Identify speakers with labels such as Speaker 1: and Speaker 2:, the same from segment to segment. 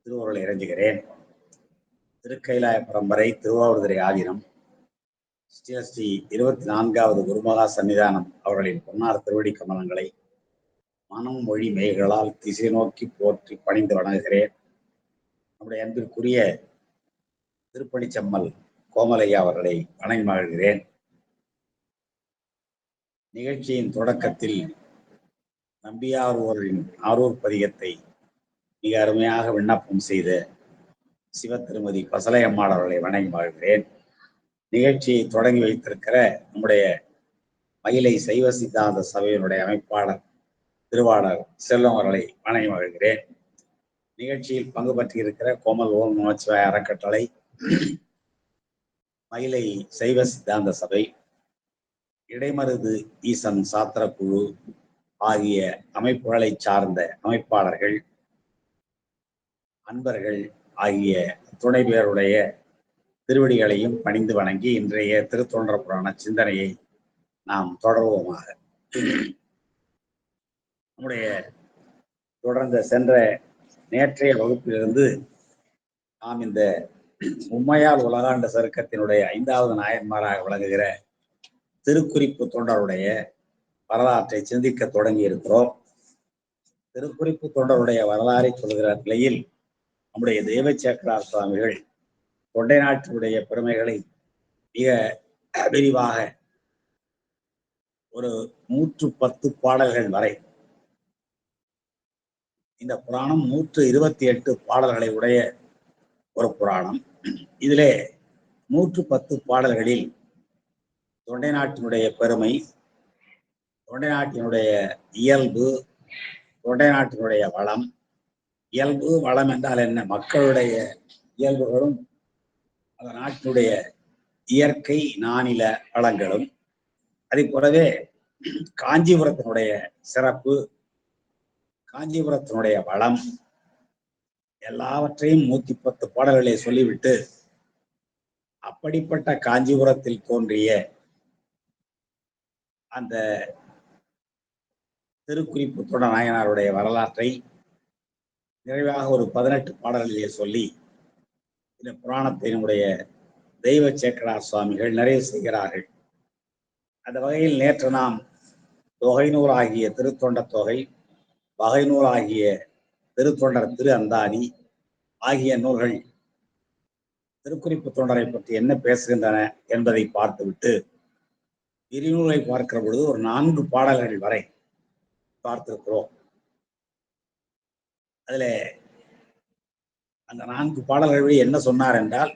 Speaker 1: திருவருளை இறைஞ்சுகிறேன். திருக்கைலாய பரம்பரை திருவாவூர்துறை ஆதீனம் ஸ்ரீ 24வது குருமகா சன்னிதானம் அவர்களின் பொன்னார் திருவடி கமலங்களை மனம் மொழி மெய்களால் திசை நோக்கி போற்றி பணிந்து வணங்குகிறேன். நம்முடைய அன்பிற்குரிய திருப்பணிச்செம்மல் கோமலையா அவர்களை வணங்கி மகிழ்கிறேன். நிகழ்ச்சியின் தொடக்கத்தில் நம்பியாரூரின் ஆரூர் பதிகத்தை மிக அருமையாக விண்ணப்பம் செய்த சிவ திருமதி பசலை அம்மாள் அவர்களை வணங்கி மகிழ்கிறேன். நிகழ்ச்சியை தொடங்கி வைத்திருக்கிற நம்முடைய மயிலை சைவ சித்தாந்த சபையினுடைய அமைப்பாளர் திருவாளர் செல்வம் அவர்களை வணங்கி மகிழ்கிறேன். நிகழ்ச்சியில் பங்கு பற்றியிருக்கிற கோமல் ஓம் நமச்சிவாய அறக்கட்டளை, மயிலை சைவ சித்தாந்த சபை, இடைமருது ஈசன் சாத்திர குழு ஆகிய அமைப்புகளை சார்ந்த அமைப்பாளர்கள், அன்பர்கள் ஆகிய துணை பேருடைய திருவடிகளையும் பணிந்து வணங்கி இன்றைய திருத்தொண்டர் புராண சிந்தனையை நாம் தொடர்வோமாக. நம்முடைய தொடர்ந்த சென்ற நேற்றைய வகுப்பிலிருந்து நாம் இந்த உம்மையால் உலகாண்ட சருக்கத்தினுடைய 5வது நாயன்மாராக விளங்குகிற திருக்குறிப்பு தொண்டருடைய வரலாற்றை சிந்திக்க தொடங்கி இருக்கிறோம். திருக்குறிப்பு தொண்டருடைய வரலாறை சொல்கிற நிலையில் நம்முடைய தெய்வ சேக்கரார் சுவாமிகள் தொண்டை நாட்டினுடைய பெருமைகளை மிக விரிவாக ஒரு 110 பாடல்கள் வரை, இந்த புராணம் 128 பாடல்களை உடைய ஒரு புராணம். இதிலே 110 பாடல்களில் தொண்டை நாட்டினுடைய பெருமை, தொண்டை நாட்டினுடைய இயல்பு, தொண்டை நாட்டினுடைய வளம், இயல்பு வளம் என்றால் என்ன, மக்களுடைய இயல்புகளும் அந்த நாட்டினுடைய இயற்கை நானில வளங்களும், அதை போலவே காஞ்சிபுரத்தினுடைய சிறப்பு, காஞ்சிபுரத்தினுடைய வளம், எல்லாவற்றையும் 110 பாடல்களை சொல்லிவிட்டு அப்படிப்பட்ட காஞ்சிபுரத்தில் தோன்றிய அந்த திருக்குறிப்பு தொண்ட நாயனாருடைய வரலாற்றை நிறைவாக ஒரு 18 பாடல்களிலே சொல்லி இந்த புராணத்தை நம்முடைய தெய்வ சேக்கரார் சுவாமிகள் நிறைவு செய்கிறார்கள். அந்த வகையில் நேற்று நாம் தொகைநூல் ஆகிய திருத்தொண்ட தொகை, வகைநூல் ஆகிய திருத்தொண்டர் திரு அந்தாதி ஆகிய நூல்கள் திருக்குறிப்பு தொண்டரை பற்றி என்ன பேசுகின்றன என்பதை பார்த்துவிட்டு விரிநூலை பார்க்கிற பொழுது ஒரு 4 பாடல்கள் வரை பார்த்திருக்கிறோம். அதுல அந்த 4 பாடல்கள் என்ன சொன்னார் என்றால்,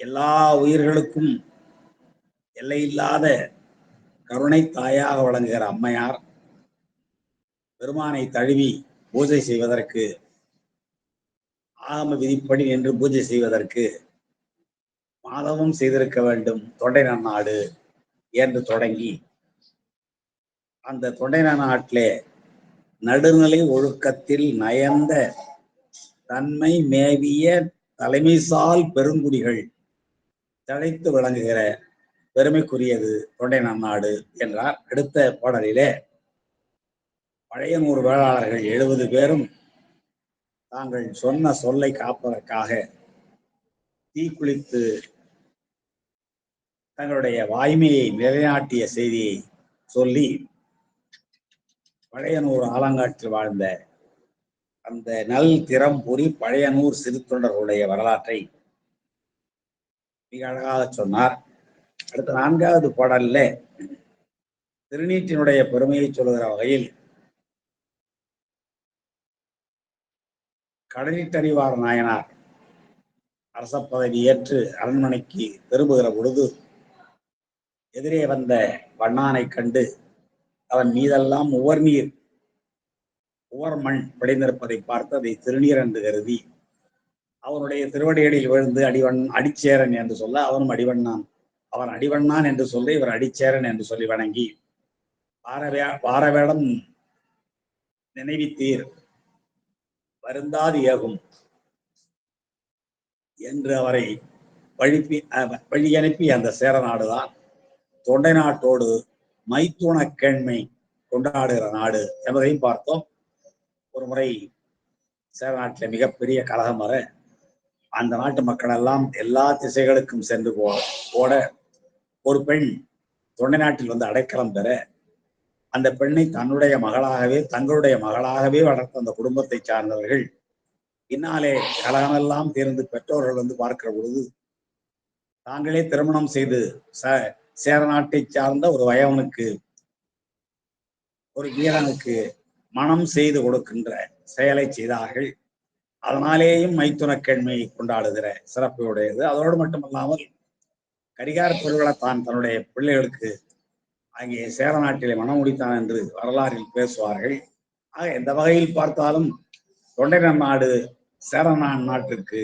Speaker 1: எல்லா உயிர்களுக்கும் எல்லையில்லாத கருணை தாயாக வழங்குகிற அம்மையார் பெருமானை தழுவி பூஜை செய்வதற்கு, ஆகம விதிப்படி நின்று பூஜை செய்வதற்கு மாதவம் செய்திருக்க வேண்டும் தொண்டை நன்னாடு என்று தொடங்கி, அந்த தொண்டை நன்னாட்டிலே நடுநிலை ஒழுக்கத்தில் நயந்த தன்மை மேவிய தலைமைசால் பெருங்குடிகள் தழைத்து விளங்குகிற பெருமைக்குரியது தொண்டை நன்னாடு என்றார். அடுத்த பாடலிலே பழையனூர் வேளாளர்கள் 70 பேரும் தாங்கள் சொன்ன சொல்லை காப்பதற்காக தீக்குளித்து தங்களுடைய வாய்மையை நிலைநாட்டிய செய்தியை சொல்லி பழையனூர் ஆலங்காட்டில் வாழ்ந்த அந்த நல் திறம்புரி பழையனூர் சிறு தொண்டர்களுடைய வரலாற்றை மிக அழகாக சொன்னார். அடுத்த 4வது பாடலில் திருநீற்றினுடைய பெருமையை சொல்லுகிற வகையில் கடலிட்டறிவார் நாயனார் அரச பதவி ஏற்று அரண்மனைக்கு திரும்புகிற பொழுது எதிரே வந்த வண்ணானை கண்டு அவன் மீதெல்லாம் உவர்நீர் உவர் மண் படிந்திருப்பதை பார்த்து அதை திருநீர் என்று கருதி அவனுடைய திருவடிகளில் விழுந்து அடிச்சேரன் என்று சொல்ல அவனும் அடிவண்ணான், அவன் அடிவண்ணான் என்று சொல்லி இவர் அடிச்சேரன் என்று சொல்லி வணங்கி, வாரவேடம் நினைவித்தீர் வருந்தாது ஏகும் என்று அவரை வழியனுப்பி அந்த சேர நாடுதான் தொண்டை நாட்டோடு மைத்துண கேண்மை கொண்டாடுகிற நாடு என்பதையும் பார்த்தோம். ஒரு முறை சேர நாட்டில் மிகப்பெரிய கலகம் வர அந்த நாட்டு மக்கள் எல்லாம் எல்லா திசைகளுக்கும் சென்று போட ஒரு பெண் தொண்டை நாட்டில் வந்து அடைக்கலம் பெற அந்த பெண்ணை தன்னுடைய மகளாகவே தங்களுடைய மகளாகவே வளர்த்த அந்த குடும்பத்தை சார்ந்தவர்கள் பின்னாலே கலகமெல்லாம் தீர்ந்து பெற்றோர்கள் வந்து பார்க்கிற பொழுது தாங்களே திருமணம் செய்து சேர நாட்டை சார்ந்த ஒரு வயவனுக்கு ஒரு வீரனுக்கு மனம் செய்து கொடுக்கின்ற செயலை செய்தார்கள். அதனாலேயும் மைத்துனக்கண்மையை கொண்டாடுகிற சிறப்புடையது. அதோடு மட்டுமல்லாமல் கடிகார பெருவிழா தான் தன்னுடைய பிள்ளைகளுக்கு அங்கே சேர நாட்டிலே மனம் முடித்தான் என்று வரலாறில் பேசுவார்கள். ஆக எந்த வகையில் பார்த்தாலும் தொண்டை நாடு சேர நாட்டிற்கு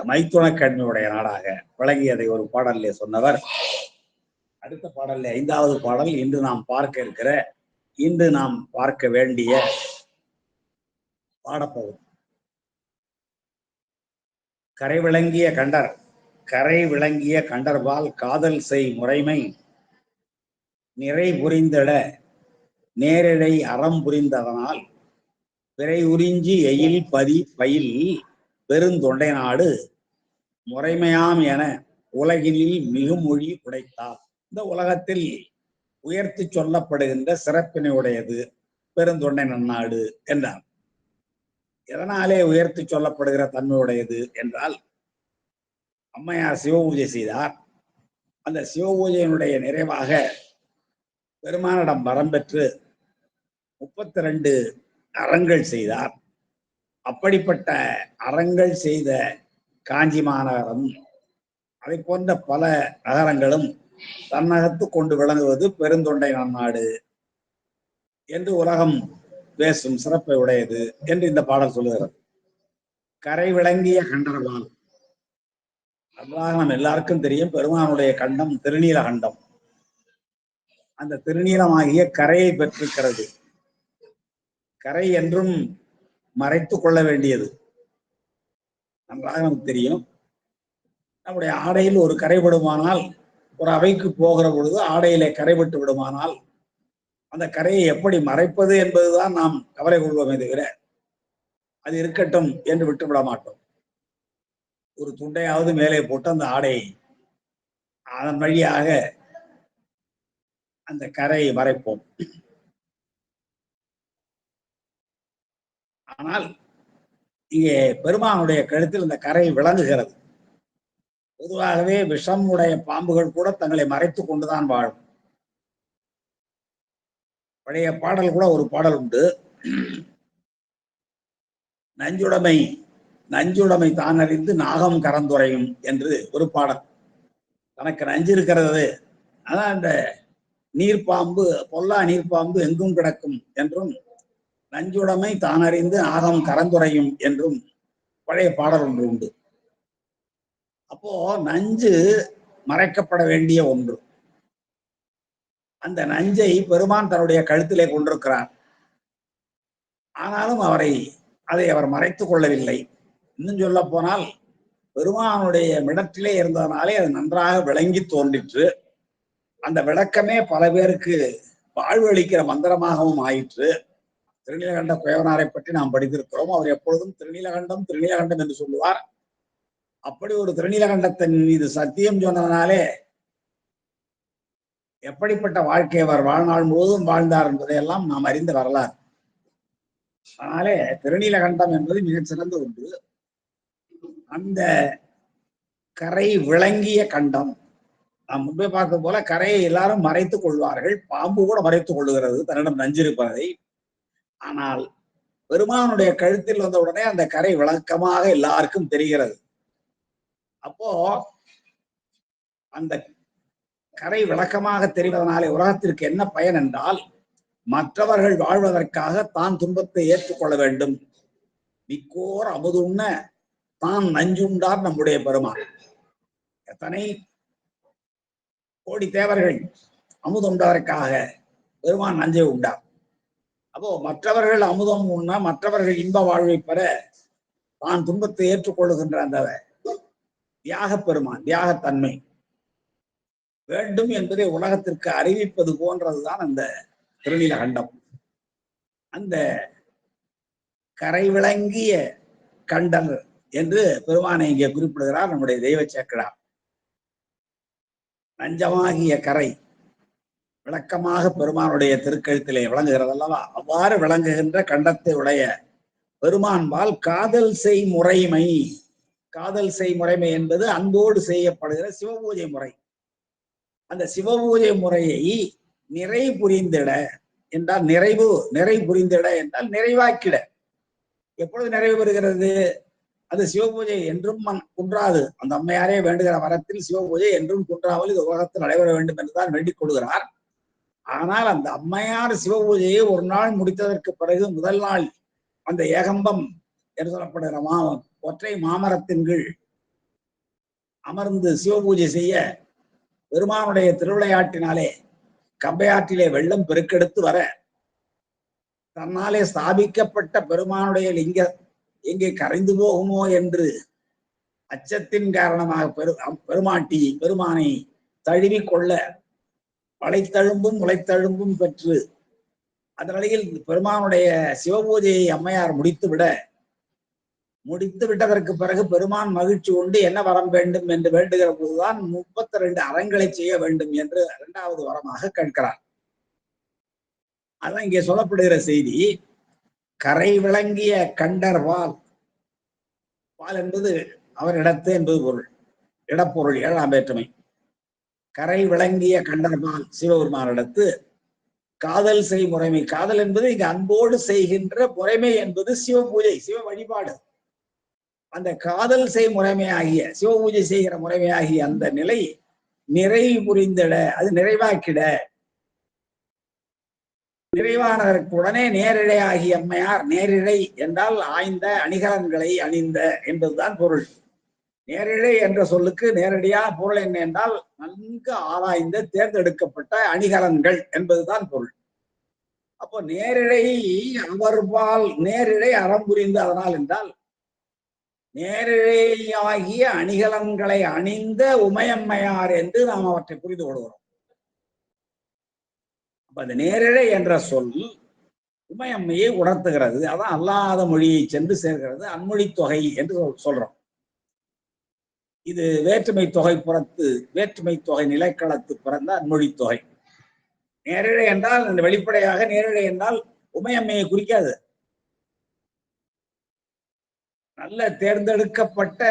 Speaker 1: மைத்துனக்கண்மையுடைய நாடாக விளங்கியதை ஒரு பாடலிலே சொன்னவர். அடுத்த பாடல்ல 5வது பாடல் இன்று நாம் பார்க்க வேண்டிய பாடப்பகுதி. கரை விளங்கிய கண்டர்பால் காதல் செய் முறைமை நிறை புரிந்திட நேரிழை அறம் புரிந்ததனால் பிறை உறிஞ்சி எயில் பயில் பெருந்தொண்டை நாடு முறைமையாம் என உலகினில் மிகுமொழி உடைத்தார். இந்த உலகத்தில் உயர்த்தி சொல்லப்படுகின்ற சிறப்பினை உடையது பெருந்தொண்டை நன்னாடு என்றார். எதனாலே உயர்த்தி சொல்லப்படுகிற தன்மையுடையது என்றால், அம்மையார் சிவ பூஜை செய்தார். அந்த சிவ பூஜையினுடைய நிறைவாக பெருமானிடம் வரம் பெற்று 32 அறங்கள் செய்தார். அப்படிப்பட்ட அறங்கள் செய்த காஞ்சி மாநகரம் அதை போன்ற பல நகரங்களும் தன்னகத்து கொண்டு விளங்குவது பெருந்தொண்டை நன்னாடு என்று உலகம் பேசும் சிறப்பை உடையது என்று இந்த பாடல் சொல்லுகிறது. கரை விளங்கிய கண்டர்பால், அல்லாஹ் நம்ம எல்லாருக்கும் தெரியும், பெருமானுடைய கண்டம் திருநீல கண்டம். அந்த திருநீலமாகிய கரையை பெற்றிருக்கிறது. கரை என்றும் மறைத்து கொள்ள வேண்டியது. நன்றாக நமக்கு தெரியும். நம்முடைய ஆடையில் ஒரு கரைபடுமானால், ஒரு அவைக்கு போகிற பொழுது ஆடையிலே கரைபட்டு விடுமானால் அந்த கரையை எப்படி மறைப்பது என்பதுதான் நாம் கவலை கொள்வோமே தவிர அது இருக்கட்டும் என்று விட்டுவிட மாட்டோம். ஒரு துண்டையாவது மேலே போட்டு அந்த ஆடை அதன் வழியாக அந்த கரையை மறைப்போம். ஆனால் இங்கே பெருமானுடைய கழுத்தில் இந்த கரை விளங்குகிறது. பொதுவாகவே விஷம் உடைய பாம்புகள் கூட தங்களை மறைத்துக் கொண்டுதான் வாழும். பழைய பாடல் கூட ஒரு பாடல் உண்டு. நஞ்சுடைமை தான் அறிந்து நாகம் கரந்துரையும் என்று ஒரு பாடல். தனக்கு நஞ்சு இருக்கிறது, அதான் அந்த நீர்ப்பாம்பு, பொல்லா நீர்ப்பாம்பு எங்கும் கிடக்கும் என்றும் நஞ்சுடைமை தான் அறிந்து நாகம் கரந்துரையும் என்றும் பழைய பாடல் ஒன்று உண்டு. அப்போ நஞ்சு மறைக்கப்பட வேண்டிய ஒன்று. அந்த நஞ்சை பெருமான் தன்னுடைய கழுத்திலே கொண்டிருக்கிறார். ஆனாலும் அதை அவர் மறைத்துக் கொள்ளவில்லை. இன்னும் சொல்ல போனால் பெருமானுடைய மிடத்திலே இருந்ததனாலே அது நன்றாக விளங்கி தோன்றிற்று. அந்த விளக்கமே பல பேருக்கு வாழ்வு அளிக்கிற மந்திரமாகவும் ஆயிற்று. திருநீலகண்ட குயவனாரை பற்றி நாம் படித்திருக்கிறோம். அவர் எப்பொழுதும் திருநீலகண்டம் என்று சொல்லுவார். அப்படி ஒரு திருநீலகண்டத்தின் மீது சத்தியம் சொன்னதனாலே எப்படிப்பட்ட வாழ்க்கை அவர் வாழ்நாள் முழுவதும் வாழ்ந்தார் என்பதையெல்லாம் நாம் அறிந்த வரலாறு. அதனாலே திருநீலகண்டம் என்பது மிகச்சிறந்த ஒன்று. அந்த கரை விளங்கிய கண்டம், நாம் முன்பே பார்த்த போல கரையை எல்லாரும் மறைத்துக் கொள்வார்கள். பாம்பு கூட மறைத்துக் கொள்ளுகிறது தன்னிடம் நஞ்சிருப்பதை. ஆனால் பெருமானுடைய கழுத்தில் வந்த உடனே அந்த கரை விளக்கமாக எல்லாருக்கும் தெரிகிறது. அப்போ அந்த கரை விளக்கமாக தெரிவதனாலே உலகத்திற்கு என்ன பயன் என்றால், மற்றவர்கள் வாழ்வதற்காக தான் துன்பத்தை ஏற்றுக்கொள்ள வேண்டும். மிக்கோர் அமுதுண்ண தான் நஞ்சுண்டார் நம்முடைய பெருமான். எத்தனை கோடி தேவர்கள் அமுதுண்டதற்காக பெருமான் நஞ்சை உண்டார். அப்போ மற்றவர்கள் அமுதம் உண்ண, மற்றவர்கள் இன்ப வாழ்வை பெற தான் துன்பத்தை ஏற்றுக்கொள்ளுகின்ற அந்த தியாக பெருமான், தியாகத்தன்மை வேண்டும் என்பதை உலகத்திற்கு அறிவிப்பது போன்றதுதான் அந்த திருநீலகண்டம். அந்த கரை விளங்கிய கண்டல் என்று பெருமானை இங்கே குறிப்பிடுகிறார் நம்முடைய தெய்வ சேக்கிழார். நஞ்சமாகிய கரை விளக்கமாக பெருமானுடைய திருக்கழுத்திலே விளங்குகிறது அல்லவா? அவ்வாறு விளங்குகின்ற கண்டத்தை உடைய பெருமான்பால் காதல் செய் முறைமை. காதல் செய் முறைமை என்பது அன்போடு செய்யப்படுகிற சிவபூஜை முறை. அந்த சிவபூஜை முறையை நிறை புரிந்திட என்றால் நிறை புரிந்திட என்றால் நிறைவாக்கிட. எப்பொழுது நிறைவு பெறுகிறது? அது சிவபூஜை என்றும் குன்றாது. அந்த அம்மையாரே வேண்டுகிற வரத்தில் சிவபூஜை என்றும் குன்றாமல் இது உலகத்தில் நடைபெற வேண்டும் என்றுதான் வேண்டிக் கொள்கிறார். ஆனால் அந்த அம்மையார் சிவபூஜையை ஒரு நாள் முடித்ததற்கு பிறகு முதல் நாள் அந்த ஏகம்பம் என்று சொல்லப்படுகிற ஒற்றை மாமரத்தின் கீழ் அமர்ந்து சிவபூஜை செய்ய பெருமானுடைய திருவிளையாட்டினாலே கம்பையாற்றிலே வெள்ளம் பெருக்கெடுத்து வர தன்னாலே ஸ்தாபிக்கப்பட்ட பெருமானுடைய லிங்க எங்கே கரைந்து போகுமோ என்று அச்சத்தின் காரணமாக பெருமானை தழுவி கொள்ள வளைத்தழும்பும் முளைத்தழும்பும் பெற்று அதனிடையில் பெருமானுடைய சிவபூஜையை அம்மையார் முடித்து விட்டதற்கு பிறகு பெருமான் மகிழ்ச்சி கொண்டு என்ன வரம் வேண்டும் என்று வேண்டுகிற போதுதான் 32 அறங்களை செய்ய வேண்டும் என்று 2வது வரமாக கேட்கிறார். அதான் இங்கே சொல்லப்படுகிற செய்தி. கரை விளங்கிய கண்டர் வால். வால் என்பது அவரிடத்து என்பது பொருள், இடப்பொருள், 7ஆம் வேற்றுமை. கரை விளங்கிய கண்டர் வால் சிவபெருமானிடத்து காதல் செய் முறைமை. காதல் என்பது இங்கு அன்போடு செய்கின்ற முறைமை என்பது சிவபூஜை, சிவ வழிபாடு. அந்த காதல் செய் முறைமையாகிய சிவபூஜை செய்கிற முறைமையாகிய அந்த நிலை நிறைவு புரிந்திட, அது நிறைவாக்கிட. நிறைவானதற்கு உடனே நேரிழை ஆகிய அம்மையார், நேரிழை என்றால் ஆய்ந்த அணிகலன்களை அணிந்த என்பதுதான் பொருள். நேரிழை என்ற சொல்லுக்கு நேரடியாக பொருள் என்ன என்றால் நன்கு ஆராய்ந்த தேர்ந்தெடுக்கப்பட்ட அணிகலன்கள் என்பதுதான் பொருள். அப்போ நேரிழை அவர்பால் நேரிழை அறம் புரிந்து அதனால் என்றால் நேரிழையாகிய அணிகலன்களை அணிந்த உமையம்மையார் என்று நாம் அவற்றை புரிந்து கொள்கிறோம். அப்ப அந்த நேரிழை என்ற சொல் உமையம்மையை உணர்த்துகிறது. அதான் அல்லாத மொழியை சென்று சேர்கிறது, அன்மொழி தொகை என்று சொல்றோம். இது வேற்றுமை தொகை நிலைக்களத்து பிறந்த அன்மொழி தொகை. நேரிழை என்றால் இந்த வெளிப்படையாக நேரிழை என்றால் உமையம்மையை குறிக்காது. நல்ல தேர்ந்தெடுக்கப்பட்ட,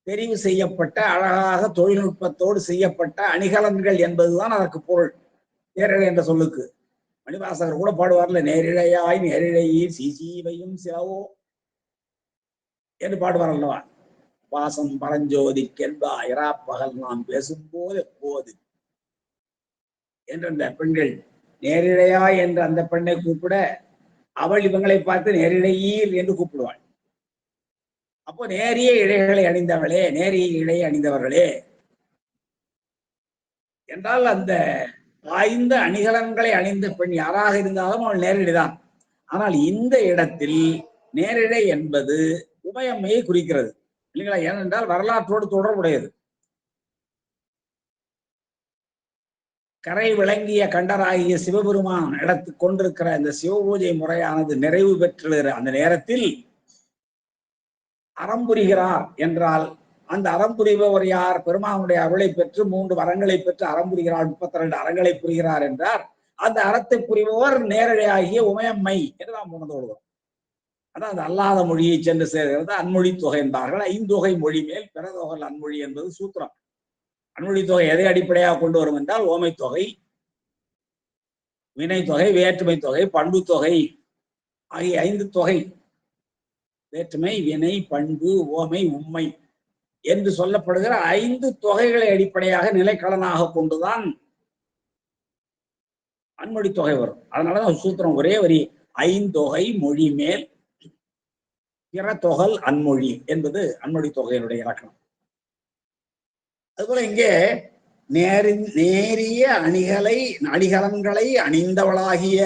Speaker 1: தெரிவு செய்யப்பட்ட, அழகாக தொழில்நுட்பத்தோடு செய்யப்பட்ட அணிகலன்கள் என்பதுதான் அதற்கு பொருள். நேரிழை என்ற சொல்லுக்கு மணிவாசகர் கூட பாடுவார்ல, நேரிழையாய் நேரிழையீர் சீசீவையும் சிலவோ என்று பாடுவார் அல்லவா? பாசம் பரஞ்சோதிக்கென்பா இராப்பகல் நாம் பேசும்போது எப்போது என்ற அந்த பெண்கள் நேரிழையாய் என்று அந்த பெண்ணை கூப்பிட அவள் இவங்களை பார்த்து நேரிழையீர் என்று கூப்பிடுவாள். அப்போ நேரிய இழைகளை அணிந்தவளே, நேரிய இழை அணிந்தவர்களே என்றால் அந்த ஆய்ந்த அணிகலன்களை அணிந்த பெண் யாராக இருந்தாலும் அவள் நேரிடைதான். ஆனால் இந்த இடத்தில் நேரிழை என்பது உமையம்மையை குறிக்கிறது இல்லைங்களா? ஏனென்றால் வரலாற்றோடு தொடர்புடையது. கரை விளங்கிய கண்டராகிய சிவபெருமான் இடத்து கொண்டிருக்கிற இந்த சிவபூஜை முறையானது நிறைவு பெற்று அந்த நேரத்தில் அறம் புரிகிறார் என்றால் அந்த அறம் புரிபவர் யார்? பெருமானுடைய அருளை பெற்று 3 வரங்களை பெற்று அறம் புரிகிறார், 32 அறங்களை புரிகிறார் என்றார். அந்த அறத்தை புரிபவர் நேரடியாகிய உமையம்மை என்று நாம் உணர்ந்து கொள்கிறோம். அதான் அந்த அல்லாத மொழியை சென்று சேர்கிறது அன்மொழி தொகை என்பார்கள். 5 தொகை மொழி மேல் பிறதொகல் அன்மொழி என்பது சூத்திரம். அன்மொழி தொகை எதை அடிப்படையாக கொண்டு வரும் என்றால் ஓமை தொகை, வினை தொகை, வேற்றுமை தொகை, பண்பு தொகை ஆகிய 5 தொகை. வேற்றுமை, வினை, பண்பு, ஓமை, உண்மை என்று சொல்லப்படுகிற 5 தொகைகளை அடிப்படையாக நிலைக்களனாக கொண்டுதான் அன்மொழி தொகை வரும். அதனாலதான் சூத்திரம் ஒரே வரி, 5 தொகை மொழி மேல் பிறதொகல் அன்மொழி என்பது அன்மொழி தொகையினுடைய இலக்கணம். அதுபோல இங்கே நேரிய அணிகலன்களை அணிந்தவளாகிய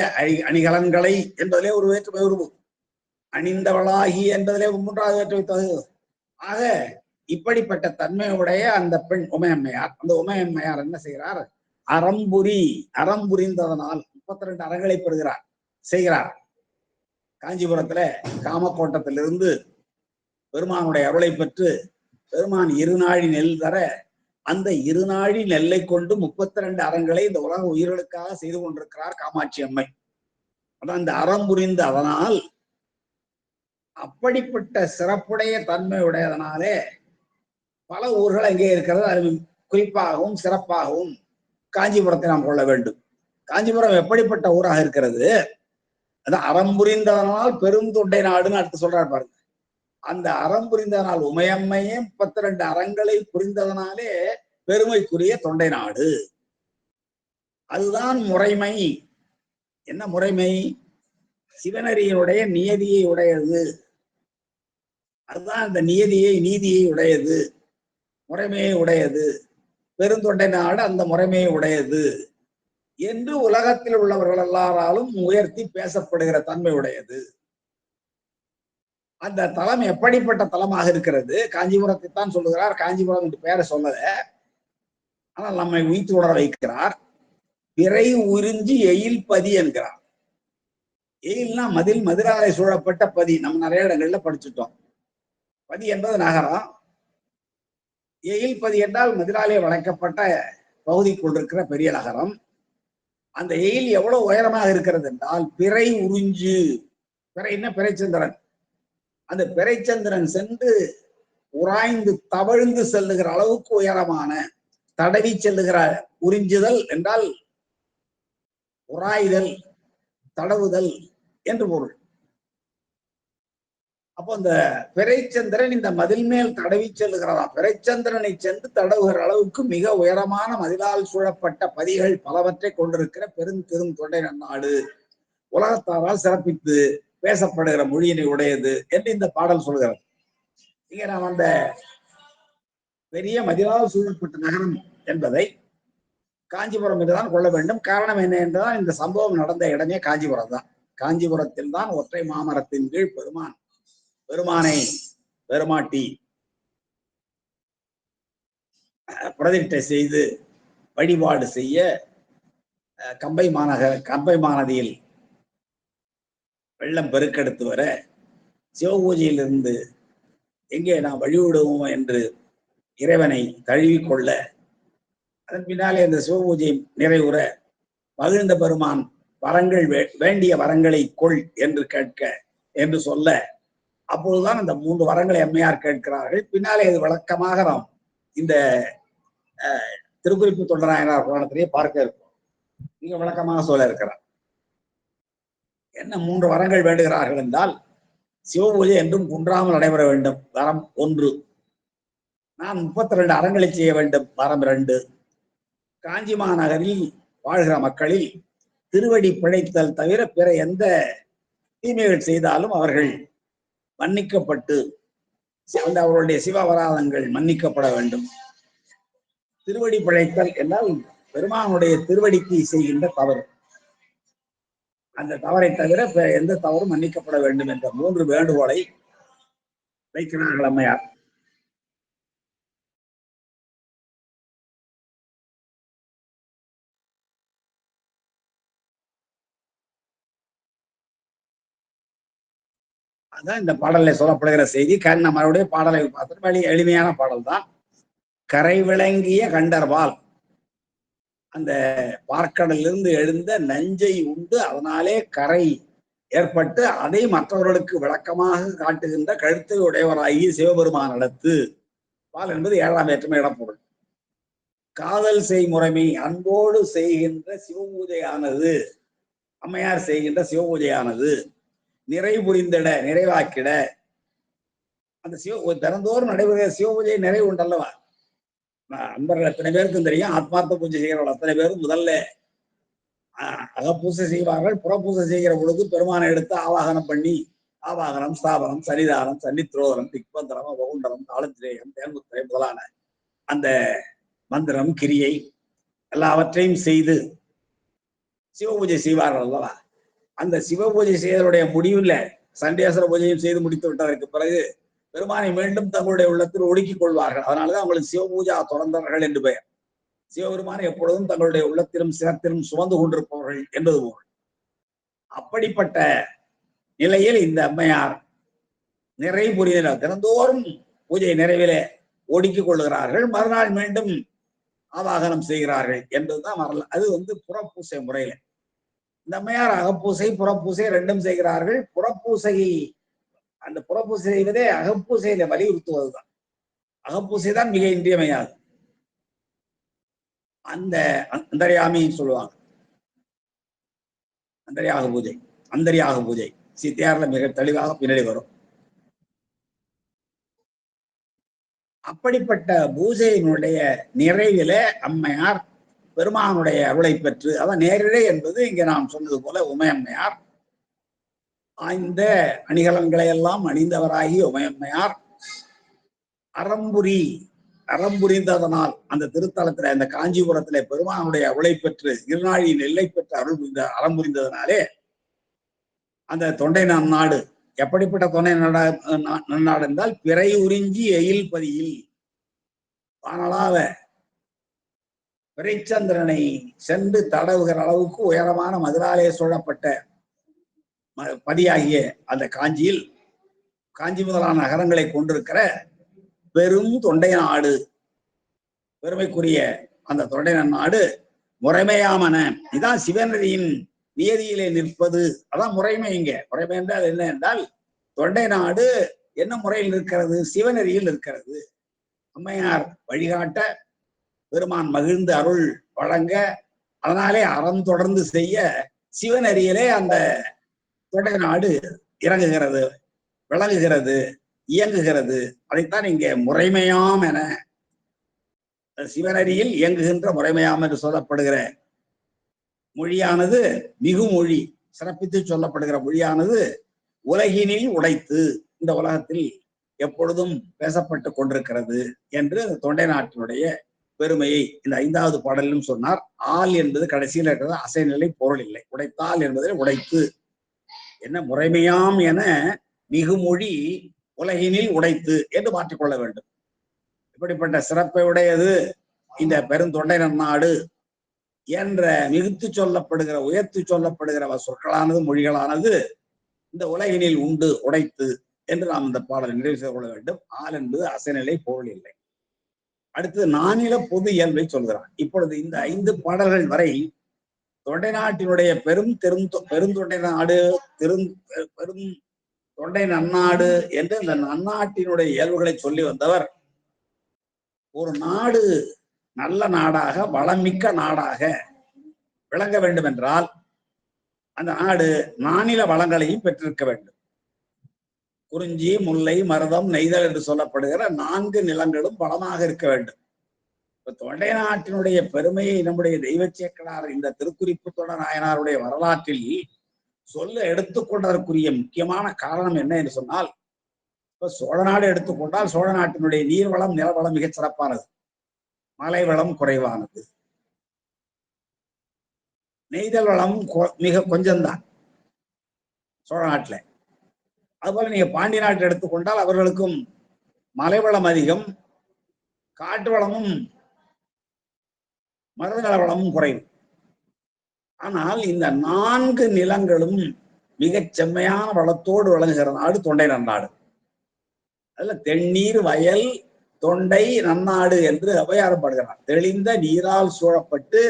Speaker 1: அணிகலன்களை என்பதிலே ஒரு வேற்றுமை உருவு, அணிந்தவளாகிய என்பதிலே 3வது வேற்றுமை தொகை. ஆக இப்படிப்பட்ட தன்மையுடைய அந்த பெண் உமையம்மையார், அந்த உமையம்மையார் என்ன செய்கிறார்? அறம் புரிந்ததனால் 32 அறங்களை செய்கிறார். காஞ்சிபுரத்துல காமக்கோட்டத்திலிருந்து பெருமானுடைய அருளை பெற்று பெருமான் இருநாழி நெல் தர அந்த இருநாழி நெல்லை கொண்டு 32 அறங்களை இந்த உலக உயிர்களுக்காக செய்து கொண்டிருக்கிறார் காமாட்சி அம்மை. அதான் இந்த அறம் புரிந்த அதனால் அப்படிப்பட்ட சிறப்புடைய தன்மையுடையதனாலே பல ஊர்கள் அங்கே இருக்கிறது. அது குறிப்பாகவும் சிறப்பாகவும் காஞ்சிபுரத்தை நாம் கொள்ள வேண்டும். காஞ்சிபுரம் எப்படிப்பட்ட ஊராக இருக்கிறது? அதான் அறம் புரிந்ததனால் பெரும் தொண்டை நாடுன்னு அடுத்து சொல்றாரு பாருங்க. அந்த அறம் புரிந்ததனால் உமையம்மையே 32 அறங்களை புரிந்ததனாலே பெருமைக்குரிய தொண்டை நாடு. அதுதான் முறைமை. என்ன முறைமை? சிவனரியினுடைய நியதியை உடையது. அதுதான் அந்த நீதியை உடையது, முறைமையை உடையது. பெருந்தொண்டை நாடு அந்த முறைமையை உடையது என்று உலகத்தில் உள்ளவர்கள் எல்லாராலும் உயர்த்தி பேசப்படுகிற தன்மை உடையது. அந்த தலம் எப்படிப்பட்ட தலமாக இருக்கிறது? காஞ்சிபுரத்தை தான் சொல்லுகிறார். காஞ்சிபுரம் என்று பெயரை சொல்லல, ஆனால் நம்மை உயிர்த்து உணர வைக்கிறார். பிறை உறிஞ்சி எயில் பதி என்கிறார். எயில்னா மதில், மதிலாலை சூழப்பட்ட பதி. நம்ம நிறைய இடங்கள்ல படிச்சுட்டோம். பதி என்பது நகரம். எயில் பதி என்றால் மதிலாலே வளைக்கப்பட்ட பகுதிக்குள் இருக்கிற பெரிய நகரம். அந்த எயில் எவ்வளவு உயரமாக இருக்கிறது என்றால் பிறை உறிஞ்சு, பிறைன்னா பிறைச்சந்திரன், அந்த பிறைச்சந்திரன் சென்று உராய்ந்து தவழ்ந்து செல்லுகிற அளவுக்கு உயரமான, தடவி செல்லுகிற, உறிஞ்சுதல் என்றால் உராய்தல், தடவுதல் என்று பொருள். அப்போ இந்த பிறைச்சந்திரன் இந்த மதில் மேல் தடவி செல்லுகிறதா. பிறைச்சந்திரனை சென்று தடவுகிற அளவுக்கு மிக உயரமான மதிலால் சூழப்பட்ட பதிகள் பலவற்றை கொண்டிருக்கிற பெரும் தொண்டை நாடு, உலகத்தாரால் சிறப்பித்து பேசப்படுகிற மொழியினை உடையது என்று இந்த பாடல் சொல்கிறது. இங்க நாம் அந்த பெரிய மதிலால் சூழப்பட்ட நகரம் என்பதை காஞ்சிபுரம் என்றுதான் கொள்ள வேண்டும். காரணம் என்ன என்றால் இந்த சம்பவம் நடந்த இடமே காஞ்சிபுரம் தான். காஞ்சிபுரத்தில் தான் ஒற்றை மாமரத்தின் கீழ் பெருமானை பெருமாட்டி பிரதிஷ்டை செய்து வழிபாடு செய்ய கம்பை மாநதியில் வெள்ளம் பெருக்கெடுத்து வர சிவபூஜையிலிருந்து எங்கே நாம் வழிவிடுவோம் என்று இறைவனை தழுவிக்கொள்ள, அதன் பின்னாலே அந்த சிவபூஜை நிறைவுற மகிழ்ந்த பெருமான் வரங்கள் வேண்டிய வரங்களை கொள் என்று கேட்க என்று சொல்ல, அப்போதுதான் அந்த 3 வரங்களை அம்மையார் கேட்கிறார்கள். பின்னாலே அது விளக்கமாக நாம் இந்த திருக்குறிப்பு தொண்டராயனார் புராணத்திலேயே பார்க்க இருக்கும். மிக விளக்கமாக சொல்ல இருக்கிறார். என்ன 3 வரங்கள் வேண்டுகிறார்கள் என்றால், சிவபூஜை என்றும் குன்றாமல் நடைபெற வேண்டும், வரம் 1. நான் 32 அறங்களை செய்ய வேண்டும், வரம் 2. காஞ்சி மாநகரில் வாழ்கிற மக்களில் திருவடி பிழைத்தல் தவிர பிற எந்த தீமைகள் செய்தாலும் அவர்கள் மன்னிக்கப்பட்டு அவர்களுடைய சிவபராதங்கள் மன்னிக்கப்பட வேண்டும். திருவடி பிழைத்தல் என்றால் பெருமானுடைய திருவடிக்கு செய்கின்ற தவறு, அந்த தவறை தவிர எந்த தவறும் மன்னிக்கப்பட வேண்டும் என்ற 3 வேண்டுகோளை வைக்கிறார்கள் அம்மையார். அதான் இந்த பாடலில் சொல்லப்படுகிற செய்தி. நம்மளுடைய பாடலை பார்த்து எளிமையான பாடல் தான். கரை விளங்கிய கண்டர்பால், அந்த பார்க்கடலிருந்து எழுந்த நஞ்சை உண்டு அதனாலே கரை ஏற்பட்டு அதை மற்றவர்களுக்கு விளக்கமாக காட்டுகின்ற கழுத்தை உடையவராகி சிவபெருமானிடத்து. பால் என்பது 7ஆம் வேற்றுமை இடப்பொருள். காதல் செய்முறைமை, அன்போடு செய்கின்ற சிவபூஜையானது, அம்மையார் செய்கின்ற சிவபூஜையானது நிறைவுபுரிந்திட, நிறைவாக்கிட. அந்த தினந்தோறும் நடைபெறுகிற சிவபூஜை நிறைவு உண்டல்லவா. அன்பர்கள் அத்தனை பேருக்கும் தெரியும். ஆத்மார்த்த பூஜை செய்கிறவர்கள் அத்தனை பேரும் முதல்ல அகப்பூசை செய்வார்கள். புறப்பூசை செய்கிற பொழுது பெருமானை எடுத்து ஆவாகனம் பண்ணி, ஆவாகனம், ஸ்தாபனம், சன்னிதானம், சன்னித்ரோதனம், திக்பந்தரம், வகுண்டரம், தாளத்திரேயம், தேன்முத்திரை முதலான அந்த மந்திரம், கிரியை எல்லாவற்றையும் செய்து சிவபூஜை செய்வார்கள் அல்லவா. அந்த சிவபூஜை செய்வதனுடைய முடிவில் சண்டேஸ்வர பூஜையும் செய்து முடித்து விட்டதற்கு பிறகு பெருமானை மீண்டும் தங்களுடைய உள்ளத்தில் ஒடுக்கிக் கொள்வார்கள். அதனாலதான் அவங்களுக்கு சிவபூஜா தொடர்ந்தவர்கள் என்று பெயர். சிவபெருமானை எப்பொழுதும் தங்களுடைய உள்ளத்திலும் சிரத்திலும் சுமந்து கொண்டிருப்பவர்கள் என்பது போல். அப்படிப்பட்ட நிலையில் இந்த அம்மையார் நிறை புரிதல் தினந்தோறும் பூஜை நிறைவிலே ஒடுக்கிக் கொள்ளுகிறார்கள். மறுநாள் மீண்டும் ஆவாகனம் செய்கிறார்கள் என்பதுதான் வரல. அது புறப்பூசை முறையில. இந்த அம்மையார் அகப்பூசை புறப்பூசை ரெண்டும் செய்கிறார்கள். புறப்பூசை அந்த புறப்பூசை செய்வதே அகப்பூசையில வலியுறுத்துவதுதான். அகப்பூசை தான் மிக இன்றியமையாது. அந்த அந்தர்யாமின்னு சொல்லுவாங்க. அந்தரியாக பூஜை சித்தியார்ல மிக தெளிவாக பின்னாடி வரும். அப்படிப்பட்ட பூஜையினுடைய நிறைவில அம்மையார் பெருமானுடைய அருளை பெற்று, அதான் நேரிழை என்பது இங்க நாம் சொன்னது போல உமையம்மையார் ஆய்ந்த அணிகலன்களை எல்லாம் அணிந்தவராகி உமையம்மையார் அறம்புரிந்ததனால் அந்த திருத்தலத்துல அந்த காஞ்சிபுரத்துல பெருமானுடைய அருளை பெற்று இருநாழியின் எல்லை பெற்று அறம் புரிந்ததனாலே அந்த தொண்டை நன்னாடு எப்படிப்பட்ட தொண்டை நன்னாடு என்றால் பிறை உறிஞ்சி எயில் பதியில் வானலாவ பிறைச்சந்திரனை சென்று தடவுகிற அளவுக்கு உயரமான மதுராலே சூழப்பட்ட பதியாகிய அந்த காஞ்சியில் காஞ்சி முதலான நகரங்களை கொண்டிருக்கிற பெரும் தொண்டை நாடு, பெருமைக்குரிய அந்த தொண்டை நன்னாடு முறைமையாமன. இதான் சிவநதியின் நியதியிலே நிற்பது. அதான் முறைமை. இங்க முறைமை என்றால் என்ன என்றால் தொண்டை நாடு என்ன முறையில் இருக்கிறது? சிவநெறியில் இருக்கிறது. அம்மையார் வழிகாட்ட பெருமான் மகிழ்ந்து அருள் வழங்க, அதனாலே அறம் தொடர்ந்து செய்ய சிவநெறியிலே அந்த தொண்டை நாடு இறங்குகிறது, விளங்குகிறது, இயங்குகிறது. அதைத்தான் இங்கே முறைமையாம் என சிவநெறியில் இயங்குகின்ற முறைமையாம் என்று சொல்லப்படுகிற மொழியானது மிகு மொழி, சிறப்பித்து சொல்லப்படுகிற மொழியானது உலகினில் உடைத்து இந்த உலகத்தில் எப்பொழுதும் பேசப்பட்டு கொண்டிருக்கிறது என்று தொண்டை நாட்டினுடைய பெருமையை இந்த 5வது பாடலிலும் சொன்னார். ஆள் என்பது கடைசியில் இருக்கிறது, அசைநிலை பொருள் இல்லை. உடைத்தால் என்பதில் உடைத்து என்ன முறைமையாம் என மிகுமொழி உலகினில் உடைத்து என்று மாற்றிக்கொள்ள வேண்டும். இப்படிப்பட்ட சிறப்பை உடையது இந்த பெருந்தொண்டை நன்னாடு என்ற மிகுத்து சொல்லப்படுகிற உயர்த்து சொல்லப்படுகிற சொற்களானது மொழிகளானது இந்த உலகினில் உண்டு உடைத்து என்று நாம் இந்த பாடலை நிறைவு செய்து கொள்ள வேண்டும். ஆள் என்பது அசைநிலை பொருள் இல்லை. அடுத்து நானில பொது இயல்பை சொல்கிறான். இப்பொழுது இந்த 5 பாடல்கள் வரை தொண்டை நாட்டினுடைய பெருந்தொண்டை நாடு பெரும் தொண்டை நன்னாடு என்று இந்த நன்னாட்டினுடைய இயல்புகளை சொல்லி வந்தவர். ஒரு நாடு நல்ல நாடாக வளமிக்க நாடாக விளங்க வேண்டும் என்றால் அந்த நாடு நானில வளங்களையும் பெற்றிருக்க வேண்டும். குறிஞ்சி, முல்லை, மருதம், நெய்தல் என்று சொல்லப்படுகிற 4 நிலங்களும் வளமாக இருக்க வேண்டும். இப்ப தொண்டை நாட்டினுடைய பெருமையை நம்முடைய தெய்வ சேக்கடார் இந்த திருக்குறிப்பு தொடர் நாயனாருடைய வரலாற்றில் சொல்ல எடுத்துக்கொண்டதற்குரிய முக்கியமான காரணம் என்ன என்று சொன்னால், இப்ப சோழ நாடு எடுத்துக்கொண்டால் சோழ நாட்டினுடைய நீர்வளம் நிலவளம் மிகச் சிறப்பானது, மலை வளம் குறைவானது, நெய்தல் வளம் மிக கொஞ்சம்தான் சோழ நாட்டுல. அதுபோல நீங்க பாண்டி நாட்டை எடுத்துக்கொண்டால் அவர்களுக்கும் மலை வளம் அதிகம், காட்டு வளமும் மருதநல வளமும் குறைவு. ஆனால் இந்த 4 நிலங்களும் மிகச் செம்மையான வளத்தோடு விளங்குகிற நாடு தொண்டை நன்னாடு. அதுல தென்னீர் வயல் தொண்டை நன்னாடு என்று அவையாரம் பாடுகிறார். தெளிந்த நீரால் சூழப்பட்டு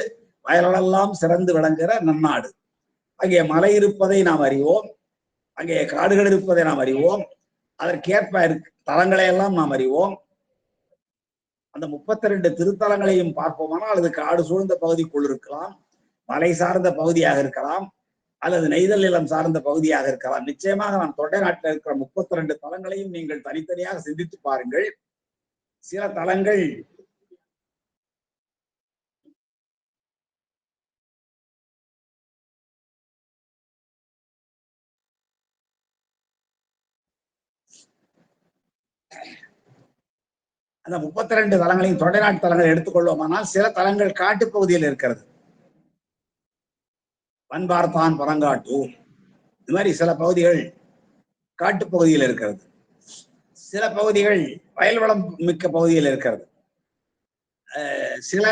Speaker 1: வயலெல்லாம் சிறந்து விளங்குகிற நன்னாடு. அங்கே மலை இருப்பதை நாம் அறிவோம், அங்கே காடுகள் இருப்பதை நாம் அறிவோம், அதற்கேற்ப தலங்களை எல்லாம் நாம் அறிவோம். அந்த 32 திருத்தலங்களையும் பார்ப்போமானால் அது காடு சூழ்ந்த பகுதிக்குள் இருக்கலாம், மலை சார்ந்த பகுதியாக இருக்கலாம், அல்லது நெய்தல் நிலம் சார்ந்த பகுதியாக இருக்கலாம். நிச்சயமாக நாம் தொண்டை நாட்டில் இருக்கிற 32 தலங்களையும் நீங்கள் தனித்தனியாக சிந்தித்து பாருங்கள். சில தலங்கள் அந்த 32 தலங்களையும் தொண்டை நாட்டு தலங்களை எடுத்துக்கொள்வோமானால் சில தலங்கள் காட்டுப்பகுதியில் இருக்கிறது. பண்பார்த்தான் பரங்காட்டூர், இது மாதிரி சில பகுதிகள் காட்டுப்பகுதியில் இருக்கிறது. சில பகுதிகள் வயல்வளம் மிக்க பகுதியில் இருக்கிறது. சில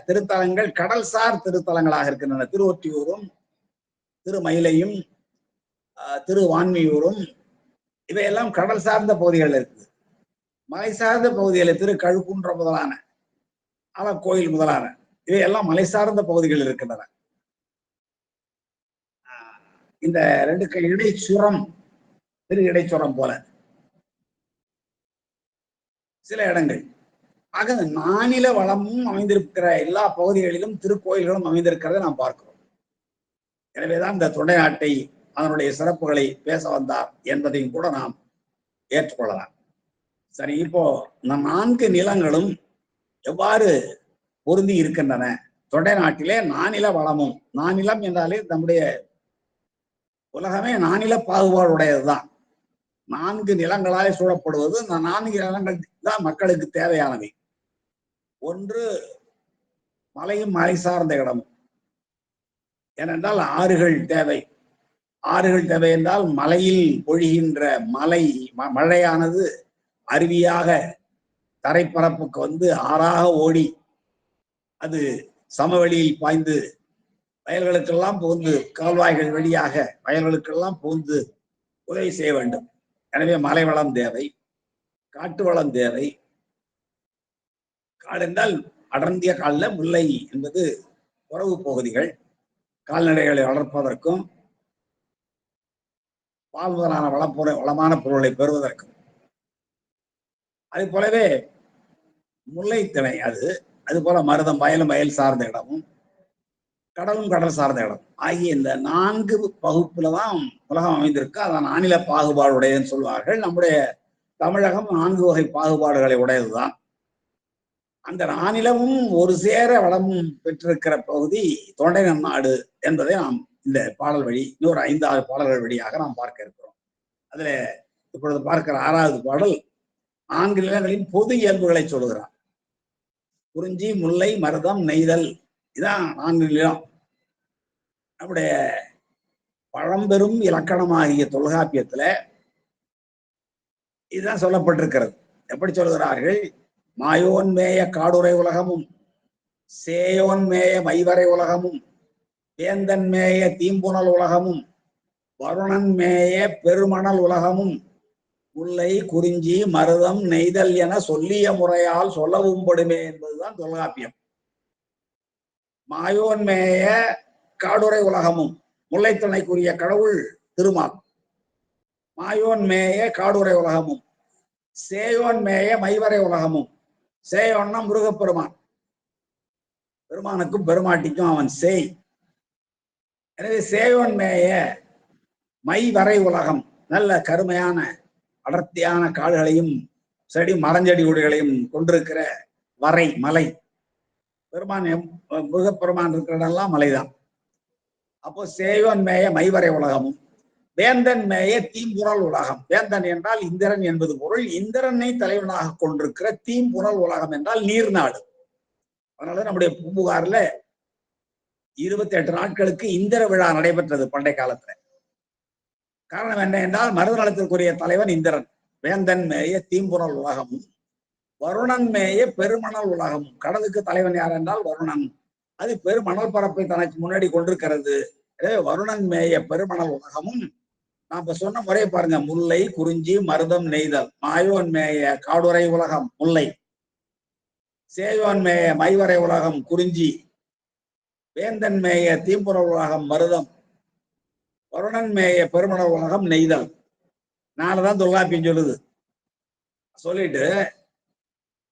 Speaker 1: திருத்தலங்கள் கடல்சார் திருத்தலங்களாக இருக்கின்றன. திருவொற்றியூரும் திருமயிலையும் திருவான்மியூரும் இவையெல்லாம் கடல் சார்ந்த பகுதிகள் இருக்குது. மலை சார்ந்த பகுதிகளில் திரு கழுக்குன்ற முதலான கோயில் முதலான இவையெல்லாம் மலை சார்ந்த பகுதிகள் இருக்கின்றன. இந்த ரெண்டுக்கு இடைச்சுரம், திரு இடைச்சுரம் போல சில இடங்கள். ஆக நானில வளமும் அமைந்திருக்கிற எல்லா பகுதிகளிலும் திருக்கோயில்களும் அமைந்திருக்கிறத நாம் பார்க்கிறோம். எனவேதான் இந்த தொண்டை நாட்டை அதனுடைய சிறப்புகளை பேச வந்தார் என்பதையும் கூட நாம் ஏற்றுக்கொள்ளலாம். சரி, இப்போ இந்த 4 நிலங்களும் எவ்வாறு பொருந்தி இருக்கின்றன? தொண்டை நாட்டிலே நானில வளமும், நானிலம் என்றாலே நம்முடைய உலகமே நானில பாகுபாடு உடையதுதான். 4 நிலங்களாலே சூழப்படுவது. இந்த 4 நிலங்கள் தான் மக்களுக்கு தேவையானவை. ஒன்று மலையும் மலை சார்ந்த இடமும். ஏனென்றால் ஆறுகள் தேவை. ஆறுகள் தேவை என்றால் மலையில் பொழிகின்ற மழையானது அருவியாக தரைப்பரப்புக்கு வந்து ஆறாக ஓடி அது சமவெளியில் பாய்ந்து வயல்களுக்கெல்லாம் புகுந்து, கால்வாய்கள் வழியாக வயல்களுக்கெல்லாம் புகுந்து உதவி செய்ய வேண்டும். எனவே மலை வளம் தேவை, காட்டு வளம் தேவை. காடு என்றால் அடர்ந்திய காலில் முல்லை என்பது உறவு பகுதிகள், கால்நடைகளை வளர்ப்பதற்கும் பால் முதலான வளமான பொருளை பெறுவதற்கும். அது போலவே முல்லை திணை அது போல மருதம் வயலும் வயல் சார்ந்த இடமும், கடலும் கடல் சார்ந்த இடம் ஆகிய இந்த 4 பகுப்புலதான் உலகம் அமைந்திருக்கு. அதான் நானில பாகுபாடு உடையதுன்னு சொல்வார்கள். நம்முடைய தமிழகம் 4 வகை பாகுபாடுகளை உடையதுதான். அந்த நானிலமும் ஒரு சேர வளமும் பெற்றிருக்கிற பகுதி தொண்டை நாடு என்பதை நாம் இந்த பாடல் வழி இன்னொரு 5-6 பாடல்கள் வழியாக நாம் பார்க்க இருக்கிறோம். அதுல இப்பொழுது பார்க்கிற 6வது பாடல் 4 நிலங்களின் பொது இயல்புகளை சொல்லுகிறார். குறிஞ்சி, முல்லை, மருதம், நெய்தல், இதான் 4 நிலம். நம்முடைய பழம்பெரும் இலக்கணமாகிய தொல்காப்பியத்துல இதுதான் சொல்லப்பட்டிருக்கிறது. எப்படி சொல்கிறார்கள்? மாயோன் மேய காடுரை உலகமும், சேயோன் மேய மைவரை உலகமும், வேந்தன் மேய தீம்புணல் உலகமும், வருணன் மேய பெருமணல் உலகமும், முல்லை, குறிஞ்சி, மருதம், நெய்தல் என சொல்லிய முறையால் சொல்லவும் படுமே என்பதுதான் தொல்காப்பியம். மாயோன் மேய காடுரை உலகமும், முல்லைத்திணைக்குரிய கடவுள் திருமால். மாயோன் மேய காடுரை உலகமும், சேயோன் மேய மைவரை உலகமும். சேயோன்னா முருகப்பெருமான். பெருமானுக்கும் பெருமாட்டிக்கும் அவன் சேய். எனவே சேயோன் மேய மைவரை உலகம், நல்ல கருமையான அடர்த்தியான காடுகளையும் செடி மரஞ்செடி கொடிகளையும் கொண்டிருக்கிற வரை மலை. பெருமான் முருகப்பெருமான் இருக்கிற இடம்லாம் மலைதான். அப்போ சேயோன் மேய மைவரை உலகமும், வேந்தன் மேய தீம்புணல் உலகம். வேந்தன் என்றால் இந்திரன் என்பது பொருள். இந்திரனை தலைவனாக கொண்டிருக்கிற தீம்புணல் உலகம் என்றால் நீர்நாடு. அதனால நம்முடைய பூம்புகார்ல 28 நாட்களுக்கு இந்திர விழா நடைபெற்றது பண்டை காலத்துல. காரணம் என்ன என்றால் மருதநலத்திற்குரிய தலைவன் இந்திரன். வேந்தன் மேய தீம்புணல் உலகமும், வருணன் மேய பெருமணல் உலகமும். கடலுக்கு தலைவன் யார் என்றால் வருணன். அது பெருமணல் பரப்பை தனக்கு முன்னாடி கொண்டிருக்கிறது. வருணன் மேய பெருமணல் உலகமும். நான் இப்ப சொன்ன முறையை பாருங்க. முல்லை, குறிஞ்சி, மருதம், நெய்தல். மாயோன் மேய காடுரை உலகம் முல்லை, சேயோன் மேய மைவரை உலகம் குறிஞ்சி, வேந்தன் மேய தீம்புணல் உலகம் மருதம், வருணன் மேய பெருமணல் உலகம் நெய்தல். 4 தான் தொல்காப்பியம் சொல்லுது. சொல்லிட்டு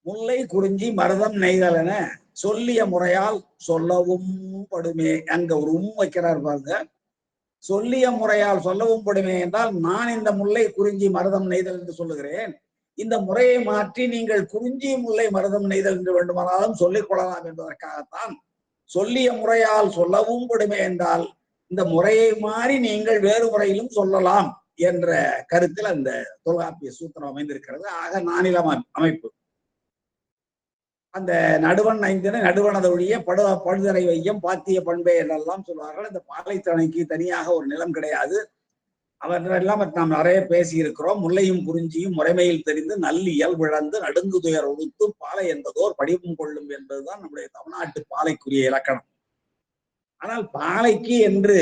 Speaker 1: முல்லை, குறிஞ்சி, மருதம், நெய்தல் என சொல்லிய முறையால் சொல்லவும் படுமே. அங்க ஒரு வைக்கிறார் பாருங்க. சொல்லிய முறையால் சொல்லவும் படுமே என்றால், நான் இந்த முல்லை, குறிஞ்சி, மருதம், நெய்தல் என்று சொல்லுகிறேன். இந்த முறையை மாற்றி நீங்கள் குறிஞ்சி, முல்லை, மருதம், நெய்தல் என்று வேண்டுமானாலும் சொல்லிக் கொள்ளலாம் என்பதற்காகத்தான் சொல்லிய முறையால் சொல்லவும் படுமே என்றால், இந்த முறையை மாறி நீங்கள் வேறு முறையிலும் சொல்லலாம் என்ற கருத்தில் அந்த தொல்காப்பிய சூத்திரம் அமைந்திருக்கிறது. ஆக நானிலம் அமைப்பு. அந்த நடுவன் 5 நடுவனதொழிய படுதரை வையம் பாத்திய பண்பே என்றெல்லாம் சொல்வார்கள். இந்த பாலைத்திணைக்கு தனியாக ஒரு நிலம் கிடையாது. அவற்றெல்லாம் நாம் நிறைய பேசி இருக்கிறோம். முல்லையும் குறிஞ்சியும் முறைமையில் தெரிந்து நல்லியல் விழந்து நடுங்கு துயர் உடுத்து பாலை என்பதோர் படிவம் கொள்ளும் என்பதுதான் நம்முடைய தமிழ்நாட்டு பாலைக்குரிய இலக்கணம். ஆனால் பாலைக்கு என்று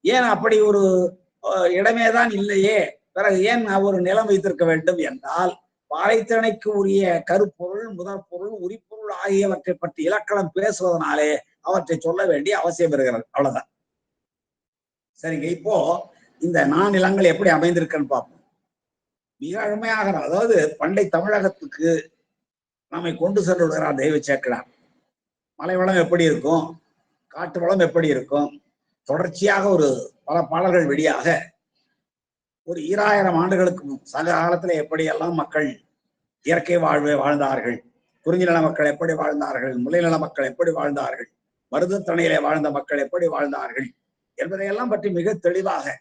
Speaker 1: ஏன் அப்படி ஒரு இடமேதான் இல்லையே, பிறகு ஏன் ஒரு நிலம் வைத்திருக்க வேண்டும் என்றால், பாலைத்திணைக்கு உரிய கருப்பொருள், முதற்பொருள், உரிப்பொருள் ஆகியவற்றை பற்றி இலக்கணம் பேசுவதனாலே அவற்றை சொல்ல வேண்டிய அவசியம் இருக்கிறது. அவ்வளவுதான். சரிங்க. இப்போ இந்த நானிலங்கள் எப்படி அமைந்திருக்குன்னு பார்ப்போம். மிக அருமையாக, அதாவது பண்டை தமிழகத்துக்கு நம்மை கொண்டு செல்லுகிறார் தெய்வ சேக்கிழார். மலை வளம் எப்படி இருக்கும், காட்டு வளம் எப்படி இருக்கும், தொடர்ச்சியாக ஒரு பல பாடல்கள் வெளியாக ஒரு 2000 ஆண்டுகளுக்கு சங்க காலத்துல எப்படியெல்லாம் மக்கள் இயற்கை வாழ்வை வாழ்ந்தார்கள், குறிஞ்சி நில மக்கள் எப்படி வாழ்ந்தார்கள், முல்லை நில மக்கள் எப்படி வாழ்ந்தார்கள், மருதத்தணையிலே வாழ்ந்த மக்கள் எப்படி வாழ்ந்தார்கள் என்பதையெல்லாம் பற்றி மிக தெளிவாக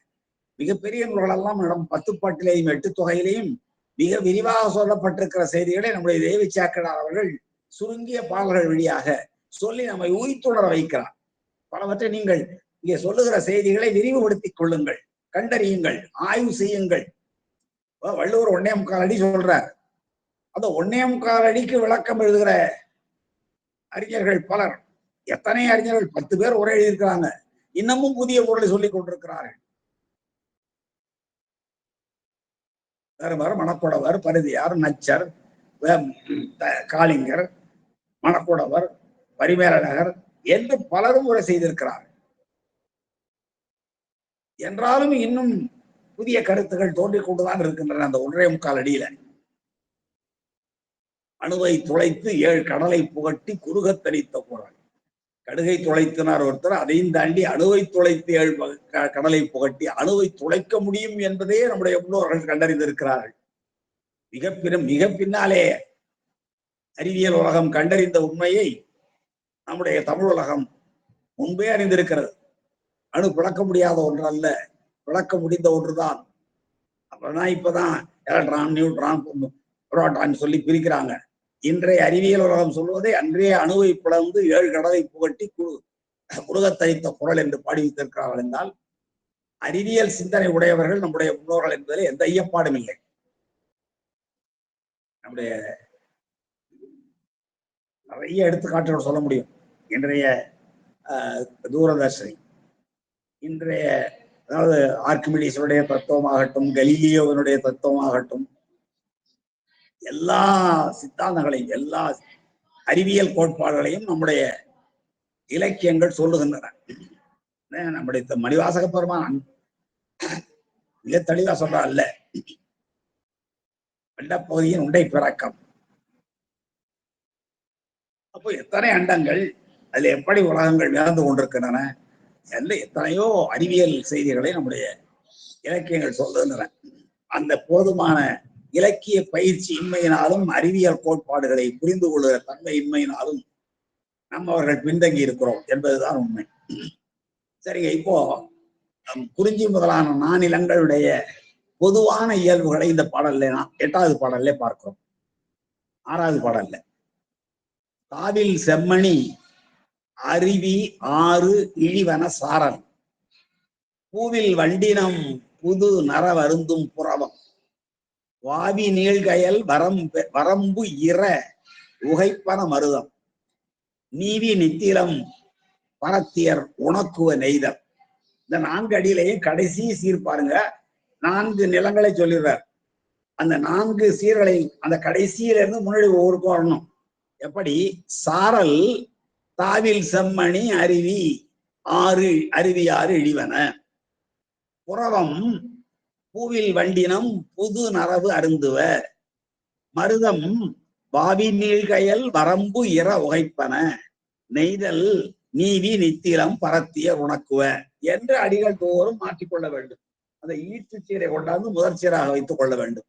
Speaker 1: மிகப்பெரிய நூல்களெல்லாம் நம் 10 பாட்டிலேயும் 8 தொகையிலையும் மிக விரிவாக சொல்லப்பட்டிருக்கிற செய்திகளை நம்முடைய தெய்வ சேக்கிழார் அவர்கள் சுருங்கிய பாடல்கள் வழியாக சொல்லி நம்மை உயிர்த்துணர வைக்கிறார். பலவற்றை நீங்கள் இங்கே சொல்லுகிற செய்திகளை விரிவுபடுத்திக் கொள்ளுங்கள், கண்டறியுங்கள், ஆய்வு செய்யுங்கள். வள்ளுவர் 1.25 அடி சொல்றார். அந்த 1.25 அடிக்கு விளக்கம் எழுதுகிற அறிஞர்கள் பலர், எத்தனை அறிஞர்கள், 10 பேர் உரை எழுதியிருக்கிறாங்க. இன்னமும் புதிய பொருளை சொல்லிக் கொண்டிருக்கிறார்கள். தருமர், மணக்குடவர், பரிதியார், நச்சர், காளிங்கர், மணக்குடவர், பரிமேலழகர் என்று பலரும் உரை செய்திருக்கிறார். என்றாலும் இன்னும் புதிய கருத்துக்கள் தோன்றிக் கொண்டுதான் இருக்கின்றன. அந்த 1.25 அடியில அணுவை துளைத்து 7 கடலை புகட்டி குறுகத் தரித்த குரல். கடுகை துளைத்தினார் ஒருத்தர், அதையும் தாண்டி அணுவை துளைத்து 7 கடலை புகட்டி அணுவை துளைக்க முடியும் என்பதே நம்முடைய முன்னோர்கள் கண்டறிந்திருக்கிறார்கள். மிக பின்னாலே அறிவியல் உலகம் கண்டறிந்த உண்மையை நம்முடைய தமிழ் உலகம் முன்பே அறிந்திருக்கிறது. அணு பிளக்க முடியாத ஒன்று அல்ல, பிளக்க முடிந்த ஒன்றுதான். அப்புறம் இப்பதான் எலக்ட்ரான், நியூட்ரான், புரோட்டான் சொல்லி பிரிக்கிறாங்க. இன்றைய அறிவியல் உலகம் சொல்வதை அன்றைய அணுவை பிளந்து 7 கடலை புகட்டி குறுகத்தரித்த குரல் என்று பாடி வைத்திருக்கிறார்கள் என்றால், அறிவியல் சிந்தனை உடையவர்கள் நம்முடைய முன்னோர்கள் என்பதில் எந்த ஐயப்பாடும் இல்லை. நம்முடைய நிறைய எடுத்துக்காட்டுகள் சொல்ல முடியும். இன்றைய தூரதர்ஷினி, இன்றைய அதாவது ஆர்கிமிடிஸுடைய தத்துவமாகட்டும், கலீலியோவினுடைய தத்துவமாகட்டும், எல்லா சித்தாந்தங்களையும் எல்லா அறிவியல் கோட்பாடுகளையும் நம்முடைய இலக்கியங்கள் சொல்லுகின்றன. நம்முடைய மணிவாசக பெருமான் மிக தெளிவா சொல்ற அல்ல, வெள்ளப்பகுதியின் உண்டை பிறக்கம். அப்போ எத்தனை அண்டங்கள், அதுல எப்படி உலகங்கள் மிதந்து கொண்டிருக்கின்றன, எத்தனையோ அறிவியல் செய்திகளை நம்முடைய இலக்கியங்கள் சொல்லுகின்றன. அந்த போதுமான இலக்கிய பயிற்சி இன்மையினாலும் அறிவியல் கோட்பாடுகளை புரிந்து கொள்கிற தன்மை இன்மையினாலும் நம்ம அவர்கள் பின்தங்கி இருக்கிறோம் என்பதுதான் உண்மை. சரிங்க. இப்போ குறிஞ்சி முதலான நானிலங்களுடைய பொதுவான இயல்புகளை இந்த பாடல்ல 8வது பாடல்ல பார்க்கிறோம். 6வது பாடல்ல காவில் செம்மணி அருவி ஆறு இழிவன சாரல் பூவில் வண்டினம் புது நர வருந்தும் புறவம் வாவி நீள்கயல் வரம்பு இற உகைப்பன மருதம் நீவி நித்திலம் பரத்தியர் உணக்குவ நெய்தல். இந்த 4 அடியிலேயே கடைசி சீர் பாருங்க, 4 நிலங்களை சொல்லிடுறார். அந்த 4 சீர்களை அந்த கடைசியில இருந்து முன்னாடி ஒவ்வொருக்கும் வரணும். எப்படி? சாரல் தாவில் செம்மணி அருவி ஆறு இழிவன, புறவம் பூவில் வண்டினம் புது நரவு அருந்துவ, மருதம் வாவி நீள்கயல் வரம்பு இற உகைப்பன, நெய்தல் நீவி நித்திலம் பரத்திய உணக்குவ என்று அடிகள் தோறும் மாற்றிக்கொள்ள வேண்டும். அந்த ஈட்டு சீரை கொண்டாந்து முதற் சீராக வைத்துக் கொள்ள வேண்டும்.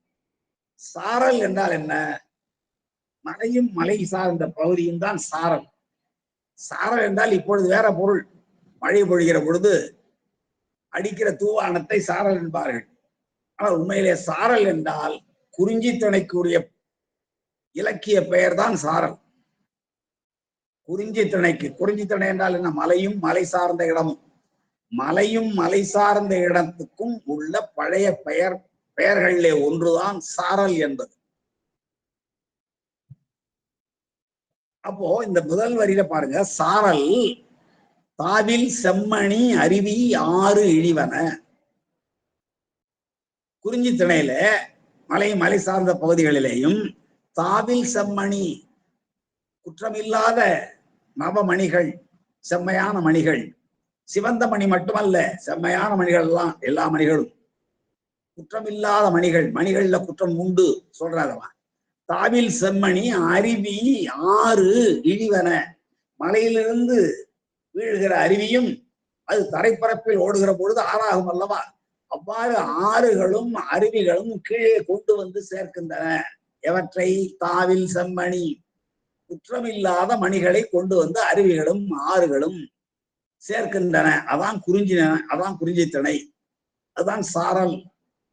Speaker 1: சாரல் என்றால் என்ன? மலையும் மலை சார்ந்த பகுதியும் தான் சாரல். சாரல் என்றால் இப்பொழுது வேற பொருள். மழை பொழிகிற பொழுது அடிக்கிற தூவானத்தை சாரல் என்பார்கள். ஆனால் உண்மையிலே சாரல் என்றால் குறிஞ்சி திணைக்குரிய இலக்கிய பெயர் தான் சாரல். குறிஞ்சி திணை என்றால் என்ன? மலையும் மலை சார்ந்த இடமும். மலையும் மலை சார்ந்த இடத்துக்கும் உள்ள பழைய பெயர்களிலே ஒன்றுதான் சாரல் என்பது. அப்போ இந்த முதல் வரியில பாருங்க, சாரல் தாவில் செம்மணி அருவி ஆறு இழிவன. குறிஞ்சி திணையில மலை சார்ந்த பகுதிகளிலேயும் தாவில் செம்மணி, குற்றமில்லாத நவமணிகள், செம்மையான மணிகள், சிவந்த மணி மட்டுமல்ல, செம்மையான மணிகள் எல்லாம், எல்லா மணிகளும் குற்றமில்லாத மணிகள், மணிகள்ல குற்றம் உண்டு சொல்றாங்களாம். தாவில் செம்மணி அருவி ஆறு இழிவன, மலையிலிருந்து வீழ்கிற அருவியும் அது தரைப்பரப்பில் ஓடுகிற பொழுது ஆறாகும் அல்லவா, அவ்வாறு ஆறுகளும் அருவிகளும் கீழே கொண்டு வந்து சேர்க்கின்றன. எவற்றை? தாவில் செம்மணி, குற்றமில்லாத மணிகளை கொண்டு வந்து அருவிகளும் ஆறுகளும் சேர்க்கின்றன. அதான் குறிஞ்சி திணை, அதுதான் சாரல்.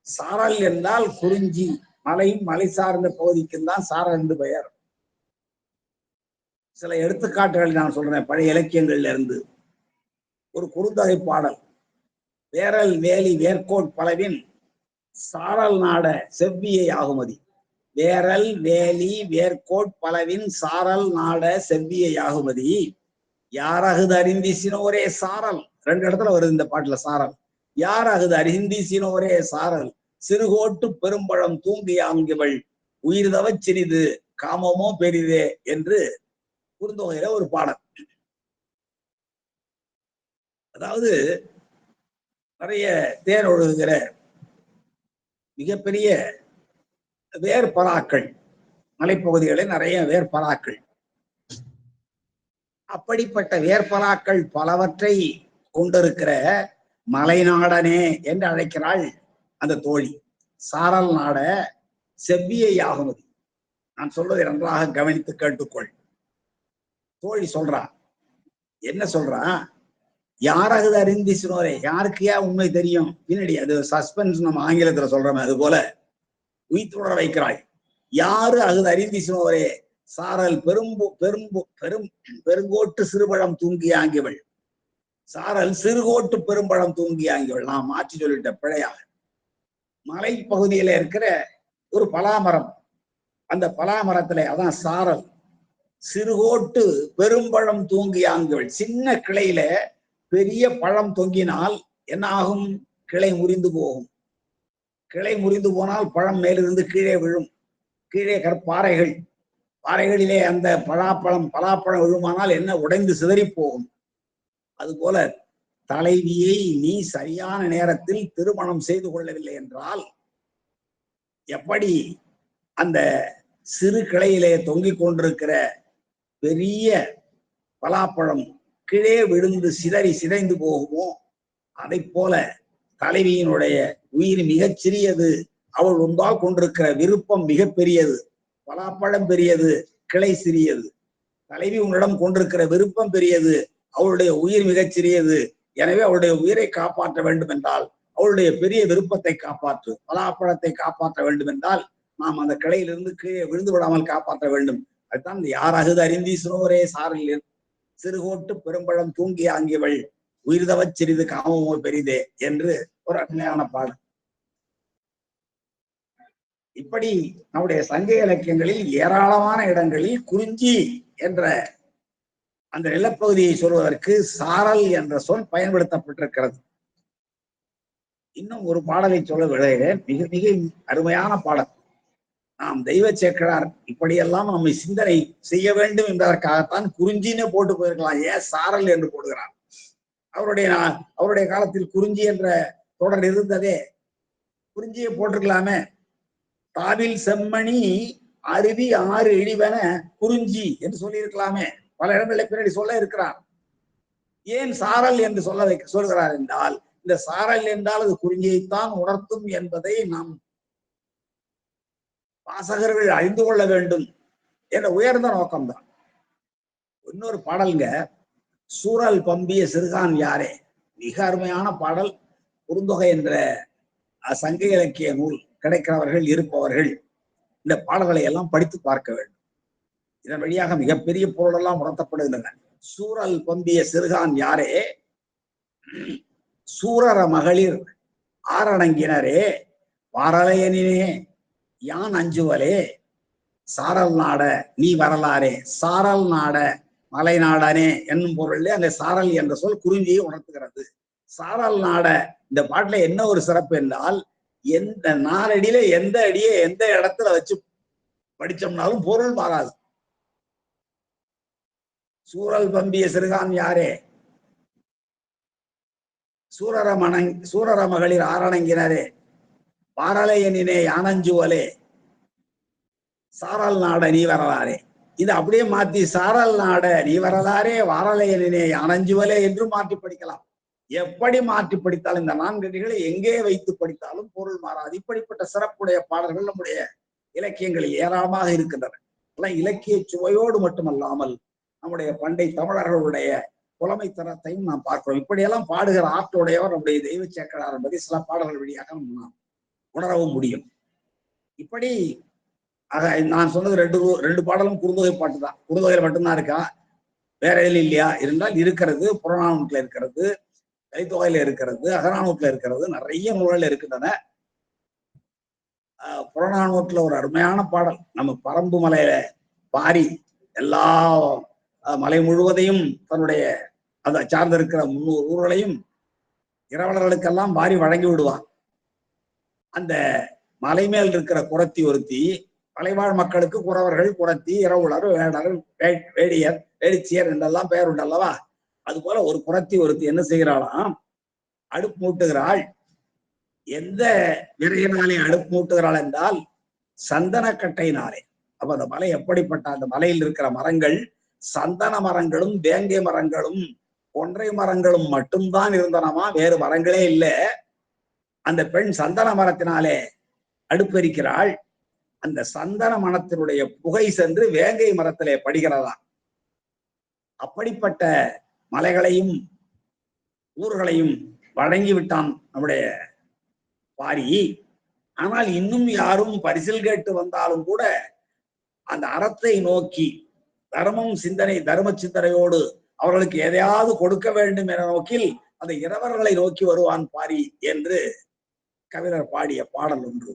Speaker 1: சாரல் என்றால் குறிஞ்சி மலையும் மலை சார்ந்த பகுதிக்கும் தான் சாரல் என்று பெயர். சில எடுத்துக்காட்டுகளை நான் சொல்றேன் பழைய இலக்கியங்கள்ல இருந்து. ஒரு குறுந்தொகை பாடல், வேரல் வேலி வேர்கோட் பலவின் சாரல் நாட செவ்வியை ஆகுமதி. வேரல் வேலி வேர்கோட் பலவின் சாரல் நாட செவ்வியை ஆகுமதி, யாரகுது அறிந்திசினோரே சாரல். ரெண்டு இடத்துல வருது இந்த பாட்டுல சாரல். யாரகுது அறிந்திசினோரே சாரல், சிறுகோட்டு பெரும்பழம் தூங்கியாங்கிவள், உயிர் தவச் சிறிது காமமோ பெரிதே என்று குறுந்தொகையில ஒரு பாடல். அதாவது நிறைய தேர் ஒழுகுகிற மிகப்பெரிய வேர்பராக்கள், மலைப்பகுதிகளில் நிறைய வேர்பராக்கள், அப்படிப்பட்ட வேர்பராக்கள் பலவற்றை கொண்டிருக்கிற மலைநாடனே என்று அழைக்கிறாள் அந்த தோழி. சாரல் நாட செவ்வியை ஆகுமதி. நான் சொல்வதை நன்றாக கவனித்து கேட்டுக்கொள். தோழி சொல்றா, என்ன சொல்றா? யாராவது அறிந்திசினோரே, யாருக்கு ஏன் உண்மை தெரியும் பின்னாடி, அது சஸ்பென்ஸ் நம்ம ஆங்கிலத்துல சொல்றோமே, அது போல உயிர்த்துணர வைக்கிறாய். யாரு அகுது அறிந்திசினோரே சாரல் பெருங்கோட்டு சிறுபழம் தூங்கி ஆங்கியவள். சாரல் சிறுகோட்டு பெரும்பழம் தூங்கி ஆங்கியவள். நான் மாற்றி சொல்லிட்ட பிழையாக. மலை பகுதியில இருக்கிற ஒரு பலாமரம், அந்த பலாமரத்துல அதான் சாரல், சிறுகோட்டு பெரும்பழம் தூங்கி ஆங்கியவள். சின்ன கிளையில பெரிய பழம் தொங்கினால் என்ன ஆகும்? கிளை முறிந்து போகும். கிளை முறிந்து போனால் பழம் மேலிருந்து கீழே விழும். கீழே பாறைகள், பாறைகளிலே அந்த பலாப்பழம் விழுமானால் என்ன? உடைந்து சிதறி போகும். அதுபோல தலைவியை நீ சரியான நேரத்தில் திருமணம் செய்து கொள்ளவில்லை என்றால் எப்படி அந்த சிறு கிளையிலே தொங்கிக் கொண்டிருக்கிற பெரிய பலாப்பழம் கீழே விழுந்து சிதைந்து போகுமோ, அதை போல தலைவியினுடைய உயிர் மிகச் சிறியது, அவள் உண்டால் கொண்டிருக்கிற விருப்பம் மிகப்பெரியது. பலாப்பழம் பெரியது, கிளை சிறியது. தலைவி உன்னிடம் கொண்டிருக்கிற விருப்பம் பெரியது, அவளுடைய உயிர் மிகச் சிறியது. எனவே அவளுடைய உயிரை காப்பாற்ற வேண்டும் என்றால், அவளுடைய பெரிய விருப்பத்தை காப்பாற்று. பலாப்பழத்தை காப்பாற்ற வேண்டும் என்றால் நாம் அந்த கிளையிலிருந்து கீழே விழுந்து விடாமல் காப்பாற்ற வேண்டும். அதுதான் யாராகுது அறிந்தீசுனோரே சாரல், சிறுகோட்டு பெரும்பழம் தூங்கி ஆங்கியவள், உயிர்தவச் சிறிது காமமோ பெரிதே என்று ஒரு அருமையான பாடல். இப்படி நம்முடைய சங்க இலக்கியங்களில் ஏராளமான இடங்களில் குறிஞ்சி என்ற அந்த நிலப்பகுதியை சொல்வதற்கு சாரல் என்ற சொல் பயன்படுத்தப்பட்டிருக்கிறது. இன்னும் ஒரு பாடலை சொல்ல விளைகிறேன், மிக மிக அருமையான பாடல். நாம் தெய்வ சேக்கிழார் இப்படியெல்லாம் நம்மை சிந்தனை செய்ய வேண்டும் என்பதற்காகத்தான் குறிஞ்சின்னு போட்டு போயிருக்கலாம், ஏன் சாரல் என்று போடுகிறார்? அவருடைய காலத்தில் குறிஞ்சி என்ற தொடர் இருந்ததே, குறிஞ்சியை போட்டிருக்கலாமே. தாவில் செம்மணி அருவி ஆறு இழிவன குறிஞ்சி என்று சொல்லி இருக்கலாமே. பல இடங்களில் பின்னாடி சொல்ல இருக்கிறார். ஏன் சாரல் என்று சொல்கிறார் என்றால், இந்த சாரல் என்றால் அது குறிஞ்சியைத்தான் உணர்த்தும் என்பதை நாம் வாசகர்கள் அறிந்து கொள்ள வேண்டும் என்ற உயர்ந்த நோக்கம்தான். இன்னொரு பாடல்ங்க, சூரல் பம்பிய சிறுகான் யாரே, மிக அருமையான பாடல். குறுந்தொகை என்ற சங்க இலக்கிய நூல் கிடைக்கிறவர்கள் இருப்பவர்கள் இந்த பாடல்களை எல்லாம் படித்து பார்க்க வேண்டும். இதன் வழியாக மிகப்பெரிய பொருளெல்லாம் உணர்த்தப்படுகின்றன. சூரல் பம்பிய சிறுகான் யாரே, சூரர மகளிர் ஆரணங்கினரே, வாரலையனினே யான் அஞ்சுவலே, சாரல் நாட நீ வரலாறே. சாரல் நாட மலைநாடனே என்னும் பொருளே அந்த சாரல் என்ற சொல் குறிஞ்சியை உணர்த்துகிறது. சாரல் நாட, இந்த பாட்டுல என்ன ஒரு சிறப்பு என்றால், எந்த நாலடியில எந்த அடியை எந்த இடத்துல வச்சு படிச்சோம்னாலும் பொருள் மாறாது. சூரல் பம்பிய சிறுகான் யாரே, சூரர மகளிர் ஆரணங்கினரே, பாரலையனினே யானஞ்சுவலே, சாரல் நாட நீ வரலாரே. இது அப்படியே மாத்தி சாரல் நாட நீ வரலாரே வாரலையனினே யானஞ்சுவலே என்று மாற்றி படிக்கலாம். எப்படி மாற்றி படித்தாலும் இந்த 4 அடிகளை எங்கே வைத்து படித்தாலும் பொருள் மாறாது. இப்படிப்பட்ட சிறப்புடைய பாடல்கள் நம்முடைய இலக்கியங்களில் ஏராளமாக இருக்கின்றன. இலக்கிய சுவையோடு மட்டுமல்லாமல் நம்முடைய பண்டை தமிழர்களுடைய புலமை தரத்தையும் நாம் பார்க்கிறோம். இப்படியெல்லாம் பாடுகிற ஆற்றோடையவர் நம்முடைய தெய்வ சேக்கடார் என்பதை சில பாடல்கள் வழியாக நாம் உணரவும் முடியும். இப்படி நான் சொன்னது ரெண்டு பாடலும் குறுந்தொகை பாட்டு தான். குறுந்தொகையில மட்டும்தான் இருக்கா, வேற எதில் இல்லையா? இருந்தால் இருக்கிறது. புறநானூற்றுல இருக்கிறது, கைத்தொகையில இருக்கிறது, அகநானூற்றுல இருக்கிறது, நிறைய நூல்கள் இருக்கின்றன. புறநானூற்றுல ஒரு அருமையான பாடல், நம்ம பரம்பு மலையில பாரி எல்லா மலை முழுவதையும் தன்னுடைய அதை சார்ந்திருக்கிற 300 ஊர்களையும் இரவலர்களுக்கெல்லாம் வாரி வழங்கி விடுவான். அந்த மலை மேல் இருக்கிற குரத்தி ஒருத்தி, மலைவாழ் மக்களுக்கு குறவர்கள், குரத்தி, இரவுலர், வேடர், வேடியர், வேடிச்சியர் என்றெல்லாம் பெயர் உண்டு அல்லவா? அது போல ஒரு குரத்தி ஒருத்தி என்ன செய்கிறாளாம், அடுப்பு மூட்டுகிறாள். எந்த விரையினாலே அடுப்பு மூட்டுகிறாள் என்றால் சந்தனக்கட்டையினாலே. அப்ப அந்த மலை எப்படிப்பட்ட, அந்த மலையில் இருக்கிற மரங்கள் சந்தன மரங்களும் வேங்கை மரங்களும் கொன்றை மரங்களும் மட்டும்தான் இருந்தனமா, வேறு மரங்களே இல்லை. அந்த பெண் சந்தன மரத்தினாலே அடுப்பெரிக்கிறாள். அந்த சந்தன மரத்தினுடைய புகை சென்று வேங்கை மரத்திலே படுகிறதா. அப்படிப்பட்ட மலைகளையும் ஊர்களையும் வழங்கிவிட்டான் நம்முடைய பாரி. ஆனால் இன்னும் யாரும் பரிசில் கேட்டு வந்தாலும் கூட அந்த அறத்தை நோக்கி தர்மம் சிந்தனை, தர்ம சிந்தனையோடு அவர்களுக்கு எதையாவது கொடுக்க வேண்டும் என நோக்கில் அந்த இரவர்களை நோக்கி வருவான் பாரி என்று கவிஞர் பாடிய பாடல் ஒன்று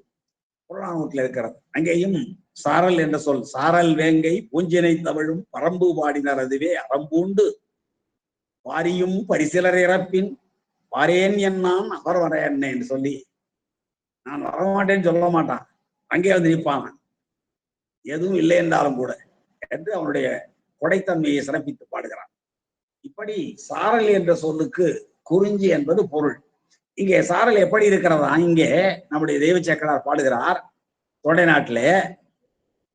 Speaker 1: புறநானூற்றில் இருக்கிறது. அங்கேயும் சாரல் என்ற சொல், சாரல் வேங்கை பூஞ்சினை தமிழும் பரம்பு பாடினர் அதுவே அறம்பூண்டு பாரியும் பரிசிலர் இறப்பின் பாரேன் என்னான் அவர் வர என்ன என்று சொல்லி, நான் வரமாட்டேன்னு சொல்ல மாட்டான், அங்கே வந்து நிற்பான், எதுவும் இல்லை என்றாலும் கூட என்று அவனுடைய கொடைத்தன்மையை சிறப்பித்து பாடுகிறான். இப்படி சாரல் என்ற சொல்லுக்கு குறிஞ்சி என்பது பொருள். இங்கே சாரல் எப்படி இருக்கிறதா, இங்கே நம்முடைய தெய்வ சேக்கடார் பாடுகிறார், தொண்டை நாட்டிலே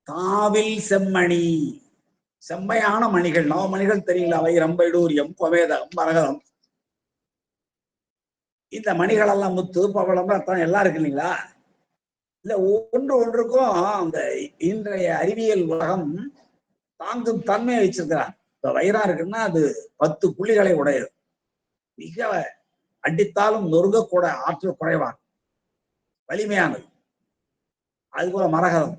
Speaker 1: தாவில் செம்மணி, செம்மையான மணிகள், நவமணிகள் தெரியல, வைரம், வைடூரியம், கோமேதகம், மரகதம், இந்த மணிகள் எல்லாம் முத்து, பவளம், ரத்தம் எல்லாம் இருக்கு இல்லைங்களா? இல்ல ஒன்று ஒன்றுக்கும் அந்த இன்றைய அறிவியல் உலகம் தாங்கும் தன்மையை வச்சிருக்கிறான். இப்ப வைரம் இருக்குன்னா அது 10 புள்ளிகளை உடையது, மிக அடித்தாலும் நொறுங்கக்கூட ஆற்றல் குறைவான், வலிமையானது. அதுபோல மரகதம்,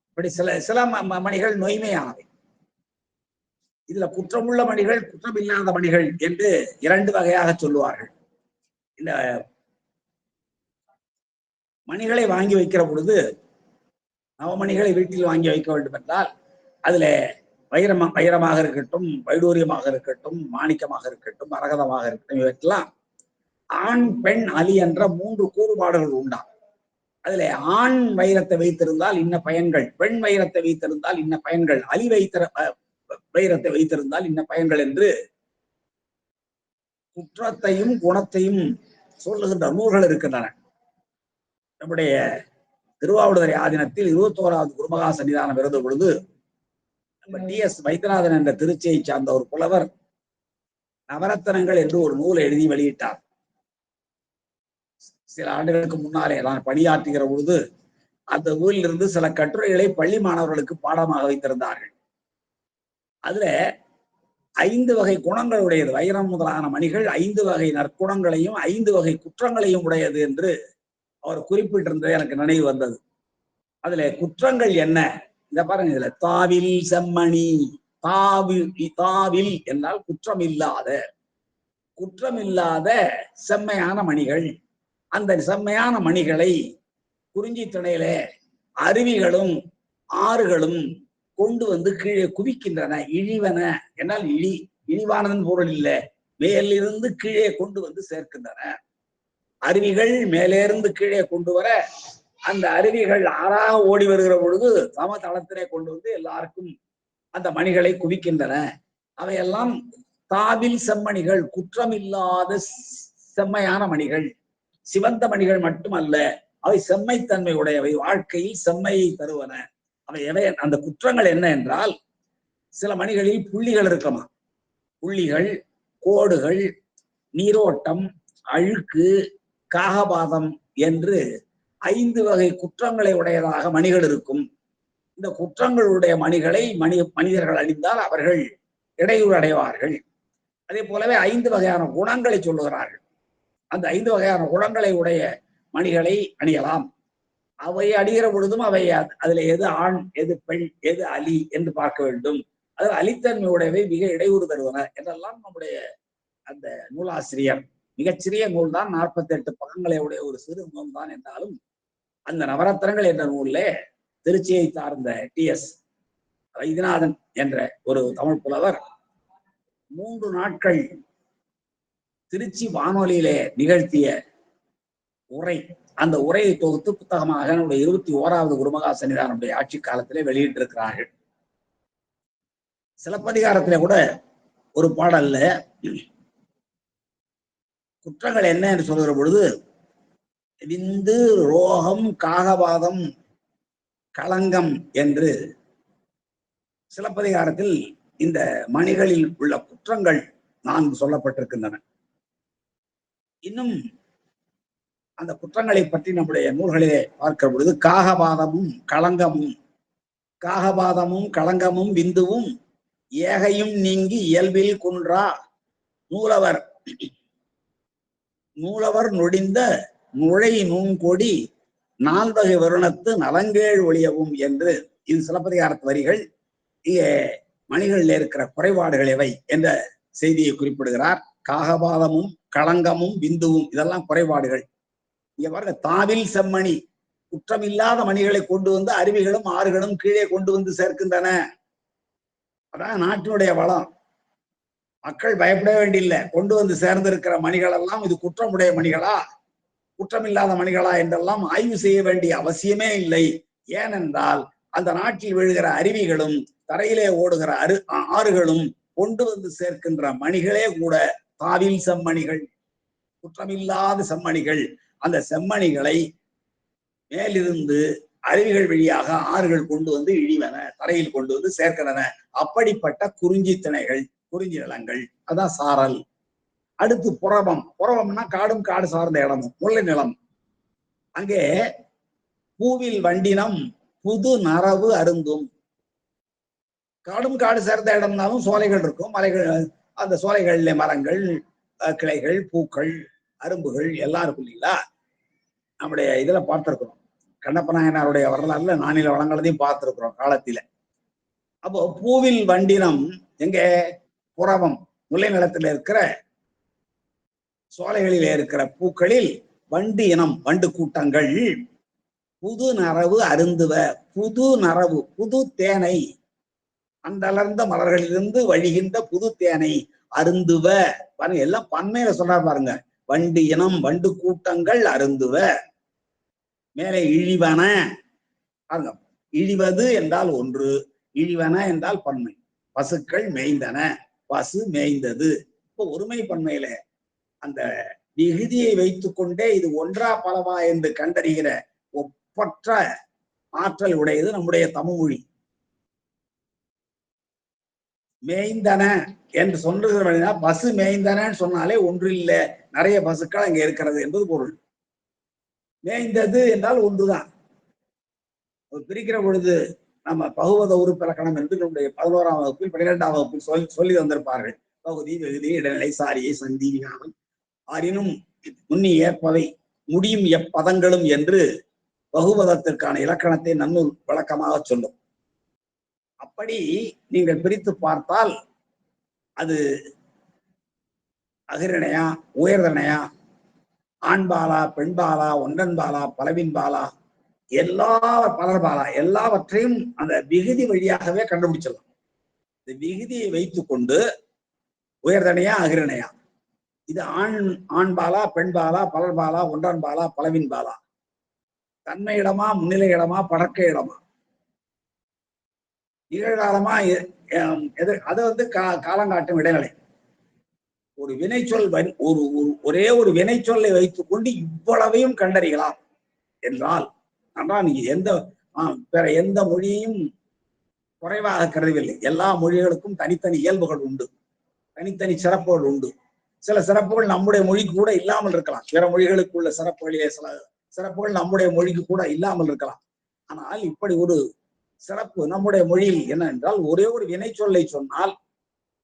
Speaker 1: இப்படி சில மணிகள் நொய்மையானவை. இதுல குற்றமுள்ள மணிகள், குற்றம் இல்லாத மணிகள் என்று 2 வகையாக சொல்லுவார்கள். இந்த மணிகளை வாங்கி வைக்கிற பொழுது, நவமணிகளை வீட்டில் வாங்கி வைக்க வேண்டும் என்றால் அதுல வைரமாக இருக்கட்டும், வைடூரியமாக இருக்கட்டும், மாணிக்கமாக இருக்கட்டும், மரகதமாக இருக்கட்டும், இவற்றெல்லாம் ஆண் பெண் அலி என்ற 3 கூறுபாடுகள் உண்டாம். அதுல ஆண் வைரத்தை வைத்திருந்தால் இன்ன பயன்கள், பெண் வைரத்தை வைத்திருந்தால் இன்ன பயன்கள், அலி வைரத்தை வைத்திருந்தால் இன்ன பயன்கள் என்று குற்றத்தையும் குணத்தையும் சொல்லுகின்ற நூல்கள் இருக்கின்றன. நம்முடைய திருவாவடுதுறை ஆதீனத்தில் 21வது குருமகா சன்னிதானம் இருந்த பொழுது நம்ம டி.எஸ். வைத்தியநாதன் என்ற திருச்சியை சார்ந்த ஒரு புலவர் நவரத்தனங்கள் என்று ஒரு நூலை எழுதி வெளியிட்டார். சில ஆண்டுகளுக்கு முன்னாலே நான் பணியாற்றுகிற பொழுது அந்த நூலிலிருந்து சில கட்டுரைகளை பள்ளி மாணவர்களுக்கு பாடமாக வைத்திருந்தார்கள். அதுல 5 வகை குணங்கள் உடையது, வைரம் முதலான மணிகள் 5 வகை நற்குணங்களையும் 5 வகை குற்றங்களையும் உடையது என்று அவர் குறிப்பிட்டிருந்தது எனக்கு நினைவு வந்தது. அதுல குற்றங்கள் என்ன, இத பாருங்க, இதுல தாவில் செம்மணி, தாவில் என்றால் குற்றமில்லாத செம்மையான மணிகள். அந்த செம்மையான மணிகளை குறிஞ்சி திணையில அருவிகளும் ஆறுகளும் கொண்டு வந்து கீழே குவிக்கின்றன. இழிவன என்றால் இழிவானதன் பொருள் இல்லை, மேலிருந்து கீழே கொண்டு வந்து சேர்க்கின்றன. அருவிகள் மேலேருந்து கீழே கொண்டு வர அந்த அருவிகள் ஆறாக ஓடி வருகிற பொழுது சமதளத்திலே கொண்டு வந்து எல்லாருக்கும் அந்த மணிகளை குவிக்கின்றன. அவையெல்லாம் தாவில் செம்மணிகள், குற்றமில்லாத செம்மையான மணிகள். சிவந்த மணிகள் மட்டுமல்ல, அவை செம்மைத்தன்மை உடையவை, வாழ்க்கையில் செம்மையை தருவன. அவை எவை? அந்த குற்றங்கள் என்ன என்றால், சில மணிகளில் புள்ளிகள் இருக்குமா, புள்ளிகள், கோடுகள், நீரோட்டம், அழுக்கு, காகபாதம் என்று 5 வகை குற்றங்களை உடையதாக மணிகள் இருக்கும். இந்த குற்றங்களுடைய மணிகளை மனிதர்கள் அணிந்தால் அவர்கள் இடையூறு அடைவார்கள். அதே போலவே 5 வகையான குணங்களை சொல்லுகிறார்கள். அந்த 5 வகையான குணங்களை உடைய மணிகளை அணியலாம். அவை அணிகிற பொழுதும் அவை அதுல எது ஆண், எது பெண், எது அலி என்று பார்க்க வேண்டும். அது அலித்தன்மை உடையவை, மிக இடையூறு தருவன என்றெல்லாம் நம்முடைய அந்த நூலாசிரியர், மிகச்சிறிய நூல் தான், 48 பக்கங்களை உடைய ஒரு சிறு நூல் தான் என்றாலும், அந்த நவரத்னங்கள் என்ற நூலிலே திருச்சியை சார்ந்த டி.எஸ். வைத்தியநாதன் என்ற ஒரு தமிழ் புலவர் 3 நாட்கள் திருச்சி வானொலியிலே நிகழ்த்திய உரை, அந்த உரையை தொகுத்து புத்தகமாக நம்முடைய 21வது குருமகா சன்னிதானமுடைய ஆட்சி காலத்திலே வெளியிட்டிருக்கிறார்கள். சிலப்பதிகாரத்திலே கூட ஒரு பாடல்ல குற்றங்கள் என்ன என்று சொல்கிற பொழுது, விந்து, ரோகம், காகபாதம், களங்கம் என்று சிலப்பதிகாரத்தில் இந்த மணிகளில் உள்ள குற்றங்கள் 4 சொல்லப்பட்டிருக்கின்றன. இன்னும் அந்த குற்றங்களை பற்றி நம்முடைய நூல்களிலே பார்க்கிற பொழுது, காகபாதமும் களங்கமும் விந்துவும் ஏகையும் நீங்கி இயல்பில் குன்றா நூலவர் நொடிந்த நுழை நூங்கொடி 4 வகை வருணத்து நலங்கேழ் ஒளியவும் என்று இது சிலப்பதிகாரத்து வரிகள். இங்கே மணிகளில் இருக்கிற குறைபாடுகள் எவை என்ற செய்தியை குறிப்பிடுகிறார். காகபாதமும் களங்கமும் விந்துவும் இதெல்லாம் குறைபாடுகள். இங்க பாருங்க, தாவில் செம்மணி, குற்றமில்லாத மணிகளை கொண்டு வந்து அருவிகளும் ஆறுகளும் கீழே கொண்டு வந்து சேர்க்கின்றன. அதான் நாட்டினுடைய வளம். மக்கள் பயப்பட வேண்டியில்லை. கொண்டு வந்து சேர்ந்திருக்கிற மணிகள் எல்லாம் இது குற்றமுடைய மணிகளா, குற்றமில்லாத மணிகளா என்றெல்லாம் ஆய்வு செய்ய வேண்டிய அவசியமே இல்லை. ஏனென்றால் அந்த நாட்டில் விழுகிற அருவிகளும் தரையிலே ஓடுகிற ஆறுகளும் கொண்டு வந்து சேர்க்கின்ற மணிகளே கூட தாவில் செம்மணிகள், குற்றமில்லாத செம்மணிகள். அந்த செம்மணிகளை மேலிருந்து அருவிகள் வழியாக ஆறுகள் கொண்டு வந்து இழிவன, தரையில் கொண்டு வந்து சேர்க்கின்றன. அப்படிப்பட்ட குறிஞ்சி திணைகள், குறிஞ்சி நிலங்கள், அதான் சாரல். அடுத்து புறவம்னா காடும் காடு சார்ந்த இடமும், முல்லை நிலம். அங்கே பூவில் வண்டினம் புது நரவு அருந்தும். காடும் காடு சேர்ந்த இடம்னாலும் சோலைகள் இருக்கும், மலைகள், அந்த சோலைகள்ல மரங்கள், கிளைகள், பூக்கள், அரும்புகள் எல்லாம் இருக்கும் இல்லைங்களா. நம்முடைய இதுல பார்த்திருக்கிறோம், கண்ணப்ப நாயனாருடைய வரலாறுல நானில வளங்களதையும் பார்த்திருக்கிறோம் காலத்தில. அப்போ பூவில் வண்டினம் எங்க? புறவம், முல்லை நிலத்தில் இருக்கிற சோலைகளிலே இருக்கிற பூக்களில் வண்டு இனம், வண்டு கூட்டங்கள் புது நரவு அருந்துவ. புது நரவு, புது தேனை, அந்தளர்ந்த மலர்களிலிருந்து வழிகின்ற புது தேனை அருந்துவ. பாருங்க, எல்லாம் பன்மையில சொல்றா பாருங்க. வண்டு இனம், வண்டு கூட்டங்கள் அருந்துவ. மேலே இழிவன பாருங்க, இழிவது என்றால் ஒன்று, இழிவன என்றால் பன்மை. பசுக்கள் மேய்ந்தன, பசு மேய்ந்தது. இப்போ ஒருமை பன்மையில அந்த விகுதியை வைத்துக் கொண்டே இது ஒன்றா பலவா என்று கண்டறிகிற ஒப்பற்ற ஆற்றல் உடையது நம்முடைய தமிழ் மொழி. மேய்ந்தன என்று சொல்லுகிற பசு மேய்ந்தனன்னு சொன்னாலே ஒன்று இல்லை, நிறைய பசுக்கள் அங்க இருக்கிறது என்பது பொருள். மேய்ந்தது என்றால் ஒன்றுதான். பிரிக்கிற பொழுது நம்ம பகுவத உறுப்பிலக்கணம் என்று நம்முடைய 11ஆம் வகுப்பில் 12ஆம் வகுப்பில் சொல்லி வந்திருப்பார்கள். பகுதி, வெகுதி, இடைநிலை, சாரியை, சந்தி, விகாரம் ஆறினும் முன்னி ஏற்பவை முடியும் எப்பதங்களும் என்று பகுவதத்திற்கான இலக்கணத்தை நன்னூல் வழக்கமாக சொல்லும். அப்படி நீங்கள் பிரித்து பார்த்தால் அது அகிரணையா, உயர்தனையா, ஆண்பாலா, பெண்பாலா, ஒன்றன்பாலா, பலவின்பாலா, பலர்பாலா, எல்லாவற்றையும் அந்த விகுதி வழியாகவே கண்டுபிடிச்சிடலாம். இந்த விகுதியை வைத்துக் கொண்டு உயர்தனையா, அகிரணையா, இது ஆண்பாலா, பெண்பாலா, பலர்பாலா, ஒன்றன்பாலா, பலவின்பாலா, தன்மை இடமா, முன்னிலை இடமா, படக்க இடமா, நிகழ்காலமா, அது காலங்காட்டும் இடைநிலை. ஒரு வினைச்சொல் ஒரே ஒரு வினைச்சொல்லை வைத்துக் கொண்டு இவ்வளவையும் கண்டறியலாம் என்றால் நீங்க வேற எந்த மொழியையும் குறைவாக கருதவில்லை. எல்லா மொழிகளுக்கும் தனித்தனி இயல்புகள் உண்டு, தனித்தனி சிறப்புகள் உண்டு. சில சிறப்புகள் நம்முடைய மொழிக்கு கூட இல்லாமல் இருக்கலாம். பிற மொழிகளுக்கு உள்ள சிறப்புகளிலே சில சிறப்புகள் நம்முடைய மொழிக்கு கூட இல்லாமல் இருக்கலாம். ஆனால் இப்படி ஒரு சிறப்பு நம்முடைய மொழியில் என்ன என்றால், ஒரே ஒரு வினை சொல்லை சொன்னால்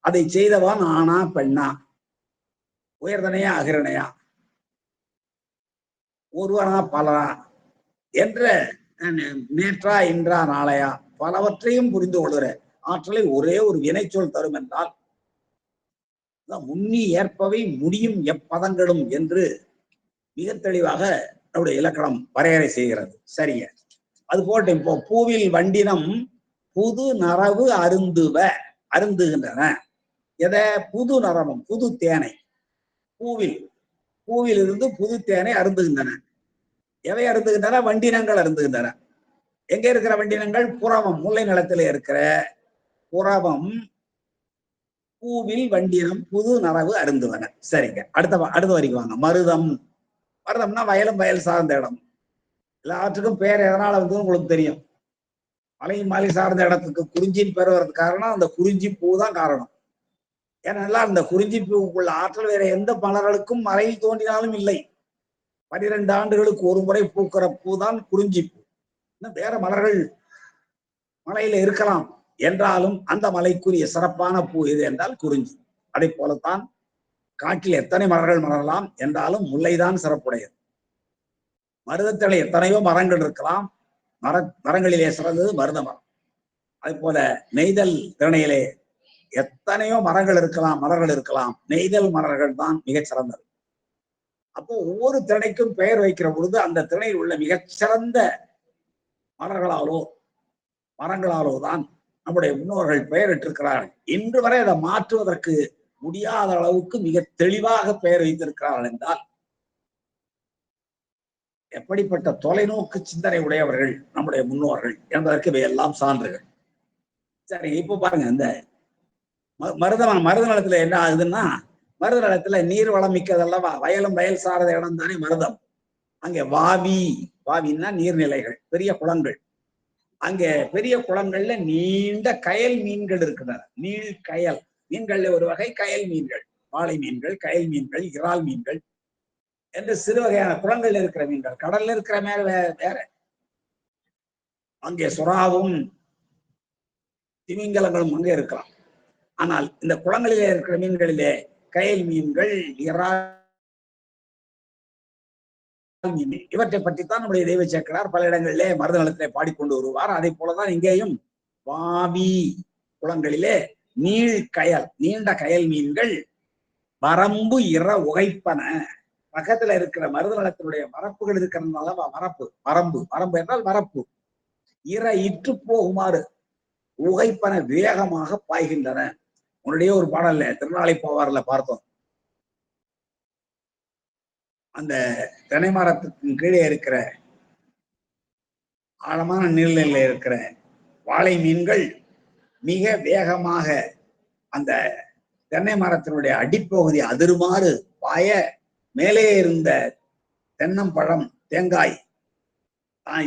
Speaker 1: அதை செய்தவன் ஆனா பெண்ணா, உயர்தனையா அகிரணையா, ஒருவனா பலரா என்ற நேற்றா இன்றா நாளையா பலவற்றையும் புரிந்து கொள்கிற ஆற்றலை ஒரே ஒரு வினைச்சொல் தரும் என்றால், முன்னி ஏற்பவை முடியும் எப்பதங்களும் என்று மிக தெளிவாக நம்முடைய இலக்கணம் வரையறை செய்கிறது. சரிங்க, அது போட்டு இப்போ பூவில் வண்டினம் புது நரவு அருந்துகின்றன. எதை? புது நரவம், புது தேனை. பூவில் இருந்து புது தேனை அருந்துகின்றன. எவை அருந்துகின்றன? வண்டினங்கள் அருந்துகின்றன. எங்க இருக்கிற வண்டினங்கள்? புறவம், முல்லை நிலத்திலே இருக்கிற புறவம் பூவில் வண்டினம் புது நரவு அருந்துவன. சரிங்க, அடுத்த வரைக்கும் வாங்க. மருதம்னா வயலும் வயல் சார்ந்த இடம். எல்லாத்துக்கும் பேர் எதனால வந்து உங்களுக்கு தெரியும். மலை மாலை சார்ந்த இடத்துக்கு குறிஞ்சின்னு பேர் வர்றதுக்கு காரணம் அந்த குறிஞ்சி பூ தான் காரணம். ஏன்னா அந்த குறிஞ்சி பூவுக்குள்ள ஆற்றல் வேற எந்த மலர்களுக்கும் மலையில் தோன்றினாலும் இல்லை. 12 ஆண்டுகளுக்கு ஒரு முறை பூக்கிற பூ தான் குறிஞ்சி பூ. வேற மலர்கள் மலையில இருக்கலாம் என்றாலும் அந்த மலைக்குரிய சிறப்பான பூ எது என்றால் குறிஞ்சி. அதை போலத்தான் காட்டில் எத்தனை மலர்கள் மலரலாம் என்றாலும் முல்லைதான் சிறப்புடையது. மருதத்தில எத்தனையோ மரங்கள் இருக்கலாம், மரங்களிலே சிறந்தது மருத மரம். அதே போல நெய்தல் திணையிலே எத்தனையோ மரங்கள் இருக்கலாம், நெய்தல் மலர்கள் தான் மிகச் சிறந்தது. அப்போ ஒவ்வொரு திணைக்கும் பெயர் வைக்கிற பொழுது அந்த திணையில் உள்ள மிகச்சிறந்த மரங்களாலோ தான் நம்முடைய முன்னோர்கள் பெயரிட்டிருக்கிறார்கள். இன்று வரை அதை மாற்றுவதற்கு முடியாத அளவுக்கு மிக தெளிவாக பெயர் வைத்திருக்கிறார்கள் என்றால், எப்படிப்பட்ட தொலைநோக்கு சிந்தனை உடையவர்கள் நம்முடைய முன்னோர்கள் என்பதற்கு இவையெல்லாம் சான்றுகள். சரி, இப்போ பாருங்க, இந்த மருத நிலத்துல என்ன ஆகுதுன்னா, மருத நிலத்துல நீர் வளம் மிக்கதல்லவா, வயலும் வயல் சார்ந்த இடம் தானே மருதம். அங்கே வாவின்னா நீர்நிலைகள், பெரிய குளங்கள். அங்கே பெரிய குளங்கள்ல நீண்ட கயல் மீன்கள் இருக்கின்றன. நீள் கயல் மீன்கள்ல ஒரு வகை கயல் மீன்கள், வாழை மீன்கள், கயல் மீன்கள், இறால் மீன்கள் என்று சிறு வகையான குளங்கள்ல இருக்கிற மீன்கள். கடல்ல இருக்கிற மேல வேற. அங்கே சுறாவும் திமிங்கலங்களும் அங்கே இருக்கலாம். ஆனால் இந்த குளங்களிலே இருக்கிற மீன்களிலே கயல் மீன்கள், இறால் மீன், இவற்றை பற்றித்தான் நம்முடைய தெய்வ சேக்கரார் பல இடங்களிலே மருத நிலத்திலே பாடிக்கொண்டு வருவார். அதே போலதான் இங்கேயும் வாவி குளங்களிலே நீண்ட கயல் மீன்கள் வரம்பு உகைப்பன. பக்கத்துல இருக்கிற மருத நிலத்தினுடைய வரப்புகள் இருக்கிறதுனால வரம்பு என்றால் வரப்பு, இற்று போகுமாறு உகைப்பன வேகமாக பாய்கின்றன. உன்னுடைய ஒரு பாடல்ல திருநாளை போவார்ல பார்த்தோம். அந்த தென்னை மரத்துக்கு கீழே இருக்கிற ஆழமான நீர்நிலையில இருக்கிற வாழை மீன்கள் மிக வேகமாக அந்த தென்னை மரத்தினுடைய அடிப்பகுதி அதிருமாறு பாய, மேலே இருந்த தென்னம்பழம், தேங்காய்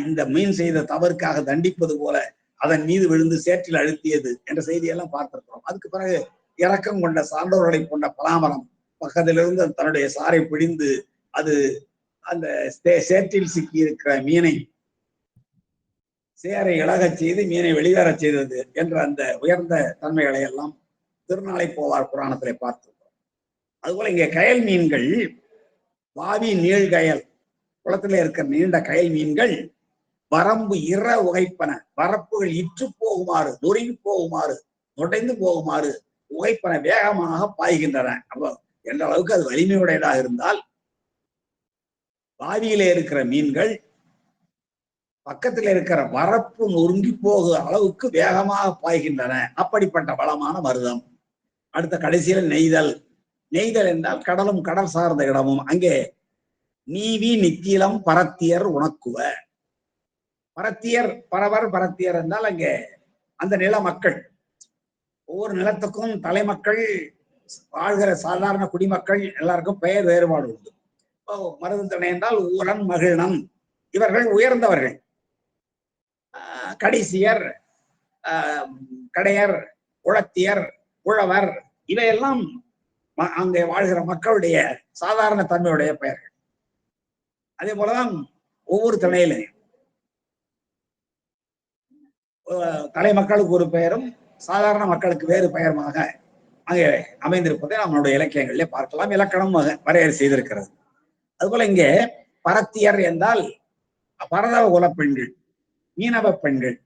Speaker 1: இந்த மீன் செய்த தவறுக்காக தண்டிப்பது போல அதன் மீது விழுந்து சேற்றில் அழுத்தியது என்ற செய்தியெல்லாம் பார்த்திருக்கிறோம். அதுக்கு பிறகு இரக்கம் கொண்ட சான்றோர்களை கொண்ட பலாமரம் பக்கத்திலிருந்து தன்னுடைய சாறை பிடிந்து அது அந்த சேற்றில் சிக்கி இருக்கிற மீனை சேரை இழகச் செய்து மீனை வெளியேறச் செய்தது என்ற அந்த உயர்ந்த தன்மைகளை எல்லாம் திருநாளை போவார் புராணத்திலே பார்த்திருக்கிறோம். அதுபோல இங்கே கயல் மீன்கள், வாவி நீள்கயல் குளத்திலே இருக்கிற நீண்ட கயல் மீன்கள் வரம்பு உகைப்பன, வரப்புகள் இற்று போகுமாறு, நொறுங்கி போகுமாறு, நுடைந்து போகுமாறு உகைப்பன வேகமாக பாய்கின்றன. அப்போ என்ற அளவுக்கு அது வலிமையுடையதாக இருந்தால், வாவியிலே இருக்கிற மீன்கள் பக்கத்தில் இருக்கிற வரப்பு நொறுங்கி போகிற அளவுக்கு வேகமாக பாய்கின்றன. அப்படிப்பட்ட வளமான மருதம். அடுத்த கடைசியில் நெய்தல் என்றால் கடலும் கடல் சார்ந்த இடமும். அங்கே நீவி நித்திலம் பரத்தியர் உணக்குவ. பரத்தியர் பரவர் பரத்தியர் என்றால் அங்கே அந்த நில மக்கள், ஒவ்வொரு நிலத்துக்கும் தலைமக்கள், வாழ்கிற சாதாரண குடிமக்கள் எல்லாருக்கும் பெயர் வேறுபாடு உண்டு. மருதந்தனை என்றால் ஊரன் மகிழன், இவர்கள் உயர்ந்தவர்கள். கடைசியர், கடையர், உழத்தியர், உழவர், இவையெல்லாம் அங்கே வாழ்கிற மக்களுடைய சாதாரண தன்மையுடைய பெயர்கள். அதே போலதான் ஒவ்வொரு திணையிலையும் தலைமக்களுக்கு ஒரு பெயரும் சாதாரண மக்களுக்கு வேறு பெயருமாக அங்கே அமைந்திருப்பதை நம்மளுடைய இலக்கியங்களிலே பார்க்கலாம். இலக்கணம் வரையறை செய்திருக்கிறது. அதுபோல இங்கே பரத்தியர் என்றால் பரதவ குல பெண்கள், மீனவ பெண்கள்.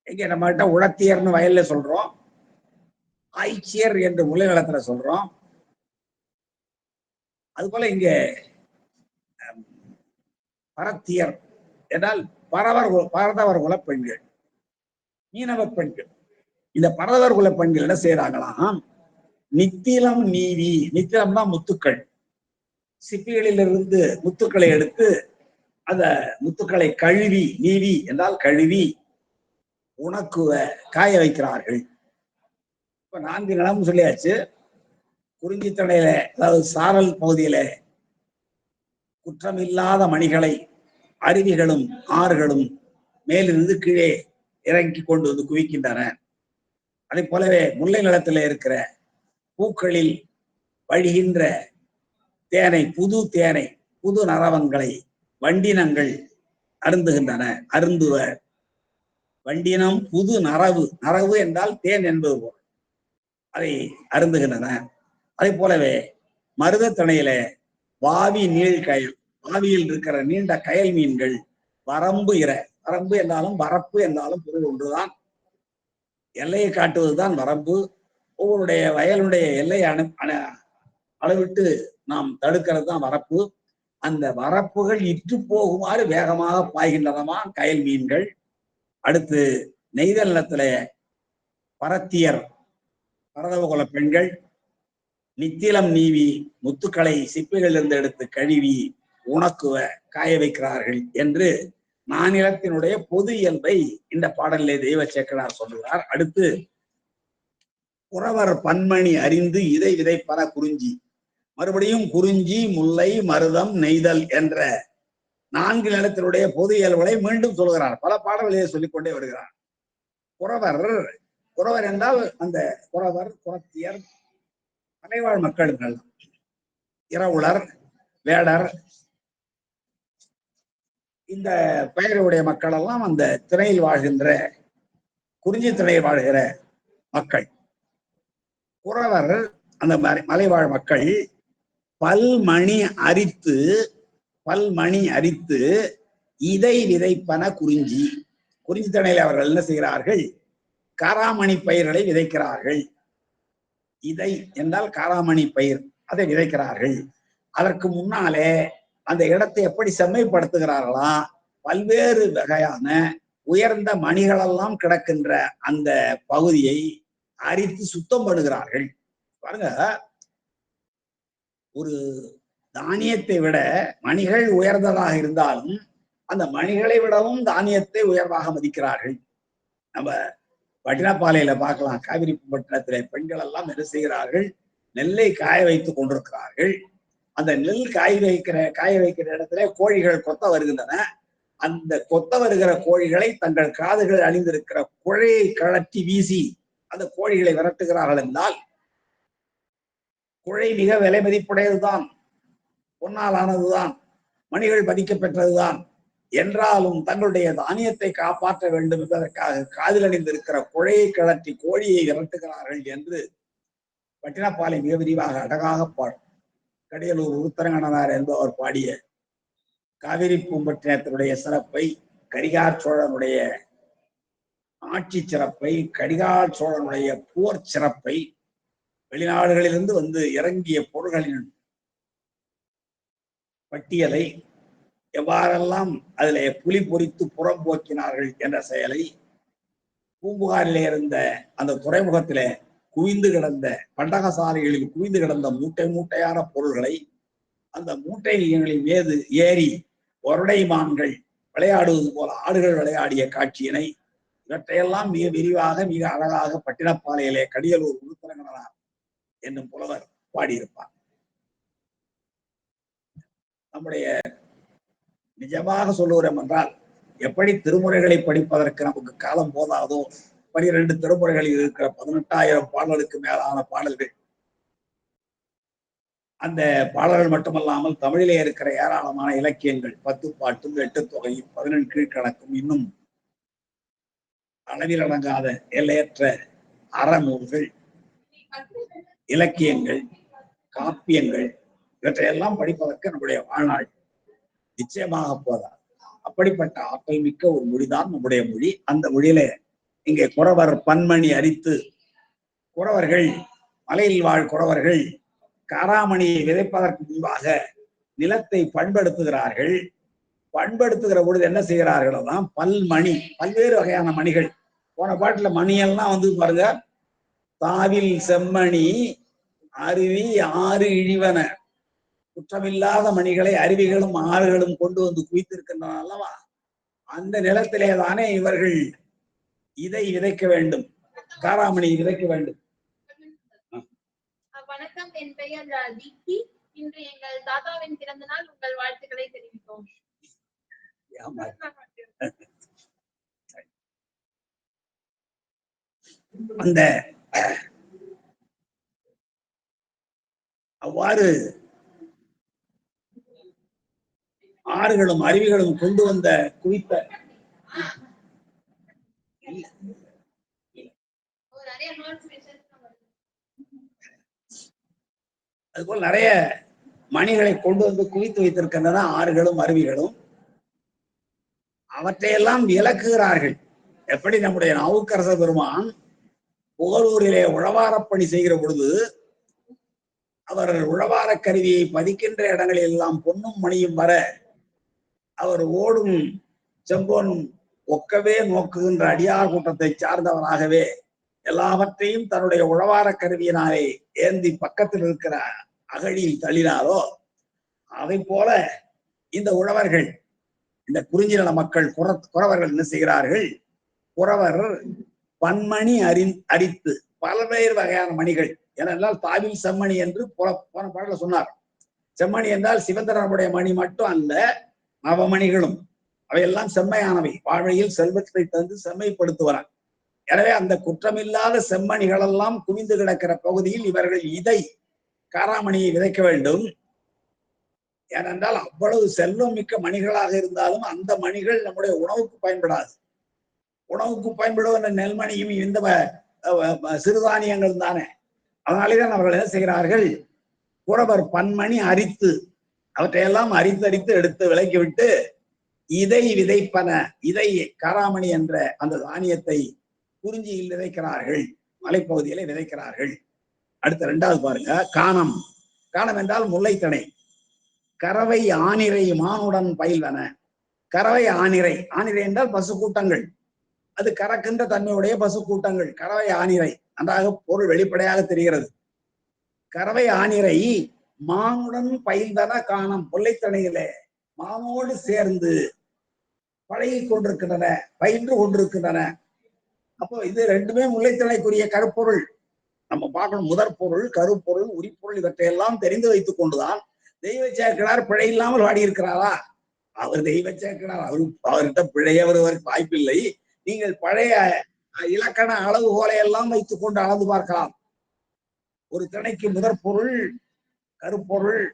Speaker 1: இங்க நம்ம கிட்ட உழத்தியர்னு வயல்ல சொல்றோம், ஆய்ச்சியர் என்று முல்லை நிலத்துல சொல்றோம். அதுபோல இங்கே பரத்தியர் என்றால் பரதவர் குல பெண்கள், மீனவ பெண்கள். இந்த பரதவர் குல பெண்கள் என்ன செய்யறாங்களாம், நித்திலம் நீவி, நித்திலம்னா முத்துக்கள், சிப்பிகளிலிருந்து முத்துக்களை எடுத்து அந்த முத்துக்களை கழுவி, நீவி என்றால் கழுவி, உணக்குவ காய வைக்கிறார்கள். இப்ப 4 நிலமும் சொல்லியாச்சு. குறிஞ்சித்தடையில, அதாவது சாரல் பகுதியில குற்றமில்லாத மணிகளை அருவிகளும் ஆறுகளும் மேலிருந்து கீழே இறங்கி கொண்டு வந்து குவிக்கின்றன. அதே போலவே முல்லை நிலத்தில் இருக்கிற பூக்களில் வழிகின்ற தேனை, புது தேனை, புது நரவங்களை வண்டினங்கள் அருந்துகின்றன. அருந்துவ வண்டினம் புது நரவு, நரவு என்றால் தேன் என்பது போல் அதை அருந்துகின்றன. அதே போலவே மருதத்தணையில வாவி நீள் கயல், வாவியில் இருக்கிற நீண்ட கயல் மீன்கள் வரம்பு இற, வரம்பு என்றாலும் வரப்பு என்றாலும் பொருள் ஒன்றுதான். எல்லையை காட்டுவதுதான் வரம்பு. ஒவ்வொருடைய வயலுடைய எல்லையை அளவிட்டு நாம் தடுக்கிறது தான் வரப்பு. அந்த வரப்புகள் இற்று போகுமாறு வேகமாக பாய்கின்றனமா கயல் மீன்கள். அடுத்து நெய்தல் நிலத்துல பரத்தியர், பரதவ குல பெண்கள் நித்திலம் நீவி முத்துக்களை சிப்பிகளிலிருந்து எடுத்து கழுவி உணக்குவ காய வைக்கிறார்கள் என்று நானிலத்தினுடைய பொது இயல்பை இந்த பாடலிலே தெய்வ சேக்கலார் சொல்லுகிறார். அடுத்து புறவர் பன்மணி அறிந்து இதை விதைப்பன குறிஞ்சி. மறுபடியும் குறிஞ்சி, முல்லை, மருதம், நெய்தல் என்ற 4 நிலத்தினுடைய பொது இயல்புகளை மீண்டும் சொல்கிறார். பல பாடல்களை சொல்லிக்கொண்டே வருகிறார். புறவர், புறவர் என்றால் அந்த புறவர், புறத்தியர், மலைவாழ் மக்கள், இரவுளர், வேடர், இந்த பெயருடைய மக்கள் எல்லாம் அந்த திணையில் வாழ்கின்ற, குறிஞ்சி திணையில் வாழ்கிற மக்கள். புறவர் அந்த மலைவாழ் மக்கள் பல்மணி அரித்து, பல்மணி அரித்து இதை விதைப்பன குறிஞ்சி. குறிஞ்சி திணையில் அவர்கள் என்ன செய்கிறார்கள், காராமணி பயிர்களை விதைக்கிறார்கள். இதை என்றால் காராமணி பயிர், அதை விதைக்கிறார்கள். அதற்கு முன்னாலே அந்த இடத்தை எப்படி செம்மைப்படுத்துகிறார்களா, பல்வேறு வகையான உயர்ந்த மணிகளெல்லாம் கிடக்கின்ற அந்த பகுதியை அரித்து சுத்தம் பண்ணுகிறார்கள். பாருங்க, ஒரு தானியத்தை விட மணிகள் உயர்ந்ததாக இருந்தாலும் அந்த மணிகளை விடவும் தானியத்தை உயர்வாக மதிக்கிறார்கள். நம்ம வட்டினப்பாலையில பார்க்கலாம், காவிரி பட்டினத்திலே பெண்கள் எல்லாம் என்ன செய்கிறார்கள், நெல்லை காய வைத்துக் கொண்டிருக்கிறார்கள். அந்த நெல் காய வைக்கிற இடத்துல கோழிகள் கொத்த வருகின்றன. அந்த கொத்த வருகிற கோழிகளை தங்கள் காதுகள் அணிந்திருக்கிற குழையை கழற்றி வீசி அந்த கோழிகளை விரட்டுகிறார்கள் என்றால், குழை மிக விலை மதிப்புடையதுதான், பொன்னால் ஆனதுதான், மணிகள் பதிக்கப்பெற்றதுதான். என்றாலும் தங்களுடைய தானியத்தை காப்பாற்ற வேண்டும் என்பதற்காக காதில் அணிந்திருக்கிற குழையை கழற்றி கோழியை விரட்டுகிறார்கள் என்று பட்டினப்பாலை மிக விரிவாக அழகாக பாடும். கடியலூர் உருத்தரங்கனார் என்பவர் பாடிய காவிரி பூம்பட்டினத்தினுடைய சிறப்பை, கரிகார் சோழனுடைய ஆட்சி சிறப்பை, கரிகார் சோழனுடைய போர் சிறப்பை, வெளிநாடுகளிலிருந்து வந்து இறங்கிய பொருள்களின் பட்டியலை, எவ்வாறெல்லாம் அதிலே புலி பொறித்து புறம் போக்கினார்கள் என்ற செயலை, பூம்புகாரிலே இருந்த அந்த துறைமுகத்திலே குவிந்து கிடந்த பண்டகசாலைகளில் குவிந்து கிடந்த மூட்டை மூட்டையான பொருள்களை அந்த மூட்டைகளின் மீது ஏறி ஒரடைமான்கள் விளையாடுவது போல ஆடுகள் விளையாடிய காட்சியினை இவற்றையெல்லாம் மிக விரிவாக மிக அழகாக பட்டினப்பாளையிலே கடியலூர் உருத்திரங்கனார் என்னும் புலவர் பாடியிருப்பார். நம்முடைய நிஜமாக சொல்லுகிறோம் என்றால், எப்படி திருமுறைகளை படிப்பதற்கு நமக்கு காலம் போதாதோ 12 திருமுறைகளில் இருக்கிற 18,000 பாடலுக்கு மேலான பாடல்கள், அந்த பாடல்கள் மட்டுமல்லாமல் தமிழிலே இருக்கிற ஏராளமான இலக்கியங்கள் 10 பாட்டும் 8 தொகையும் 18 கீழ்கணக்கும் இன்னும் அளவில் அடங்காத எல்லையற்ற அறநூல்கள், இலக்கியங்கள், காப்பியங்கள் இவற்றையெல்லாம் படிப்பதற்கு நம்முடைய வாழ்நாள் நிச்சயமாக போதாது. அப்படிப்பட்ட ஆற்றல் மிக்க ஒரு மொழிதான் நம்முடைய மொழி. அந்த மொழியில இங்கே குறவர் பன்மணி அரித்து, குறவர்கள் மலையில் வாழ் குறவர்கள் காராமணியை விதைப்பதற்கு முன்பாக நிலத்தை பண்படுத்துகிறார்கள். பண்படுத்துகிற பொழுது என்ன செய்கிறார்கள் தான் பல்மணி, பல்வேறு வகையான மணிகள். போன பாட்டுல மணியெல்லாம் வந்து பாருங்க, தாவில் செம்மணி அருவி ஆறு இழிவன, குற்றமில்லாத மணிகளை அருவிகளும் ஆறுகளும் கொண்டு வந்து குவித்திருக்கின்றன அல்லவா? அந்த நிலத்திலே தானே இவர்கள் இதை விதைக்க வேண்டும், காராமணி விதைக்க வேண்டும்.
Speaker 2: வணக்கம், என் பெயர் தீப்தி. இன்று எங்கள் தாத்தாவின் பிறந்த நாள். உங்கள் வாழ்த்துக்களை தெரிவித்தோம்.
Speaker 1: அந்த அவ்வாறு ஆறுகளும் அருவிகளும் கொண்டு வந்த குவித்த அதுபோல் நிறைய மணிகளை கொண்டு வந்து குவித்து வைத்திருக்கின்றன ஆறுகளும் அருவிகளும். அவற்றையெல்லாம் விளக்குகிறார்கள். எப்படி நம்முடைய நாவுக்கரச பெருமான் புகழூரிலே உழவாரப்பணி செய்கிற பொழுது அவர் உழவார கருவியை பதிக்கின்ற இடங்களில் எல்லாம் பொன்னும் மணியும் வர அவர் ஓடும் செம்போனும் ஒக்கவே நோக்குகின்ற அடியார் கூட்டத்தை சார்ந்தவராகவே எல்லாவற்றையும் தன்னுடைய உழவார கருவியினாலே ஏந்தி பக்கத்தில் இருக்கிற அகழியில் தள்ளினாரோ, அதை போல இந்த உழவர்கள், இந்த குறிஞ்சி நல மக்கள் குறவர்கள் என்ன செய்கிறார்கள்? குறவர் பன்மணி அரித்து, பல்வேறு வகையான மணிகள். ஏனென்றால் தாவில் செம்மணி என்று போன பாடல சொன்னார். செம்மணி என்றால் சிவந்தரனுடைய மணி மட்டும் அல்ல, நவமணிகளும் அவையெல்லாம் செம்மையானவை, வாழ்வையில் செல்வத்தை தந்து செம்மைப்படுத்துவார். எனவே அந்த குற்றமில்லாத செம்மணிகள் எல்லாம் குவிந்து கிடக்கிற பகுதியில் இவர்கள் இதை காராமணியை விதைக்க வேண்டும். ஏனென்றால் அவ்வளவு செல்வம் மிக்க மணிகளாக இருந்தாலும் அந்த மணிகள் நம்முடைய உணவுக்கு பயன்படாது. உணவுக்கு பயன்படுகின்ற நெல்மணியும் இந்த சிறுதானியங்கள் தானே. அதனாலேதான் அவர்கள் என்ன செய்கிறார்கள்? குறவர் பன்மணி அரித்து, அவற்றையெல்லாம் அரித்தரித்து எடுத்து விலக்கிவிட்டு இதை விதைப்பன, இதை காராமணி என்ற அந்த தானியத்தை குறிஞ்சியில் விதைக்கிறார்கள், மலைப்பகுதியில விதைக்கிறார்கள். அடுத்த 2வது பாருங்க, காணம். காணம் என்றால் முல்லைத்தனை. கறவை ஆனிரை மானுடன் பயில்வன. கறவை ஆனிரை, ஆனிரை என்றால் பசு கூட்டங்கள், அது கறக்கின்ற தன்மையுடைய பசு கூட்டங்கள். கறவை ஆனிரை நன்றாக பொருள் வெளிப்படையாக தெரிகிறது. கறவை ஆனிரை மானுடன் பயில்வன காணம், முல்லைத்தனையிலே மானோடு சேர்ந்து பழகி கொண்டிருக்கின்றன, பயின்று கொண்டிருக்கின்றன. அப்போ இது 2மே முல்லைத்தனைக்குரிய கருப்பொருள். நம்ம பார்க்கணும், முதற் பொருள், கருப்பொருள், உரிப்பொருள் இவற்றையெல்லாம் தெரிந்து வைத்துக் கொண்டுதான் தெய்வ சேக்கிழார் பிழை இல்லாமல் பாடியிருக்கிறாரா? அவர் தெய்வ சேக்கிழார், அவர்கிட்ட பிழைய வருவதற்கு வாய்ப்பில்லை. நீங்கள் பழைய இலக்கண அளவுகோலை எல்லாம் வைத்துக் கொண்டு அளந்து பார்க்கலாம். ஒரு திணைக்கு முதற் பொருள், கருப்பொருள்,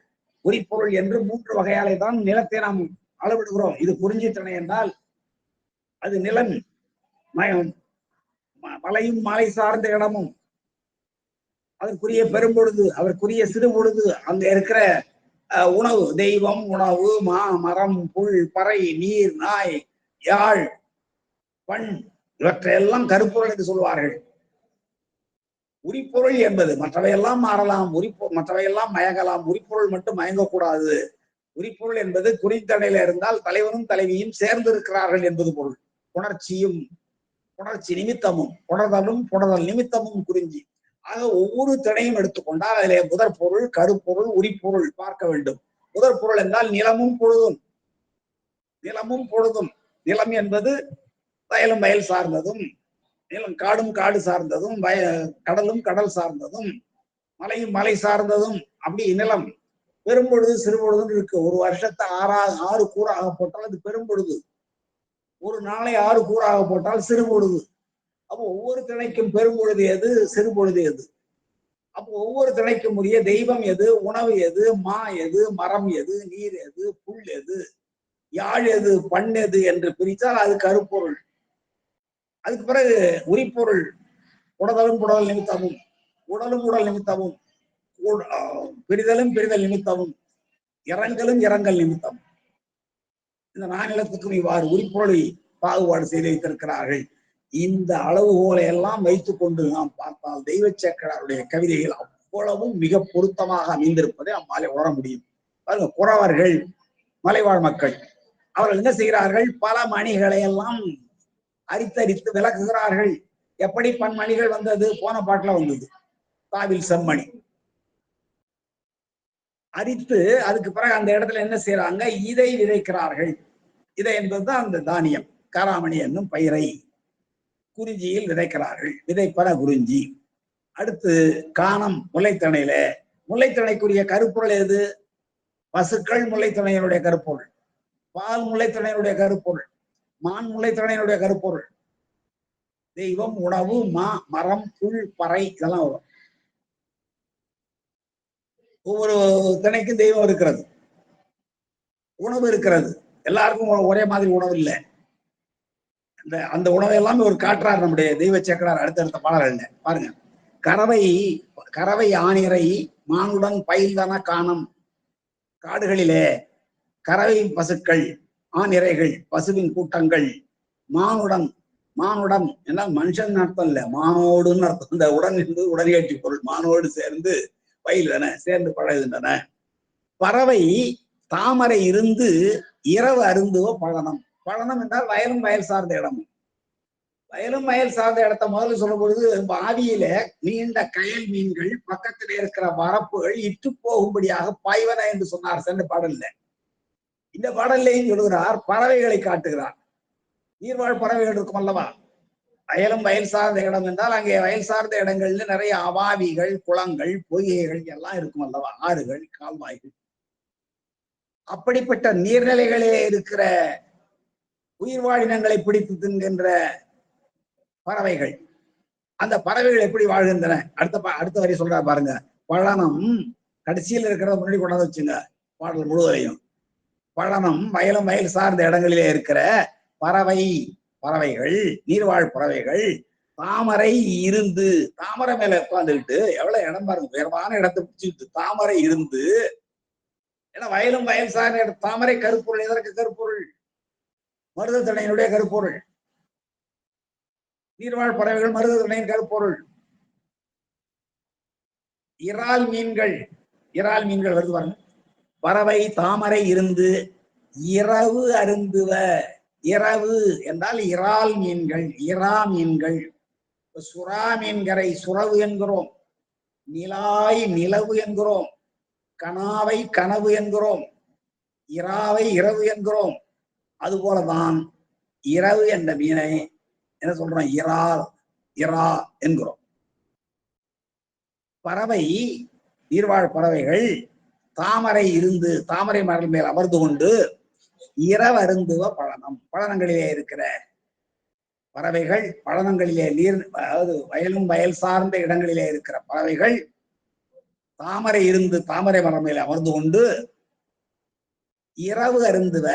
Speaker 1: உரிப்பொருள் என்று 3 வகையாலே தான் நிலத்தை நாம் அளவிடுகிறோம். இது குறிஞ்சி திணை என்றால் அது நிலம், மலையும் மலை சார்ந்த இடமும், அதற்குரிய பெரும்பொழுது, அதற்குரிய சிறு பொழுது, அங்க இருக்கிற உணவு, தெய்வம், உணவு, மரம், புல், பறை, நீர், நாய், யாழ், பண், இவற்றையெல்லாம் கருப்பொருள் என்று சொல்வார்கள். உரிப்பொருள் என்பது மற்றவையெல்லாம் மாறலாம், மற்றவையெல்லாம் மயங்கலாம், உரிப்பொருள் மட்டும் மயங்கக்கூடாது. உரிப்பொருள் என்பது குறித்தடையில இருந்தால் தலைவனும் தலைவியும் சேர்ந்து இருக்கிறார்கள் என்பது பொருள். புணர்ச்சியும் புணர்ச்சி நிமித்தமும், புணர்தலும் புணர்தல் நிமித்தமும் குறிஞ்சி. ஆக ஒவ்வொரு திணையும் எடுத்துக்கொண்டால் அதிலே முதற் பொருள், கருப்பொருள், உரிப்பொருள் பார்க்க வேண்டும். முதற் பொருள் என்றால் நிலமும் பொழுதும். நிலமும் பொழுதும். நிலம் என்பது வயலும் வயல் சார்ந்ததும், நிலம் காடும் காடு சார்ந்ததும், கடலும் கடல் சார்ந்ததும், மலையும் மலை சார்ந்ததும். அப்படி நிலம் பெரும்பொழுது சிறுபொழுதுன்னு இருக்கு. ஒரு வருஷத்தை 6 கூறாக போட்டால் அது பெரும்பொழுது, ஒரு நாளை 6 கூறாக போட்டால் சிறுபொழுது. அப்போ ஒவ்வொரு திணைக்கும் பெரும்பொழுது எது, சிறுபொழுது எது? அப்போ ஒவ்வொரு திணைக்கும் உரிய தெய்வம் எது, உணவு எது, மா எது, மரம் எது, நீர் எது, புல் எது, யாழ் எது, பண் எது என்று பிரித்தால் அது கருப்பொருள். அதுக்கு பிறகு உரிப்பொருள், உடலும் உடல் நிமித்தமும், உடலும் உடல் நிமித்தமும், பிரிதலும் பிரிதல் நிமித்தமும், இரங்கலும் இரங்கல் நிமித்தம். இந்த நானிலத்துக்கும் இவ்வாறு உரிப்பொருளை பாகுபாடு செய்து வைத்திருக்கிறார்கள். இந்த அளவுகோலை எல்லாம் வைத்துக் கொண்டு நாம் பார்த்தால் தெய்வ சேக்கிழாருடைய கவிதைகள் அவ்வளவும் மிக பொருத்தமாக அமைந்திருப்பதை நம்மாலே உணர முடியும். பாருங்க, குறவர்கள், மலைவாழ் மக்கள் அவர்கள் என்ன செய்கிறார்கள்? பல மணிகளை எல்லாம் அரித்தரித்து விளக்குகிறார்கள். எப்படி பன்மணிகள் வந்தது? போன பாட்டுல வந்தது. தாவில் செம்மணி அரித்து அதுக்கு பிறகு அந்த இடத்துல என்ன செய்யறாங்க? இதை விதைக்கிறார்கள். இதை என்பதுதான் அந்த தானியம். காராமணி என்னும் பயிரை குறிஞ்சியில் விதைக்கிறார்கள். விதைப்பன குறிஞ்சி. அடுத்து காணம் முல்லைத்திணையில. முல்லைத்திணைக்குரிய கருப்பொருள் எது? பசுக்கள் முல்லைத்திணையினுடைய கருப்பொருள், பால் முல்லைத்திணையினுடைய கருப்பொருள், மான் முல்லைத்திணையினுடைய கருப்பொருள், தெய்வம், உணவு, மா, மரம், புல், பறை இதெல்லாம் வரும். ஒவ்வொரு திணைக்கும் தெய்வம் இருக்கிறது, உணவு இருக்கிறது. எல்லாருக்கும் ஒரே மாதிரி உணவு இல்லை. அந்த உணவை எல்லாமே ஒரு காற்றார் நம்முடைய தெய்வ சேக்கரார் அடுத்தடுத்த பாடல்கள். பாருங்க, கறவை ஆணிரை மானுடன் பயில்தன காணம். காடுகளிலே கறவை பசுக்கள், ஆணிரைகள், பசுவின் கூட்டங்கள், மானுடன். மானுடன் என்றால் மனுஷன் அர்த்தம் இல்ல, மானோடுன்னு அர்த்தம். இந்த உடன் என்பது உடனேற்றி பொருள். மானோடு சேர்ந்து பயில்தன, சேர்ந்து பழகுகின்றன. பறவை தாமரை இருந்து இரவு அருந்துவ பழனம். பழனம் என்றால் வயலும் வயல் சார்ந்த இடமும். வயலும் வயல் சார்ந்த இடத்த முதல்ல சொல்லும் பொழுது ஆவியில நீண்ட கயல் மீன்கள் பக்கத்தில் இருக்கிற வரப்புகள் இட்டு போகும்படியாக பாய்வன என்று சொன்னார் சென்ற பாடல்ல. இந்த பாடல்லையும் சொல்கிறார், பறவைகளை காட்டுகிறார். நீர்வாழ் பறவைகள் இருக்கும் அல்லவா? வயலும் வயல் சார்ந்த இடம் என்றால் அங்கே வயல் சார்ந்த இடங்கள்ல நிறைய அவாவிகள், குளங்கள், பொய்கைகள் எல்லாம் இருக்கும் அல்லவா? ஆறுகள், கால்வாய்கள். அப்படிப்பட்ட நீர்நிலைகளிலே இருக்கிற உயிர்வாழினங்களை பிடித்து தின்கின்ற பறவைகள், அந்த பறவைகள் எப்படி வாழ்கின்றன? அடுத்த வரி சொல்றா பாருங்க. பழனம், கடைசியில் இருக்கிறத முன்னாடி கொண்டாந்து வச்சுங்க பாடல் முழுவதையும். பழனம் வயலும் வயல் சார்ந்த இடங்களிலே இருக்கிற பறவைகள், நீர்வாழ் பறவைகள் தாமரை இருந்து, தாமரை மேல உட்கார்ந்துக்கிட்டு, எவ்வளவு இடம் பாருங்க, உயர்வான இடத்தை பிடிச்சிட்டு தாமரை இருந்து. ஏன்னா வயலும் வயல் சார்ந்த தாமரை கருப்பொருள். எதற்கு கருப்பொருள்? மருதத்திணையினுடைய கருப்பொருள். நீர்வாழ் பறவைகள் மருதத்திணையின் கருப்பொருள். இறால் மீன்கள் வருது பாருங்க. பறவை தாமரை இருந்து இரவு அருந்துவ. இரவு என்றால் இறால் மீன்கள், இறா மீன்கள். சுறா மீன்கரை சுறவு என்கிறோம், நிலாய் நிலவு என்கிறோம், கனாவை கனவு என்கிறோம், இறாவை இரவு என்கிறோம். அதுபோலதான் இரவு என்ற மீனை என்ன சொல்றோம்? இரா என்கிறோம். பறவை, நீர்வாழ் பறவைகள் தாமரை இருந்து, தாமரை மரம் மேல் அமர்ந்து கொண்டு இரவு அருந்துவ பழனம். பழனங்களிலே இருக்கிற பறவைகள், பழனங்களிலே நீர், அதாவது வயலும் வயல் சார்ந்த இடங்களிலே இருக்கிற பறவைகள் தாமரை இருந்து, தாமரை மரம் மேல் அமர்ந்து கொண்டு இரவு அருந்துவ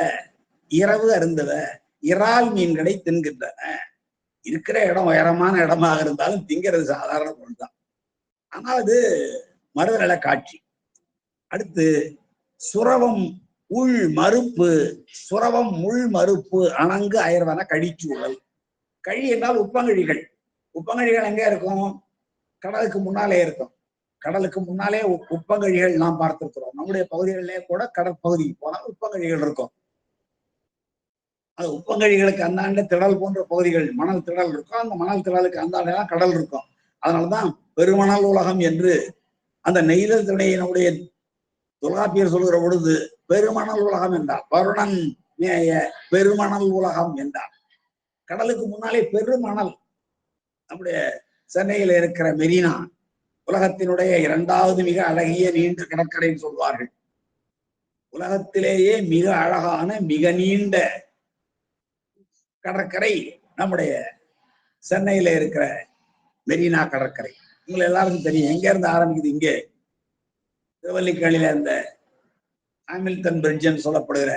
Speaker 1: இறால் மீன்களை தின்கின்றன. இருக்கிற இடம் உயரமான இடமாக இருந்தாலும் திங்கிறது சாதாரண பொருள் தான். ஆனால் அது மறுதள காட்சி. அடுத்து சுரவம் உள் மறுப்பு. சுரவம் உள் மறுப்பு அணங்கு அயர்வன கழிச்சூழல். கழி என்றால் உப்பங்கழிகள். உப்பங்கழிகள் எங்க இருக்கும்? கடலுக்கு முன்னாலே இருக்கும். கடலுக்கு முன்னாலே உப்பங்கழிகள் நாம் பார்த்திருக்கிறோம். நம்முடைய பகுதிகளிலே கூட கடற்பகுதிக்கு போனால் உப்பங்கழிகள் இருக்கும். அது உப்பங்கழிகளுக்கு அந்தாண்ட திடல் போன்ற பகுதிகள், மணல் திடல் இருக்கும். அந்த மணல் திடலுக்கு அந்தாண்டெல்லாம் கடல் இருக்கும். அதனாலதான் பெருமணல் உலகம் என்று அந்த நெய்தல் திணையினுடைய தொல்காப்பியர் சொல்கிற பொழுது பெருமணல் உலகம் என்றார். வருணன் மேய பெருமணல் உலகம் என்றார். கடலுக்கு முன்னாலே பெருமணல். நம்முடைய சென்னையில் இருக்கிற மெரினா உலகத்தினுடைய 2வது மிக அழகிய நீண்ட கடற்கரைன்னு சொல்வார்கள். உலகத்திலேயே மிக அழகான மிக நீண்ட கடற்கரை நம்முடைய சென்னையில இருக்கிற மெரினா கடற்கரை. உங்களுக்கு எல்லாருக்கும் தெரியும். எங்க இருந்து ஆரம்பிக்குது? இங்கே திருவல்லிக்கேணியில இந்த ஹாமில்டன் பிரிட்ஜ் சொல்லப்படுகிற,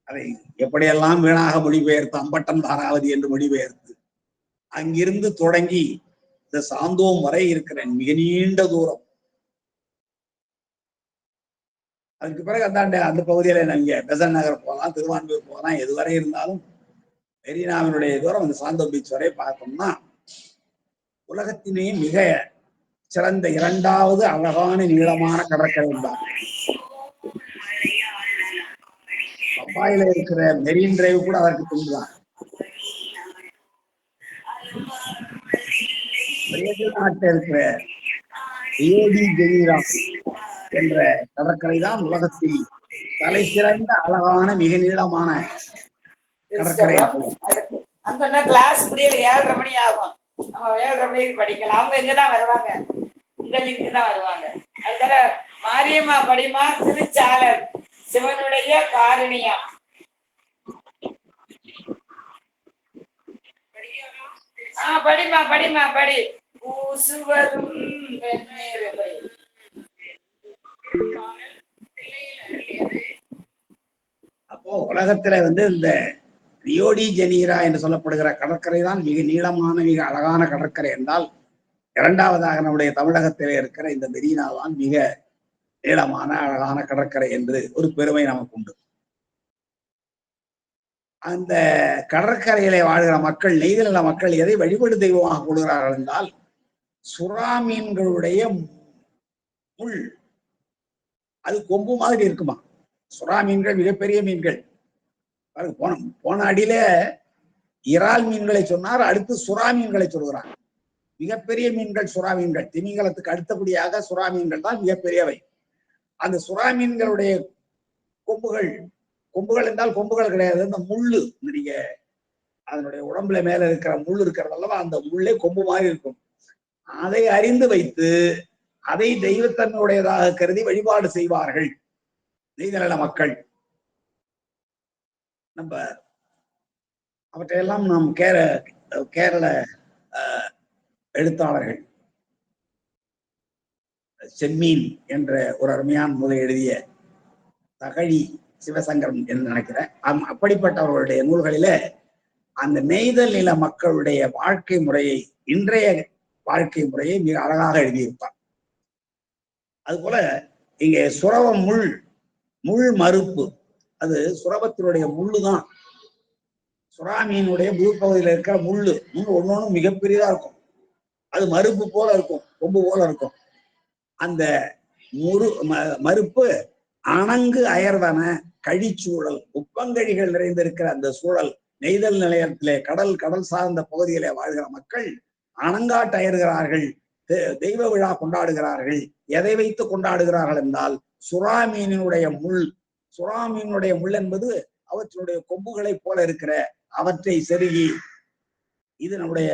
Speaker 1: அதை எப்படியெல்லாம் வீணாக மொழிபெயர்த்து அம்பட்டன் தாராவதி என்று மொழிபெயர்த்து அங்கிருந்து தொடங்கி இந்த சாந்தோம் வரை இருக்கிற மிக நீண்ட தூரம். அதுக்கு பிறகு அந்த பகுதியில நீங்க பெசன் நகர் போகலாம், திருவான்மையூர் போகலாம், எதுவரை இருந்தாலும் மெரினாவினுடைய தூரம் அந்த சாந்தோம் பீச் வரை பார்த்தோம்னா உலகத்தினே மிக சிறந்த 2வது அழகான நீளமான கடற்கரை தான். பம்பாயில இருக்கிற மெரின் டிரைவ் கூட அதற்கு பின்புதான். பிரேசில் நாட்டில் இருக்கிற ரியோ டி ஜெனீரோ என்ற கடற்கரை தான் உலகத்தில் தலை சிறந்த அழகான மிக நீளமான கடற்கரை.
Speaker 3: அந்த கிளாஸ் முடியல 7:30 மணி ஆகும். நம்ம 7:30 மணிக்கு படிக்கலாம். அவங்க இங்கதான் வருவாங்க, இந்த லிங்க் தான் வருவாங்க. அதனால மாரியம்மா படிமா திருச்சாளர் சிவனுடைய காரணியா படிமா படிமா படி. பூசுவதும்
Speaker 1: அப்போ உலகத்துல இந்த ரியோ டி ஜெனீரோ என்று சொல்லப்படுகிற கடற்கரை தான் மிக நீளமான மிக அழகான கடற்கரை என்றால், 2வதாக நம்முடைய தமிழகத்திலே இருக்கிற இந்த மெரினா தான் மிக நீளமான அழகான கடற்கரை என்று ஒரு பெருமை நமக்கு உண்டு. அந்த கடற்கரையிலே வாழ்கிற மக்கள், நெய்தல் நில மக்கள் எதை வழிபடு தெய்வமாக கொள்கிறார்கள் என்றால், சுறா மீன்களுடைய முள். அது கொம்பு மாதிரி இருக்குமா. சுறா மீன்கள் மிகப்பெரிய மீன்கள். போன அடியில இறால் மீன்களை சொன்னார், அடுத்து சுறா மீன்களை சொல்கிறார். மிகப்பெரிய மீன்கள் சுறா மீன்கள். திமிங்கலத்துக்கு அடுத்தபடியாக சுறா மீன்கள் தான் மிகப்பெரியவை. அந்த சுறா மீன்களுடைய கொம்புகள் என்றால் கொம்புகள் கிடையாது, அந்த முள்ளு. நீங்க அதனுடைய உடம்புல மேல இருக்கிற முள் இருக்கிறது அல்லவா, அந்த முள்ளே கொம்பு மாதிரி இருக்கும். அதை அறிந்து வைத்து அதை தெய்வத்தன்மையுடையதாக கருதி வழிபாடு செய்வார்கள் நெய்தல் மக்கள். நம்ம அவற்றையெல்லாம் நாம் கேரள எழுத்தாளர்கள் செம்மீன் என்ற ஒரு அருமையான நூலை எழுதிய தகழி சிவசங்கரன் என்று நினைக்கிறேன். அப்படிப்பட்டவர்களுடைய நூல்களில அந்த நெய்தல் நில மக்களுடைய வாழ்க்கை முறையை, இன்றைய வாழ்க்கை முறையை மிக அழகாக எழுதியிருப்பார். அதுபோல இங்கே சுரவம் முள் மறுப்பு, அது சுரவத்தினுடைய முள்ளுதான். சுறா மீனுடைய முழுப்பகுதியில் இருக்கிற முள்ளு ஒன்னொன்னு மிகப்பெரியதா இருக்கும். அது மறுப்பு போல இருக்கும், கொம்பு போல இருக்கும். அந்த மறுப்பு அணங்கு அயர்வன கழிச்சூழல், உப்பங்கழிகள் நிறைந்திருக்கிற அந்த சூழல். நெய்தல் நிலையத்திலே கடல் சார்ந்த பகுதியிலே வாழ்கிற மக்கள் அணங்காட்டயர்கிறார்கள், தெய்வ விழா கொண்டாடுகிறார்கள். எதை வைத்து கொண்டாடுகிறார்கள் என்றால் சுறா மீனினுடைய முள் என்பது அவற்றினுடைய கொம்புகளை போல இருக்கிற அவற்றை செருகி. இது நம்முடைய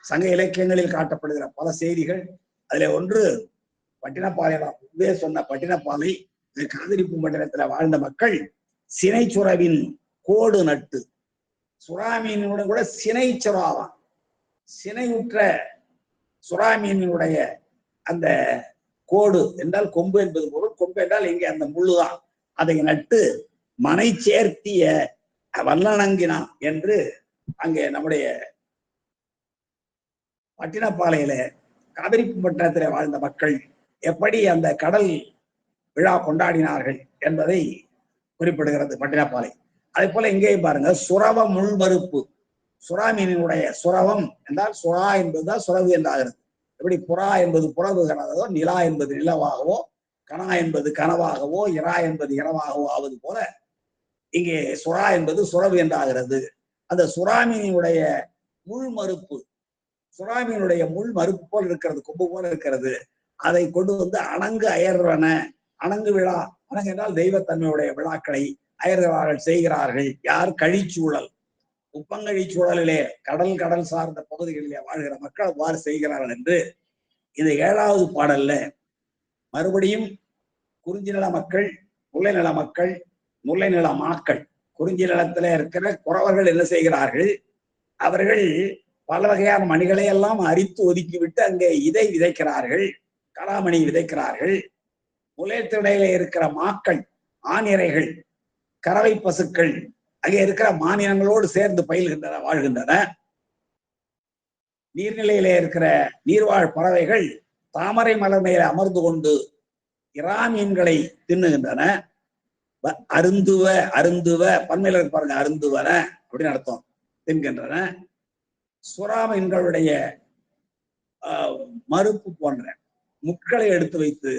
Speaker 1: சங்க இலக்கியங்களில் காட்டப்படுகிற பல செய்திகள். அதுல ஒன்று பட்டினப்பாலை சொன்ன பட்டினப்பாலை காவிரி பூம்பட்டினத்துல வாழ்ந்த மக்கள் சினை சுறவின் கோடு நட்டு, சுறா மீனுடன் கூட சினை சுறாவான், சினையுற்ற சுறா மீனினுடைய அந்த கோடு என்றால் கொம்பு என்பது பொருள். கொம்பு என்றால் இங்கே அந்த முள்ளுதான். அதை நட்டு மனை சேர்த்திய வல்லணங்கினா என்று அங்கே நம்முடைய பட்டினப்பாலையில காவிரி பூம்பட்டினத்திலே வாழ்ந்த மக்கள் எப்படி அந்த கடல் விழா கொண்டாடினார்கள் என்பதை குறிப்பிடுகிறது பட்டினப்பாலை. அதே போல இங்கேயும் பாருங்க, சுரவ முள் மறுப்பு. சுறா மீனினுடைய சுரவம் என்றால் சுறா என்பதுதான் சுரவு என்றாகிறது. எப்படி புறா என்பது புறவுகிறதோ, நிலா என்பது நிலவாகவோ, கணா என்பது கனவாகவோ, இரா என்பது இரவாகவோ ஆவது போல இங்கே சுறா என்பது சுரவு என்றாகிறது. அந்த சுறா மீனினுடைய முள் மறுப்பு, சுறாமீனுடைய முள் மறுப்பு போல் இருக்கிறது, கொம்பு போல இருக்கிறது. அதை கொண்டு வந்து அணங்கு அயர்வன, அணங்கு விழா, அணங்கு என்றால் தெய்வத்தன்மையுடைய விழாக்களை அயர்வார்கள் செய்கிறார்கள். யார்? கழிச்சூழல், உப்பங்கழி சூழலிலே கடல் சார்ந்த பகுதிகளிலே வாழ்கிற மக்கள் அவ்வாறு செய்கிறார்கள் என்று இந்த 7வது பாடல்ல மறுபடியும் குறிஞ்சி நில மக்கள், முல்லை நில மக்கள், முல்லை நில மாக்கள், குறிஞ்சி நிலத்தில இருக்கிற குறவர்கள் என்ன செய்கிறார்கள்? அவர்கள் பல வகையான மணிகளை எல்லாம் அரித்து ஒதுக்கிவிட்டு அங்கே இதை விதைக்கிறார்கள், கலாமணி விதைக்கிறார்கள். முல்லைத்திடையில இருக்கிற மாக்கள், ஆணிரைகள், கறவை பசுக்கள் அங்கே இருக்கிற மாநிலங்களோடு சேர்ந்து பயில்கின்றன, வாழ்கின்றன. நீர்நிலையிலே இருக்கிற நீர்வாழ் பறவைகள் தாமரை மலர் மேல அமர்ந்து கொண்டு இறா மீன்களை தின்னுகின்றன. அருந்துவ, அருந்துவ பன்மையில பாருங்க, அருந்துவன அப்படின்னு அர்த்தம், தின்கின்றன. சுறா மீன்களுடைய மறுப்பு போன்ற முட்களை எடுத்து வைத்து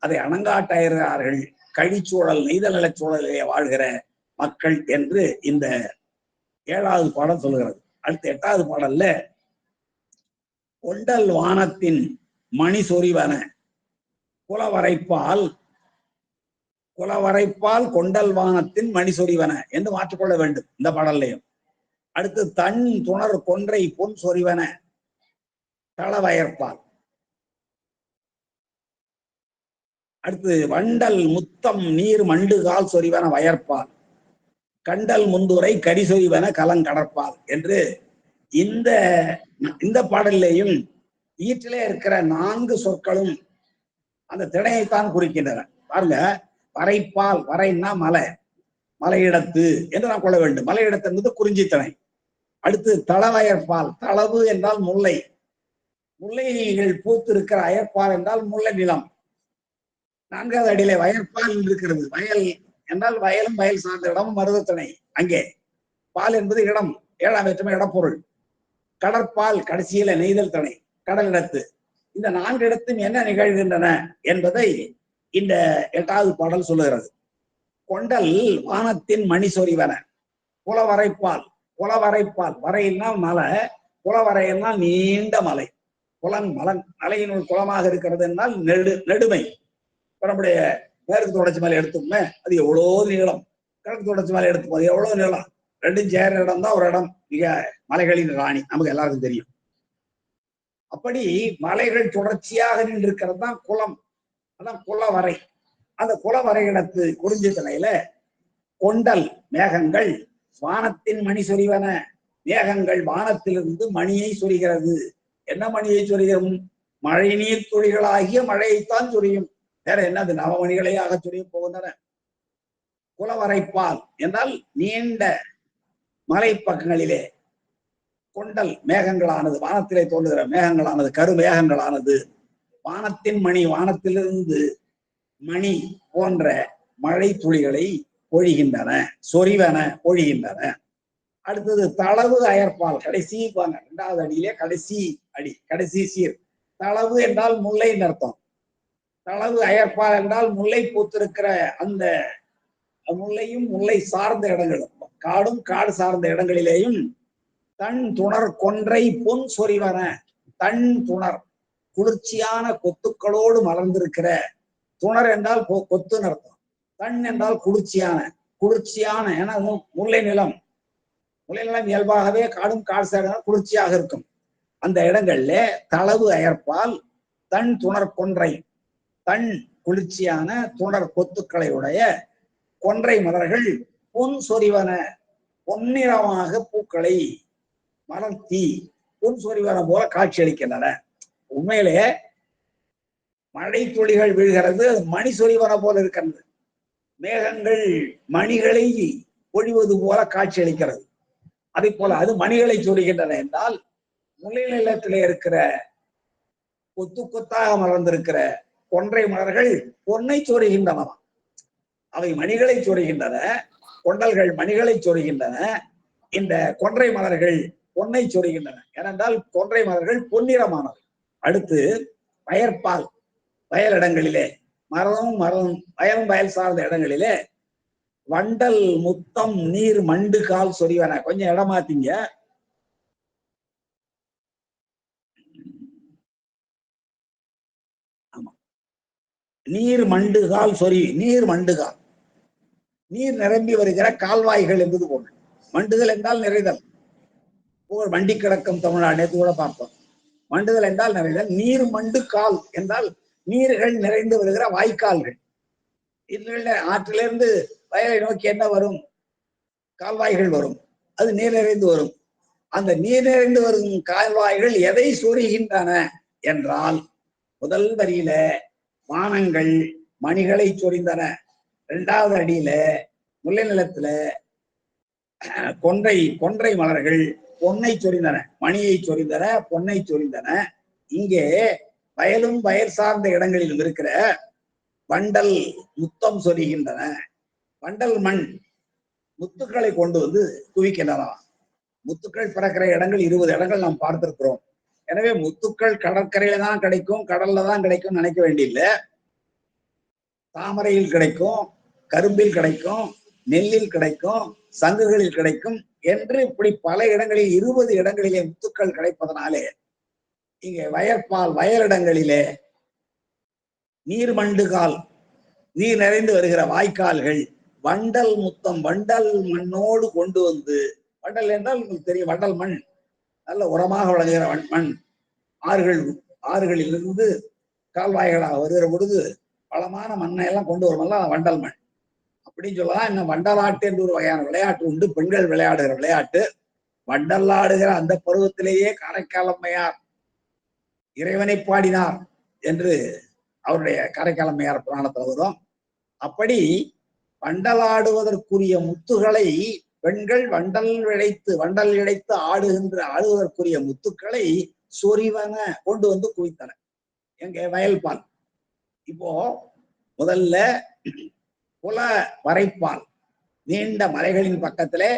Speaker 1: அதை அணங்காட்டாயிறார்கள். கழிச்சூழல், நெய்தல் நிலச்சூழலிலே வாழ்கிற மக்கள் என்று இந்த 7வது பாடல் சொல்லுகிறது. அடுத்த 8வது பாடல்ல கொண்டல் வானத்தின் மணி சொறிவன குலவரைப்பால், குலவரைப்பால் கொண்டல் வானத்தின் மணி சொறிவன என்று மாற்றிக்கொள்ள வேண்டும் இந்த பாடல்லையும். அடுத்து தன் துணர் கொன்றை பொன் சொறிவன தளவயற்பால். அடுத்து வண்டல் முத்தம் நீர் மண்டு கால் சொறிவன வயற்பால், கண்டல் முந்துரை கரி சொறிவன கலங்கடற்பால் என்று இந்த பாடலிலேயும் ஈற்றிலே இருக்கிற 4 சொற்களும் அந்த திணையைத்தான் குறிக்கின்றன. பாருங்க, வரைப்பால், வரைன்னா மலை, மலையிடத்து என்று நாம் கொள்ள வேண்டும். மலையிடத்து என்பது குறிஞ்சி திணை. அடுத்து தளவயற்பால், தளவு என்றால் முல்லை, முல்லைகள் பூத்து இருக்கிற அயற்பால் என்றால் முல்லை நிலம். 4வது அடியிலே வயற்பால் இருக்கிறது. வயல் என்றால் வயலும் வயல் சார்ந்த இடமும் மருதத்திணை. அங்கே பால் என்பது இடம், 7ஆம் வேற்றுமை இடப்பொருள். கடற்பால் கடைசியில நெய்தல் திணை, கடலிடத்து. இந்த 4 இடத்தும் என்ன நிகழ்கின்றன என்பதை இந்த 8வது பாடல் சொல்லுகிறது. கொண்டல் வானத்தின் மணி சொறிவன குலவரைப்பால், குலவரைப்பால், வரையினா மலை, குலவரையினா நீண்ட மலை, குளம் மலன், மலையினுள் குளமாக இருக்கிறது என்றால் நெடுமை. நம்முடைய மேற்கு தொடர்ச்சி மலை எடுத்தோம்னா அது எவ்வளோ நீளம், கிழக்கு தொடர்ச்சி மலை எடுத்துப்போது எவ்வளவு நீளம். 2ம் சேர இடம் தான் ஒரு இடம், மிக மலைகளின் ராணி, நமக்கு எல்லாருக்கும் தெரியும். அப்படி மலைகள் தொடர்ச்சியாக நின்றிருக்கிறது தான் குளம், அதான் குலவரை. அந்த குலவரை இடத்து குறிஞ்சி திணையில கொண்டல் மேகங்கள் வானத்தின் மணி சொறிவன, மேகங்கள் வானத்திலிருந்து மணியை சொரிகிறது. என்ன மணியை சொரியும்? மழை நீர் துளிகளாகிய மழையைத்தான் சொரியும். வேற என்னது? நவமணிகளையாக சொரியும் போகின்றன. குலவரைப்பால் என்றால் நீண்ட மலை பக்கங்களிலே கொண்டல் மேகங்களானது, வானத்திலே தோன்றுகிற மேகங்களானது, கருமேகங்களானது வானத்தின் மணி, வானத்திலிருந்து மணி போன்ற மழை துளிகளை பொழிகின்றன, சொறிவன, பொழிகின்றன. அடுத்தது தளவு அயற்பால், கடைசி 2வது அடியிலே கடைசி அடி, கடைசி சீர். தளவு என்றால் முல்லைன்னு அர்த்தம். தளவு அயற்பால் என்றால் முல்லை பூத்திருக்கிற அந்த முல்லையும் முல்லை சார்ந்த இடங்களும், காடும் காடு சார்ந்த இடங்களிலேயும் தன் துணர் கொன்றை பொன் சொறிவன, தன் துணர் குளிர்ச்சியான கொத்துக்களோடு மலர்ந்திருக்கிற, துணர் என்றால் கொத்துன்னு அர்த்தம், தன் என்றால் குளிர்ச்சியான, குளிர்ச்சியான. ஏன்னா முல்லை நிலம், முல்லை நிலம் இயல்பாகவே காடும் காடு சார்ந்த குளிர்ச்சியாக இருக்கும். அந்த இடங்கள்ல தளவு அயற்பால் தன் துணர் கொன்றை, தன் குளிர்ச்சியான துணர் கொத்துக்களை உடைய கொன்றை மலர்கள் பொன் சொறிவன, பொன்னிறமாக பூக்களை மலர்த்தி பொன் சொறிவன போல காட்சியளிக்கின்றன. உண்மையிலே மழை துளிகள் வீழ்கிறது, மணி சொறிவன போல இருக்கிறது. மேகங்கள் மணிகளை பொழிவது போல காட்சியளிக்கிறது. அதே போல அது மணிகளை சொரிகின்றன என்றால் முல்லை நிலத்திலே இருக்கிற கொத்து கொத்தாக மலர்ந்திருக்கிற கொன்றை மலர்கள் பொன்னை சொரிகின்றன. அவை மணிகளை சொரிகின்றன, கொண்டல்கள் மணிகளை சொரிகின்றன. இந்த கொன்றை மலர்கள் பொன்னை சொரிகின்றன. ஏனென்றால் கொன்றை மலர்கள் பொன்னிறமானவை. அடுத்து வயற்பால், வயலிடங்களிலே மரமும் வயலும் வயல் சார்ந்த இடங்களிலே வண்டல் முத்தம் நீர் மண்டு கால் சொறிவன. கொஞ்சம் இடமாத்தீங்க. நீர் மண்டுகால் சொறி. நீர் மண்டுகால், நீர் நிரம்பி வருகிற கால்வாய்கள் என்பது பொருள். மண்டுதல் என்றால் நிறைதல். மண்டி கிடக்கும் தமிழ்நாடு நேற்று கூட பார்த்தோம். மண்டுதல் என்றால் நிறைதல். நீர் மண்டு கால் என்றால் நீர்கள் நிறைந்து வருகிற வாய்க்கால்கள். இதுல ஆற்றிலிருந்து வயலை நோக்கி என்ன வரும்? கால்வாய்கள் வரும். அது நீர் நிறைந்து வரும். அந்த நீர் நிறைந்து வரும் கால்வாய்கள் எதை சொரிகின்றன என்றால், முதல் வரியில வானங்கள் மணிகளை சொரிந்தன, இரண்டாவது அடியில முல்லை நிலத்துல கொன்றை மலர்கள் பொன்னை சொரிந்தன, மணியை சொரிந்தன, பொன்னை சொரிந்தன. இங்கே வயலும் வயல் சார்ந்த இடங்களிலும் இருக்கிற வண்டல் முத்தம் சொரிகின்றன. வண்டல் மண் முத்துக்களை கொண்டு வந்து குவிக்கின்றன. முத்துக்கள் பிறக்கிற இடங்கள் 20 இடங்கள் நாம் பார்த்திருக்கிறோம். எனவே முத்துக்கள் கடற்கரையில தான் கிடைக்கும், கடல்ல தான் கிடைக்கும் நினைக்க வேண்டியதில்லை. தாமரையில் கிடைக்கும், கரும்பில் கிடைக்கும், நெல்லில் கிடைக்கும், சங்குகளில் கிடைக்கும் என்று இப்படி பல இடங்களில் 20 இடங்களிலே முத்துக்கள் கிடைப்பதனாலே இங்கே வயலிடங்களிலே நீர் மண்டுகால், நீர் நிறைந்து வருகிற வாய்க்கால்கள் வண்டல் முத்தம், வண்டல் மண்ணோடு கொண்டு வந்து, வண்டல் என்றால் உங்களுக்கு தெரியும், வண்டல் மண் நல்ல உரமாக விளங்குகிற மண். ஆறுகளிலிருந்து கால்வாய்களாக வருகிற பொழுது வளமான மண்ணை எல்லாம் கொண்டு வருமல்ல, வண்டல் மண் அப்படின்னு சொல்லலாம். இன்னும் வண்டலாட்டு என்று ஒரு வகையான விளையாட்டு உண்டு, பெண்கள் விளையாடுகிற விளையாட்டு. வண்டலாடுகிற அந்த பருவத்திலேயே காரைக்கால் அம்மையார் இறைவனை பாடினார் என்று அவருடைய காரைக்கால் அம்மையார் புராணத்தில் வரும். அப்படி வண்டலாடுவதற்குரிய முத்துகளை பெண்கள் வண்டல் இழைத்து ஆடுவதற்குரிய முத்துக்களை சொரிவன கொண்டு வந்து குவித்தன. எங்க வயல்பால். இப்போ முதல்ல புல வரைப்பால், நீண்ட மலைகளின் பக்கத்திலே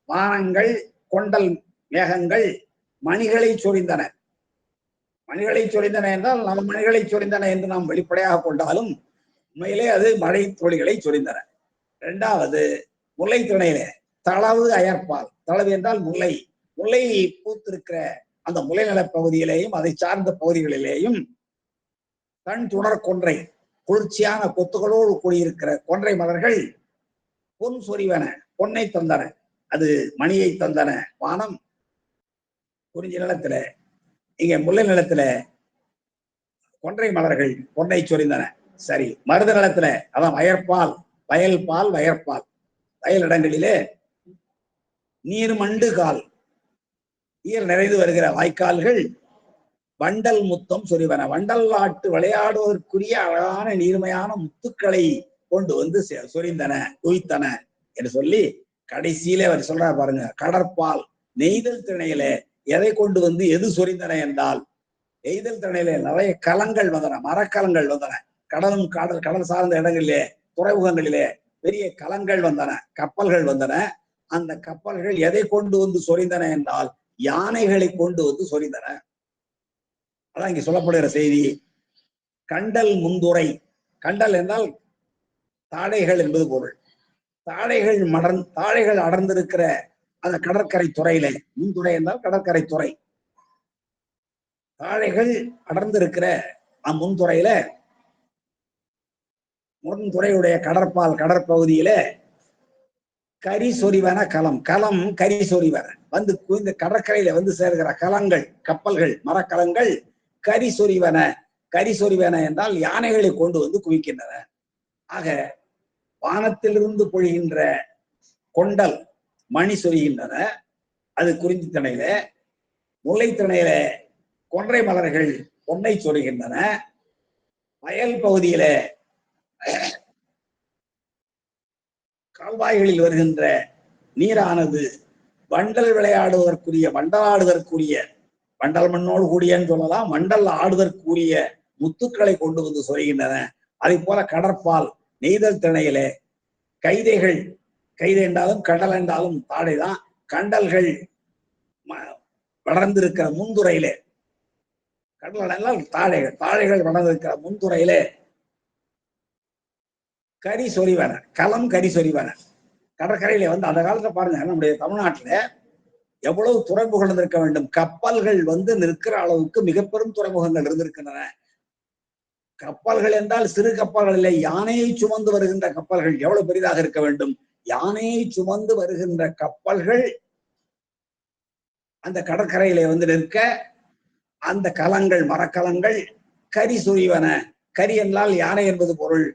Speaker 1: வானங்கள் கொண்டல் மேகங்கள் மணிகளை சொரிந்தன. மணிகளை சொரிந்தன என்றால் நம்ம மணிகளை சொரிந்தன என்று நாம் வெளிப்படையாக கொண்டாலும் உண்மையிலே அது மழை துளிகளை சொரிந்தன. இரண்டாவது முல்லை துணையிலே தளவு அயற்பால். தளவு என்றால் முல்லை. முல்லை பூத்திருக்கிற அந்த முல்லை நிலப் பகுதியிலேயும் அதை சார்ந்த பகுதிகளிலேயும் தன் துணர் கொன்றை, குளிர்ச்சியான கொத்துகளோடு கூடியிருக்கிற கொன்றை மலர்கள் பொன் சொரிவன, பொன்னை தந்தன, அது மணியை தந்தன. வானம் குறிஞ்சி நிலத்துல, இங்க முல்லை நிலத்துல கொன்றை மலர்கள் பொன்னை சொரிந்தன. சரி, மருத நிலத்துல அதான் வயற்பால், வயற்பால், வயல் இடங்களிலே நீர் மண்டு கால், நீர் நிறைந்து வருகிற வாய்க்கால்கள் வண்டல் முத்தம் சொரிவன. வண்டல் ஆட்டு விளையாடுவதற்குரிய அழகான நீர்மையான முத்துக்களை கொண்டு வந்து சொரிந்தன, குவித்தன என்று சொல்லி கடைசியிலே அவர் சொல்றார் பாருங்க. கடற்பால் நெய்தல் திணையில எதை கொண்டு வந்து எது சொரிந்தன என்றால், நெய்தல் திணையில நிறைய கலங்கள் வந்தன, மரக்கலங்கள் வந்தன. கடல் சார்ந்த இடங்களிலே, துறைமுகங்களிலே பெரிய கலங்கள் வந்தன, கப்பல்கள் வந்தன. அந்த கப்பல்கள் எதை கொண்டு வந்து சொரிந்தன என்றால் யானைகளை கொண்டு வந்து சொரிந்தன. அதான் இங்க சொல்லப்படுகிற செய்தி. கண்டல் முந்துரை, கண்டல் என்றால் தாடைகள் என்பது பொருள். தாடைகள் அடர்ந்திருக்கிற அந்த கடற்கரை துறையில, முன்துறை என்றால் கடற்கரை துறை, தாழைகள் அடர்ந்திருக்கிற முன்துறையில, முன்துறையுடைய கடற்பகுதியில கரி சொரிவன களம் கரி சொரிவன வந்து இந்த கடற்கரையில வந்து சேர்கிற கலங்கள், கப்பல்கள், மரக்கலங்கள் கரி சொரிவன என்றால் யானைகளை கொண்டு வந்து குவிக்கின்றன. ஆக வானத்திலிருந்து பொழிகின்ற கொண்டல் மணி சொரிகின்றன, அது குறிஞ்சி திணையில. முல்லை திணையில கொன்றை மலர்கள் பொன்னை சொரிகின்றன. வயல் பகுதியில கால்வாய்களில் வருகின்ற நீரானது வண்டல் வண்டலாடுவதற்குரிய வண்டல் மண்ணோடு கூடியன்னு சொல்லலாம், வண்டல் ஆடுவதற்குரிய முத்துக்களை கொண்டு வந்து சொரிகின்றன. அதே போல கடற்பால் நெய்தல் திணையில கைதை என்றாலும் கடல் என்றாலும் தாடைதான். கண்டல்கள் வளர்ந்திருக்கிற முன்துறையில, கடல் என்றால் தாழைகள் வளர்ந்திருக்கிற முன்துறையில கரி சொரிவன, களம் கரி சொரிவன. கடற்கரையில வந்து அந்த காலத்துல பாருங்க, நம்முடைய தமிழ்நாட்டுல எவ்வளவு துறைமுகங்கள் இருந்திருக்க வேண்டும். கப்பல்கள் வந்து நிற்கிற அளவுக்கு மிக பெரும் துறைமுகங்கள் இருந்திருக்கின்றன. கப்பல்கள் என்றால் சிறு கப்பல்கள் இல்லை, யானையை சுமந்து வருகின்ற கப்பல்கள் எவ்வளவு பெரிதாக இருக்க வேண்டும். யானையை சுமந்து வருகின்ற கப்பல்கள் அந்த கடற்கரையில வந்து நிற்க, அந்த கலங்கள் மரக்கலங்கள் கரி சொறிவன. கரி என்றால் யானை என்பது பொருள்.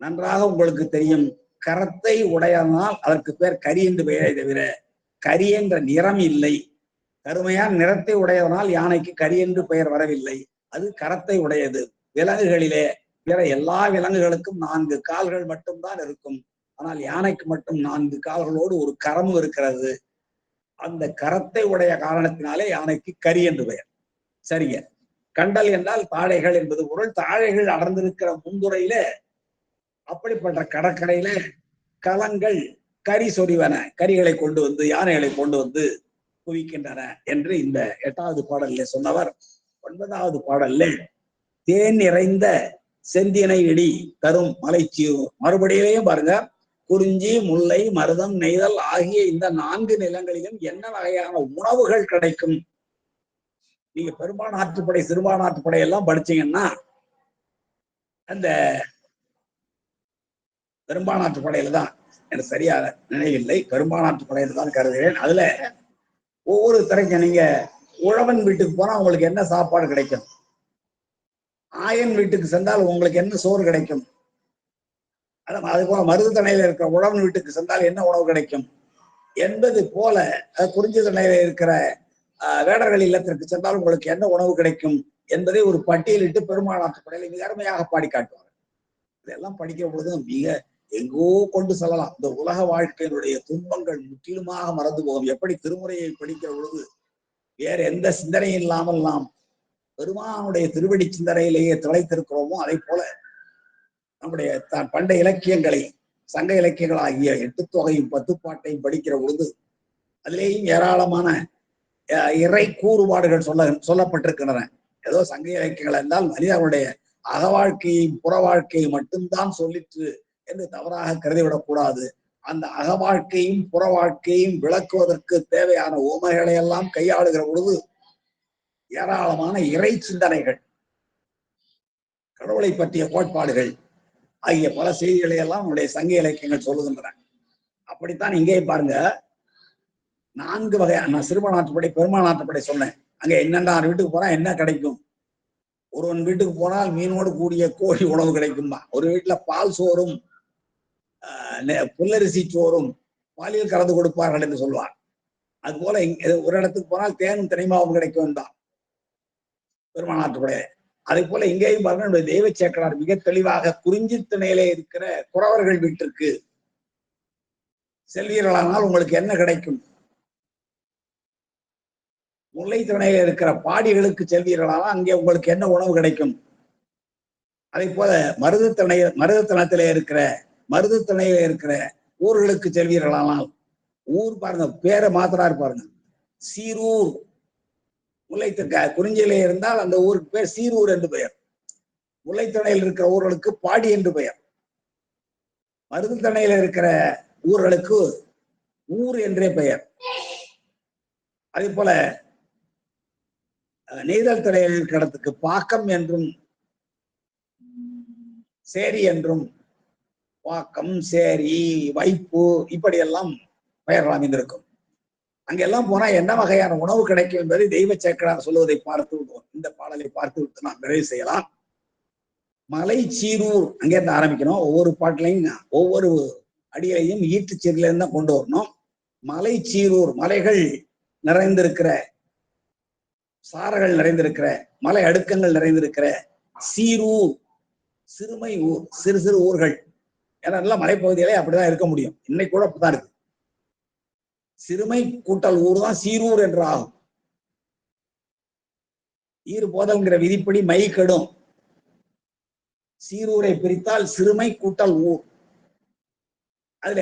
Speaker 1: நன்றாக உங்களுக்கு தெரியும், கரத்தை உடையதனால் அதற்கு பேர் கரி என்று பெயரை தவிர கரி என்ற நிறம் இல்லை. கருமையான நிறத்தை உடையதனால் யானைக்கு கரி என்று பெயர் வரவில்லை. அது கரத்தை உடையது. விலங்குகளிலே பிற எல்லா விலங்குகளுக்கும் 4 கால்கள் மட்டும்தான் இருக்கும். ஆனால் யானைக்கு மட்டும் 4 கால்களோடு ஒரு கரமும் இருக்கிறது. அந்த கரத்தை உடைய காரணத்தினாலே யானைக்கு கரி என்று பெயர். சரிங்க. கண்டல் என்றால் தாழைகள் என்பது பொருள். தாழைகள் அடர்ந்திருக்கிற முந்துரையில அப்படிப்பட்ட கடற்கரையில கலங்கள் கரி சொறிவன, கரிகளை கொண்டு வந்து யானைகளை கொண்டு வந்து குவிக்கின்றன என்று இந்த 8வது பாடல்ல சொன்னவர் 9வது பாடல்ல தேன் நிறைந்த செந்தினை இடி தரும் மலைச்சீர். மறுபடியிலேயும் பாருங்க, குறிஞ்சி, முல்லை, மருதம், நெய்தல் ஆகிய இந்த 4 நிலங்களிலும் என்ன வகையான உணவுகள் கிடைக்கும். நீங்க பெரும்பான் ஆற்றுப்படை சிறுபான் ஆற்றுப்படை எல்லாம் படிச்சீங்கன்னா அந்த பெரும்பான் ஆற்றுப்படையில தான், எனக்கு சரியாக நினைவில்லை, பெரும்பான் ஆற்றுப்படையில தான் கருதுகிறேன். அதுல ஒவ்வொரு திரைக்கு நீங்க உழவன் வீட்டுக்கு போனா உங்களுக்கு என்ன சாப்பாடு கிடைக்கும், ஆயன் வீட்டுக்கு சென்றால் உங்களுக்கு என்ன சோறு கிடைக்கும், அது போல மருதுத்தணையில இருக்கிற உழவன் வீட்டுக்கு சென்றால் என்ன உணவு கிடைக்கும் என்பது போல குறிஞ்சி தணையில இருக்கிற வேடர்கள் இல்லத்திற்கு சென்றால் உங்களுக்கு என்ன உணவு கிடைக்கும் என்பதை ஒரு பட்டியலிட்டு பெரும்பான் ஆற்றுப்படையில மிக அருமையாக பாடி காட்டுவாங்க. இதெல்லாம் படிக்கிற பொழுது மிக எங்கோ கொண்டு செல்லலாம். இந்த உலக வாழ்க்கையினுடைய துன்பங்கள் முற்றிலுமாக மறந்து போகும். எப்படி திருமுறையை படிக்கிற பொழுது வேற எந்த சிந்தனையும் இல்லாமல் நாம் பெருமானுடைய திருவடி சிந்தனையிலேயே திளைத்திருக்கிறோமோ, அதை போல நம்முடைய பண்டைய இலக்கியங்களை, சங்க இலக்கியங்கள் ஆகிய 8 தொகையும் 10 பாட்டையும் படிக்கிற பொழுது அதிலேயும் ஏராளமான இறை கூறுபாடுகள் சொல்லப்பட்டிருக்கின்றன. ஏதோ சங்க இலக்கியங்கள் என்றால் மனிதனுடைய அக வாழ்க்கையும் புற வாழ்க்கையை மட்டும்தான் சொல்லிற்று என்று தவறாக கருதிவிடக்கூடாது. அந்த அக வாழ்க்கையும் புற வாழ்க்கையும் விளக்குவதற்கு தேவையான உவமைகளை எல்லாம் கையாளுகிற பொழுது ஏராளமான இறை சிந்தனைகள், கடவுளை பற்றிய கோட்பாடுகள் ஆகிய பல செய்திகளை எல்லாம் நம்முடைய சங்க இலக்கியங்கள் சொல்லுகின்றன. அப்படித்தான் இங்கே பாருங்க, 4 வகை. நான் சிறுபான் ஆற்றுப்படை பெரும்பான் ஆற்றுப்படை சொன்னேன். அங்க என்னென்ன வீட்டுக்கு போனா என்ன கிடைக்கும். ஒருவன் வீட்டுக்கு போனால் மீனோடு கூடிய கோழி உணவு கிடைக்குமா, ஒரு வீட்டுல பால் சோறும் புல்லரிசி சோறும் பாலியல் கலந்து கொடுப்பார்கள் என்று சொல்வார். அது போல ஒரு இடத்துக்கு போனால் தேனும் தினைமாவும் கிடைக்கும் தான் பெரும்பான் ஆற்றுப்படை. அதே போல இங்கேயும் பாருங்க, தெய்வ சேக்கலார் மிக தெளிவாக குறிஞ்சி திணையிலே இருக்கிற குறவர்கள் வீட்டிற்கு செல்வீர்களானால் உங்களுக்கு என்ன கிடைக்கும், முல்லை திணையில இருக்கிற பாடிகளுக்கு செல்வீர்களானால் அங்கே உங்களுக்கு என்ன உணவு கிடைக்கும். அதே போல மருதத்தனத்திலே இருக்கிற ஊர்களுக்கு செல்வீர்களானால், ஊர் பாருங்க பேரை மாத்திராரு பாருங்க, சீரூர். குறிஞ்சியிலே இருந்தால் அந்த ஊருக்கு பேர் சீரூர் என்று பெயர். முல்லைத்தணையில் இருக்கிற ஊர்களுக்கு பாடி என்று பெயர். மருதத்தணையில இருக்கிற ஊர்களுக்கு ஊர் என்றே பெயர். அதே போல நெய்தல் திணையில் இருக்கிற இடத்துக்கு பாக்கம் என்றும் சேரி என்றும், பாக்கம், சேரி, வைப்பு இப்படியெல்லாம் பெயர்கள் அமைந்திருக்கும். அங்கெல்லாம் போனா என்ன வகையான உணவு கிடைக்கும் என்பதை தெய்வ சேக்கலார் சொல்லுவதை பார்த்து விடுவோம். இந்த பாடலை பார்த்து விட்டு நாம் நிறைவு செய்யலாம். மலை சீரூர் அங்கே இருந்து ஆரம்பிக்கணும். ஒவ்வொரு பாட்டிலையும் ஒவ்வொரு அடியிலையும் ஈட்டுச்சீரில இருந்து தான் கொண்டு வரணும். மலை சீரூர், மலைகள் நிறைந்திருக்கிற, சாரங்கள் நிறைந்திருக்கிற, மலை அடுக்கங்கள் நிறைந்திருக்கிற. சீரூர் சிறுமை ஊர், சிறு சிறு ஊர்கள். ஏன்னா மலைப்பகுதியிலே அப்படிதான் இருக்க முடியும். இன்னைக்கு கூட அப்படிதான் இருக்கு. சிறுமை கூட்டல் ஊர் தான் சீரூர் என்று ஆகும். ஈறு போதல்ங்கிற விதிப்படி மை கெடும். சீரூரை பிரித்தால் சிறுமை கூட்டல் ஊர். அதுல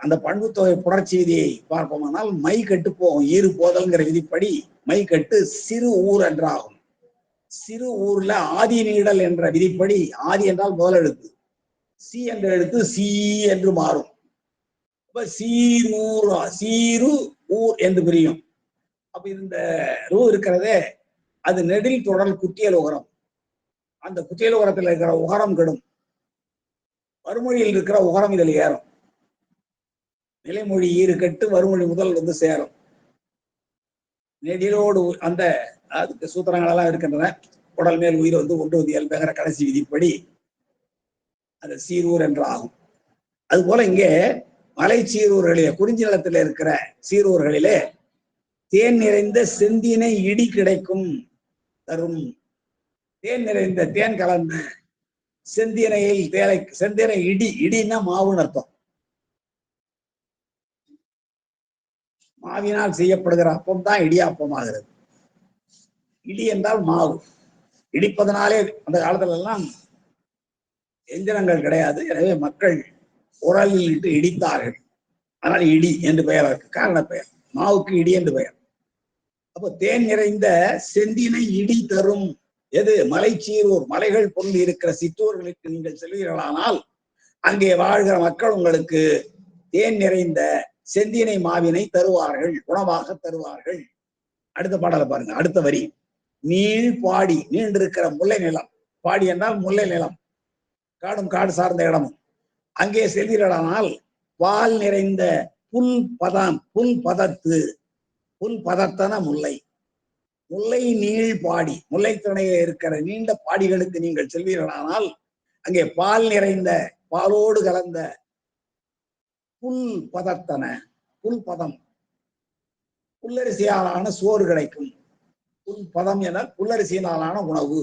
Speaker 1: அந்த பண்பு தொகை புணர்ச்செய்தியை பார்ப்போமானால் மை கெட்டு போகும். ஈறு போதல்ங்கிற விதிப்படி மை கெட்டு சிறு ஊர் என்றாகும். சிறு ஊர்ல ஆதி நீடல் என்ற விதிப்படி, ஆதி என்றால் முதல் எழுத்து, சி என்ற எழுத்து சி என்று மாறும். அப்ப சீரூர், சீரு ஊர் என்று பிரியும். அப்ப இந்த ரூ இருக்கிறதே அது நெடில் தொடர் குட்டியல் உகரம். அந்த குற்றியல் உரத்தில் இருக்கிற உகரம் கெடும். வறுமொழியில் இருக்கிற உகரம் இதில் ஏறும். நிலைமொழி ஈறு கெட்டு வறுமொழி முதல் வந்து சேரும். நெடிலோடு அந்த அதுக்கு சூத்திரங்கள் எல்லாம் இருக்கின்றன. உடல் மேல் உயிர் வந்து ஒன்று இயல்புங்கிற கடைசி விதிப்படி அது சீரூர் என்று ஆகும். அதுபோல இங்கே மலை சீரூர்களிலே, குறிஞ்சி நிலத்தில் இருக்கிற சீரூர்களிலே தேன் நிறைந்த செந்தினை இடி கிடைக்கும் தரும். தேன் நிறைந்த தேன் கலந்த செந்தினையில் செந்தினை இடி, இடின்னா மாவுன்னு அர்த்தம். மாவினால் செய்யப்படுகிற அப்பம் தான் இடியாப்பமாகிறது. இடி என்றால் மாவு. இடிப்பதனாலே அந்த காலத்துல எல்லாம் எந்திரங்கள் கிடையாது. எனவே மக்கள் உரலில் இட்டு இடித்தார்கள். ஆனால் இடி என்று பெயர், அதற்கு காரண பெயர். மாவுக்கு இடி என்று பெயர். அப்போ தேன் நிறைந்த செந்தினை இடி தரும். எது? மலை சீரூர், மலைகள் பொருள் இருக்கிற சிற்றூர்களுக்கு நீங்கள் செல்வீர்களானால் அங்கே வாழ்கிற மக்கள் உங்களுக்கு தேன் நிறைந்த செந்தினை மாவினை தருவார்கள், உணவாக தருவார்கள். அடுத்த பாடலை பாருங்க, அடுத்த வரி. நீள் பாடி, நீண்டிருக்கிற முல்லை நிலம். பாடி என்றால் முல்லை நிலம், காடும் காடு சார்ந்த இடமும். அங்கே செல்வீர்களானால் பால் நிறைந்த புல் பதம், புல் பதத்து, புல் பதத்தன முல்லை, முல்லை நீள் பாடி, முல்லை துணையில் இருக்கிற நீண்ட பாடிகளுக்கு நீங்கள் செல்வீர்களானால் அங்கே பால் நிறைந்த, பாலோடு கலந்த புல் பதத்தன, புல் பதம், புல்லரிசியாலான சோறு கிடைக்கும். புல் பதம் என புல்லரிசியினாலான உணவு.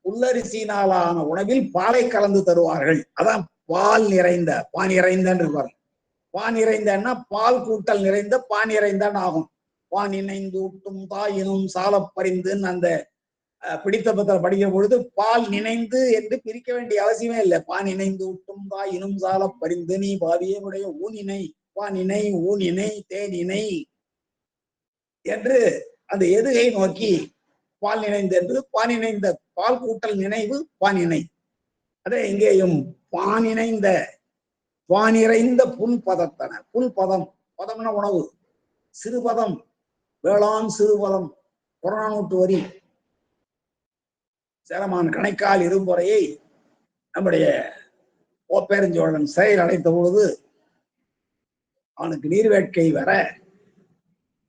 Speaker 1: புல்லரிசியினாலான உணவில் பாலை கலந்து தருவார்கள். அதான் பால் நிறைந்த, பான் நிறைந்தன்னு இருப்பாரு. பான் நிறைந்தன்னா பால் கூட்டல் நிறைந்த பான் நிறைந்தன்னு ஆகும். பான் இணைந்து ஊட்டும் தாயினும் சால பறிந்துன்னு அந்த பிடித்த பத்திர படிக்கிற பொழுது பால் நினைந்து என்று பிரிக்க வேண்டிய அவசியமே இல்லை. பான் இணைந்து ஊட்டும் தாயினும் சால பறிந்து நீ பாவியனுடைய ஊனினை, பான் இணை, ஊனினை, தேனினை என்று அந்த எதுகை நோக்கி பால் நினைந்து என்று பான் இணைந்த, பால் கூட்டல் நினைவு பான் இணை. அதே இங்கேயும் பான் இணைந்த, பான் இறைந்த புல் பதத்தன. புல் பதம், பதம்னா உணவு. சிறுபதம், வேளாண் சிறுபதம். புறநானூற்று வரி. சேரமான் கணைக்கால் இரும்புறையை நம்முடைய ஓப்பெருஞ்சோழன் சிறையில் அடைத்த பொழுது அவனுக்கு நீர் வேட்கை வர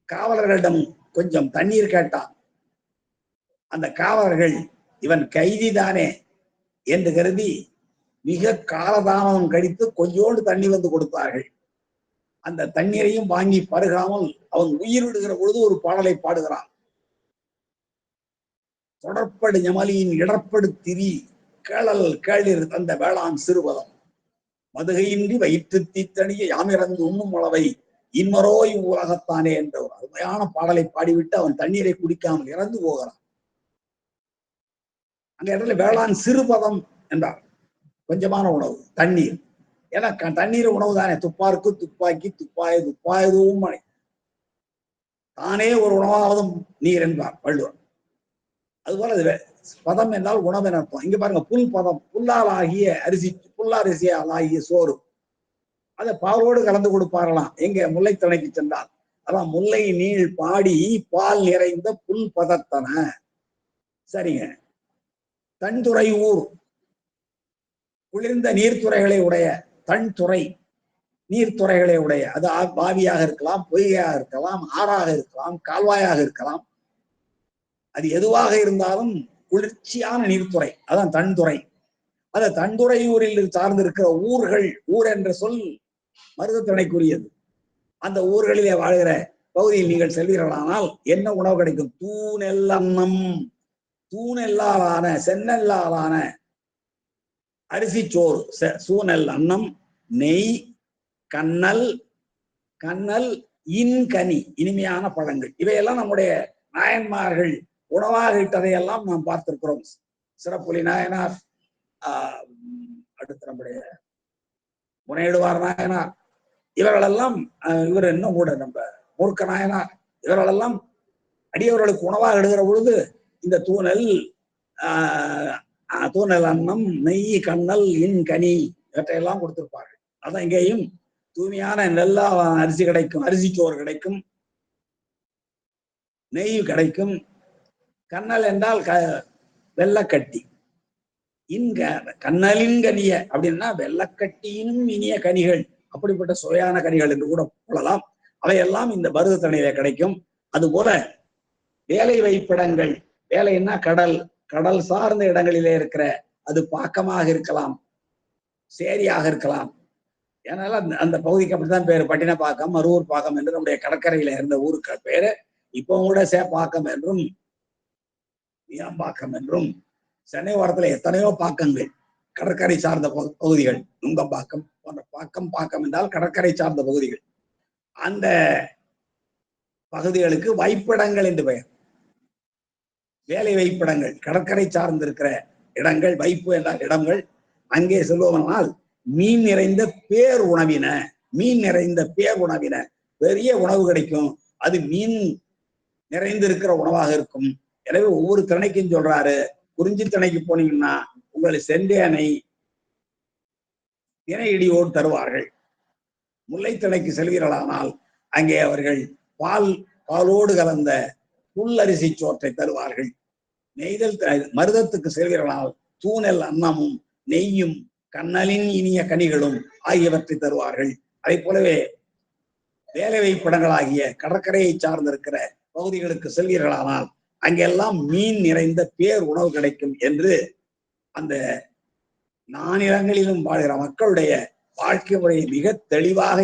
Speaker 1: காவலர்களிடம் கொஞ்சம் தண்ணீர் கேட்டான். அந்த காவலர்கள் இவன் கைதிதானே என்று கருதி மிக காலதாமதம் கழித்து கொஞ்சோண்டு தண்ணி வந்து கொடுத்தார்கள். அந்த தண்ணீரையும் வாங்கி பருகாமல் அவன் உயிர் விடுகிற பொழுது ஒரு பாடலை பாடுகிறான். தொடர்படு ஞமலியின் இடர்படு திரி கேளல் கேளிர் தந்த வேளாண் சிறுபதம் மதுகையின்றி வயிற்று தீத்தணிய யாமிறந்து உண்ணும் அளவை இன்மரோய் உலகத்தானே என்ற ஒரு அருமையான பாடலை பாடிவிட்டு அவன் தண்ணீரை குடிக்காமல் இறந்து போகிறான். அந்த இடத்துல வேளாண் சிறுபதம் என்றார். கொஞ்சமான உணவு, தண்ணீர். ஏன்னா தண்ணீர் உணவு தானே. துப்பாருக்கு துப்பாக்கி, துப்பாய துப்பாயதும் மழை, தானே ஒரு உணவாவதும் நீர் என்பார் வள்ளுவர். அதுபோல அது பதம் என்றால் உணவு என அர்த்தம். இங்க பாருங்க, புல் பதம், புல்லால் ஆகிய அரிசி, புல்லரிசியால் ஆகிய சோறு. அதை பாலோடு கலந்து கொடுப்பாரலாம். எங்க? முல்லைத்தணைக்கு சென்றால். அதான் முல்லை நீள் பாடி பால் நிறைந்த புல் பதத்தன. சரிங்க. தன்துறை ஊர், குளிர்ந்த நீர்த்துறைகளை உடைய, தன்துறை நீர்த்துறைகளை உடைய, அது பாவியாக இருக்கலாம், பொய்கையாக இருக்கலாம், ஆறாக இருக்கலாம், கால்வாயாக இருக்கலாம். அது எதுவாக இருந்தாலும் குளிர்ச்சியான நீர்த்துறை, அதான் தன்துறை. அந்த தன்துறை ஊரில் சார்ந்திருக்கிற ஊர்கள், ஊர் என்ற சொல் மருதத்திணைக்குரியது. அந்த ஊர்களிலே வாழ்கிற பகுதியில் நீங்கள் செல்வீர்களானால் என்ன உணவு கிடைக்கும்? தூணெல் அன்னம், தூணெல்லாலான, செந்நெல்லாலான அரிசி சோறு, சூனல் அன்னம், நெய், கண்ணல், கண்ணல், இன்கனி, இனிமையான பழங்கள். இவையெல்லாம் நம்முடைய நாயன்மார்கள் உணவாக இட்டதையெல்லாம் நாம் பார்த்திருக்கிறோம். சிறப்புலி நாயனார், அடுத்து நம்முடைய முனையிடுவார் நாயனார், இவர்களெல்லாம், இவர் இன்னும் கூட நம்ம மூர்க்க நாயனார், இவர்களெல்லாம் அடியவர்களுக்கு உணவாக இடுகிற பொழுது இந்த தூணல், தூணல் அன்னம், நெய், கண்ணல், இன்கனி இவற்றையெல்லாம் கொடுத்திருப்பார்கள். அதான் இங்கேயும் தூய்மையான நெல்லா அரிசி கிடைக்கும், அரிசி சோறு கிடைக்கும், நெய் கிடைக்கும். கண்ணல் என்றால் வெள்ளக்கட்டி, கண்ணலின் கனிய அப்படின்னா வெள்ளக்கட்டியினும் இனிய கனிகள், அப்படிப்பட்ட சுவையான கனிகள் என்று கூட கொள்ளலாம். அவையெல்லாம் இந்த மருதத்தணையில கிடைக்கும். அதுபோல வேலை வைப்பிடங்கள், வேலைன்னா கடல், கடல் சார்ந்த இடங்களிலே இருக்கிற, அது பாக்கமாக இருக்கலாம், சேரியாக இருக்கலாம். ஏன்னால அந்த பகுதிக்கு அப்படித்தான் பேரு, பட்டினப்பாக்கம், மருவூர் பாக்கம் என்று நம்முடைய கடற்கரையில இருந்த ஊருக்கு பேரு. இப்போ கூட சேப்பாக்கம் என்றும் மீனம்பாக்கம் என்றும், சென்னை ஓரத்துல எத்தனையோ பாக்கங்கள், கடற்கரை சார்ந்த பகுதிகள், நுங்கம்பாக்கம் போன்ற பாக்கம் என்றால் கடற்கரை சார்ந்த பகுதிகள். அந்த பகுதிகளுக்கு வைப்பிடங்கள் என்று பெயர். வேலை வைப்பிடங்கள், கடற்கரை சார்ந்து இருக்கிற இடங்கள், வைப்பு என்ற இடங்கள். அங்கே செல்வோமானால் மீன் நிறைந்த பேர் உணவின, மீன் நிறைந்த பேர் உணவின, பெரிய உணவு கிடைக்கும். அது மீன் நிறைந்திருக்கிற உணவாக இருக்கும். எனவே ஒவ்வொரு திணைக்கும் சொல்றாரு, குறிஞ்சி திணைக்கு போனீங்கன்னா உங்களை செந்தேனை தினை இடியோடு தருவார்கள். முல்லை திணைக்கு செல்வீர்களானால் அங்கே அவர்கள் பாலோடு கலந்த புல்லரிசி சோற்றை தருவார்கள். நெய்தல் மருதத்துக்கு செல்வீர்களால் தூணல் அன்னமும் நெய்யும் கண்ணலின் இனிய கனிகளும் ஆகியவற்றை தருவார்கள். அதை போலவே வேலை வைப்பிடங்களாகிய கடற்கரையை சார்ந்திருக்கிற பகுதிகளுக்கு செல்வீர்களானால் அங்கெல்லாம் மீன் நிறைந்த பேர் உணவு கிடைக்கும் என்று அந்த நானிலங்களிலும் வாழ்கிற மக்களுடைய வாழ்க்கை முறையை மிக தெளிவாக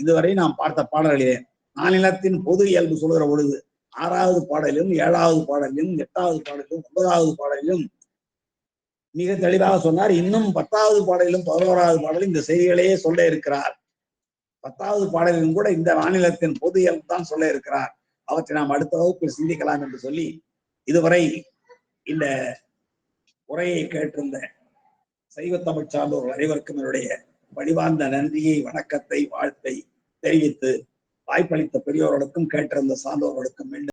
Speaker 1: இதுவரை நாம் பார்த்த பாடல்களிலே நானிலத்தின் பொது இயல்பு சொல்கிற பொழுது 6வது பாடலிலும் 7வது பாடலிலும் 8வது பாடலிலும் 9வது பாடலிலும் மிக தெளிவாக சொன்னார். இன்னும் 10வது பாடலிலும் 11வது பாடலிலும் இந்த செய்திகளையே சொல்ல இருக்கிறார். 10வது பாடலிலும் கூட இந்த மாநிலத்தின் பொது இயல்பு தான் சொல்ல இருக்கிறார். அவற்றை நாம் அடுத்த வகுப்பில் சிந்திக்கலாம் என்று சொல்லி இதுவரை இந்த உரையை கேட்டிருந்த சைவ தமிழ் சார்ந்தோர்கள் அனைவருக்கும் என்னுடைய பணிவார்ந்த நன்றியை, வணக்கத்தை, வாழ்த்தை தெரிவித்து வாய்ப்பளித்த பெரியோர்களுக்கும் கேட்டிருந்த சார்ந்தோர்களுக்கும் மீண்டும்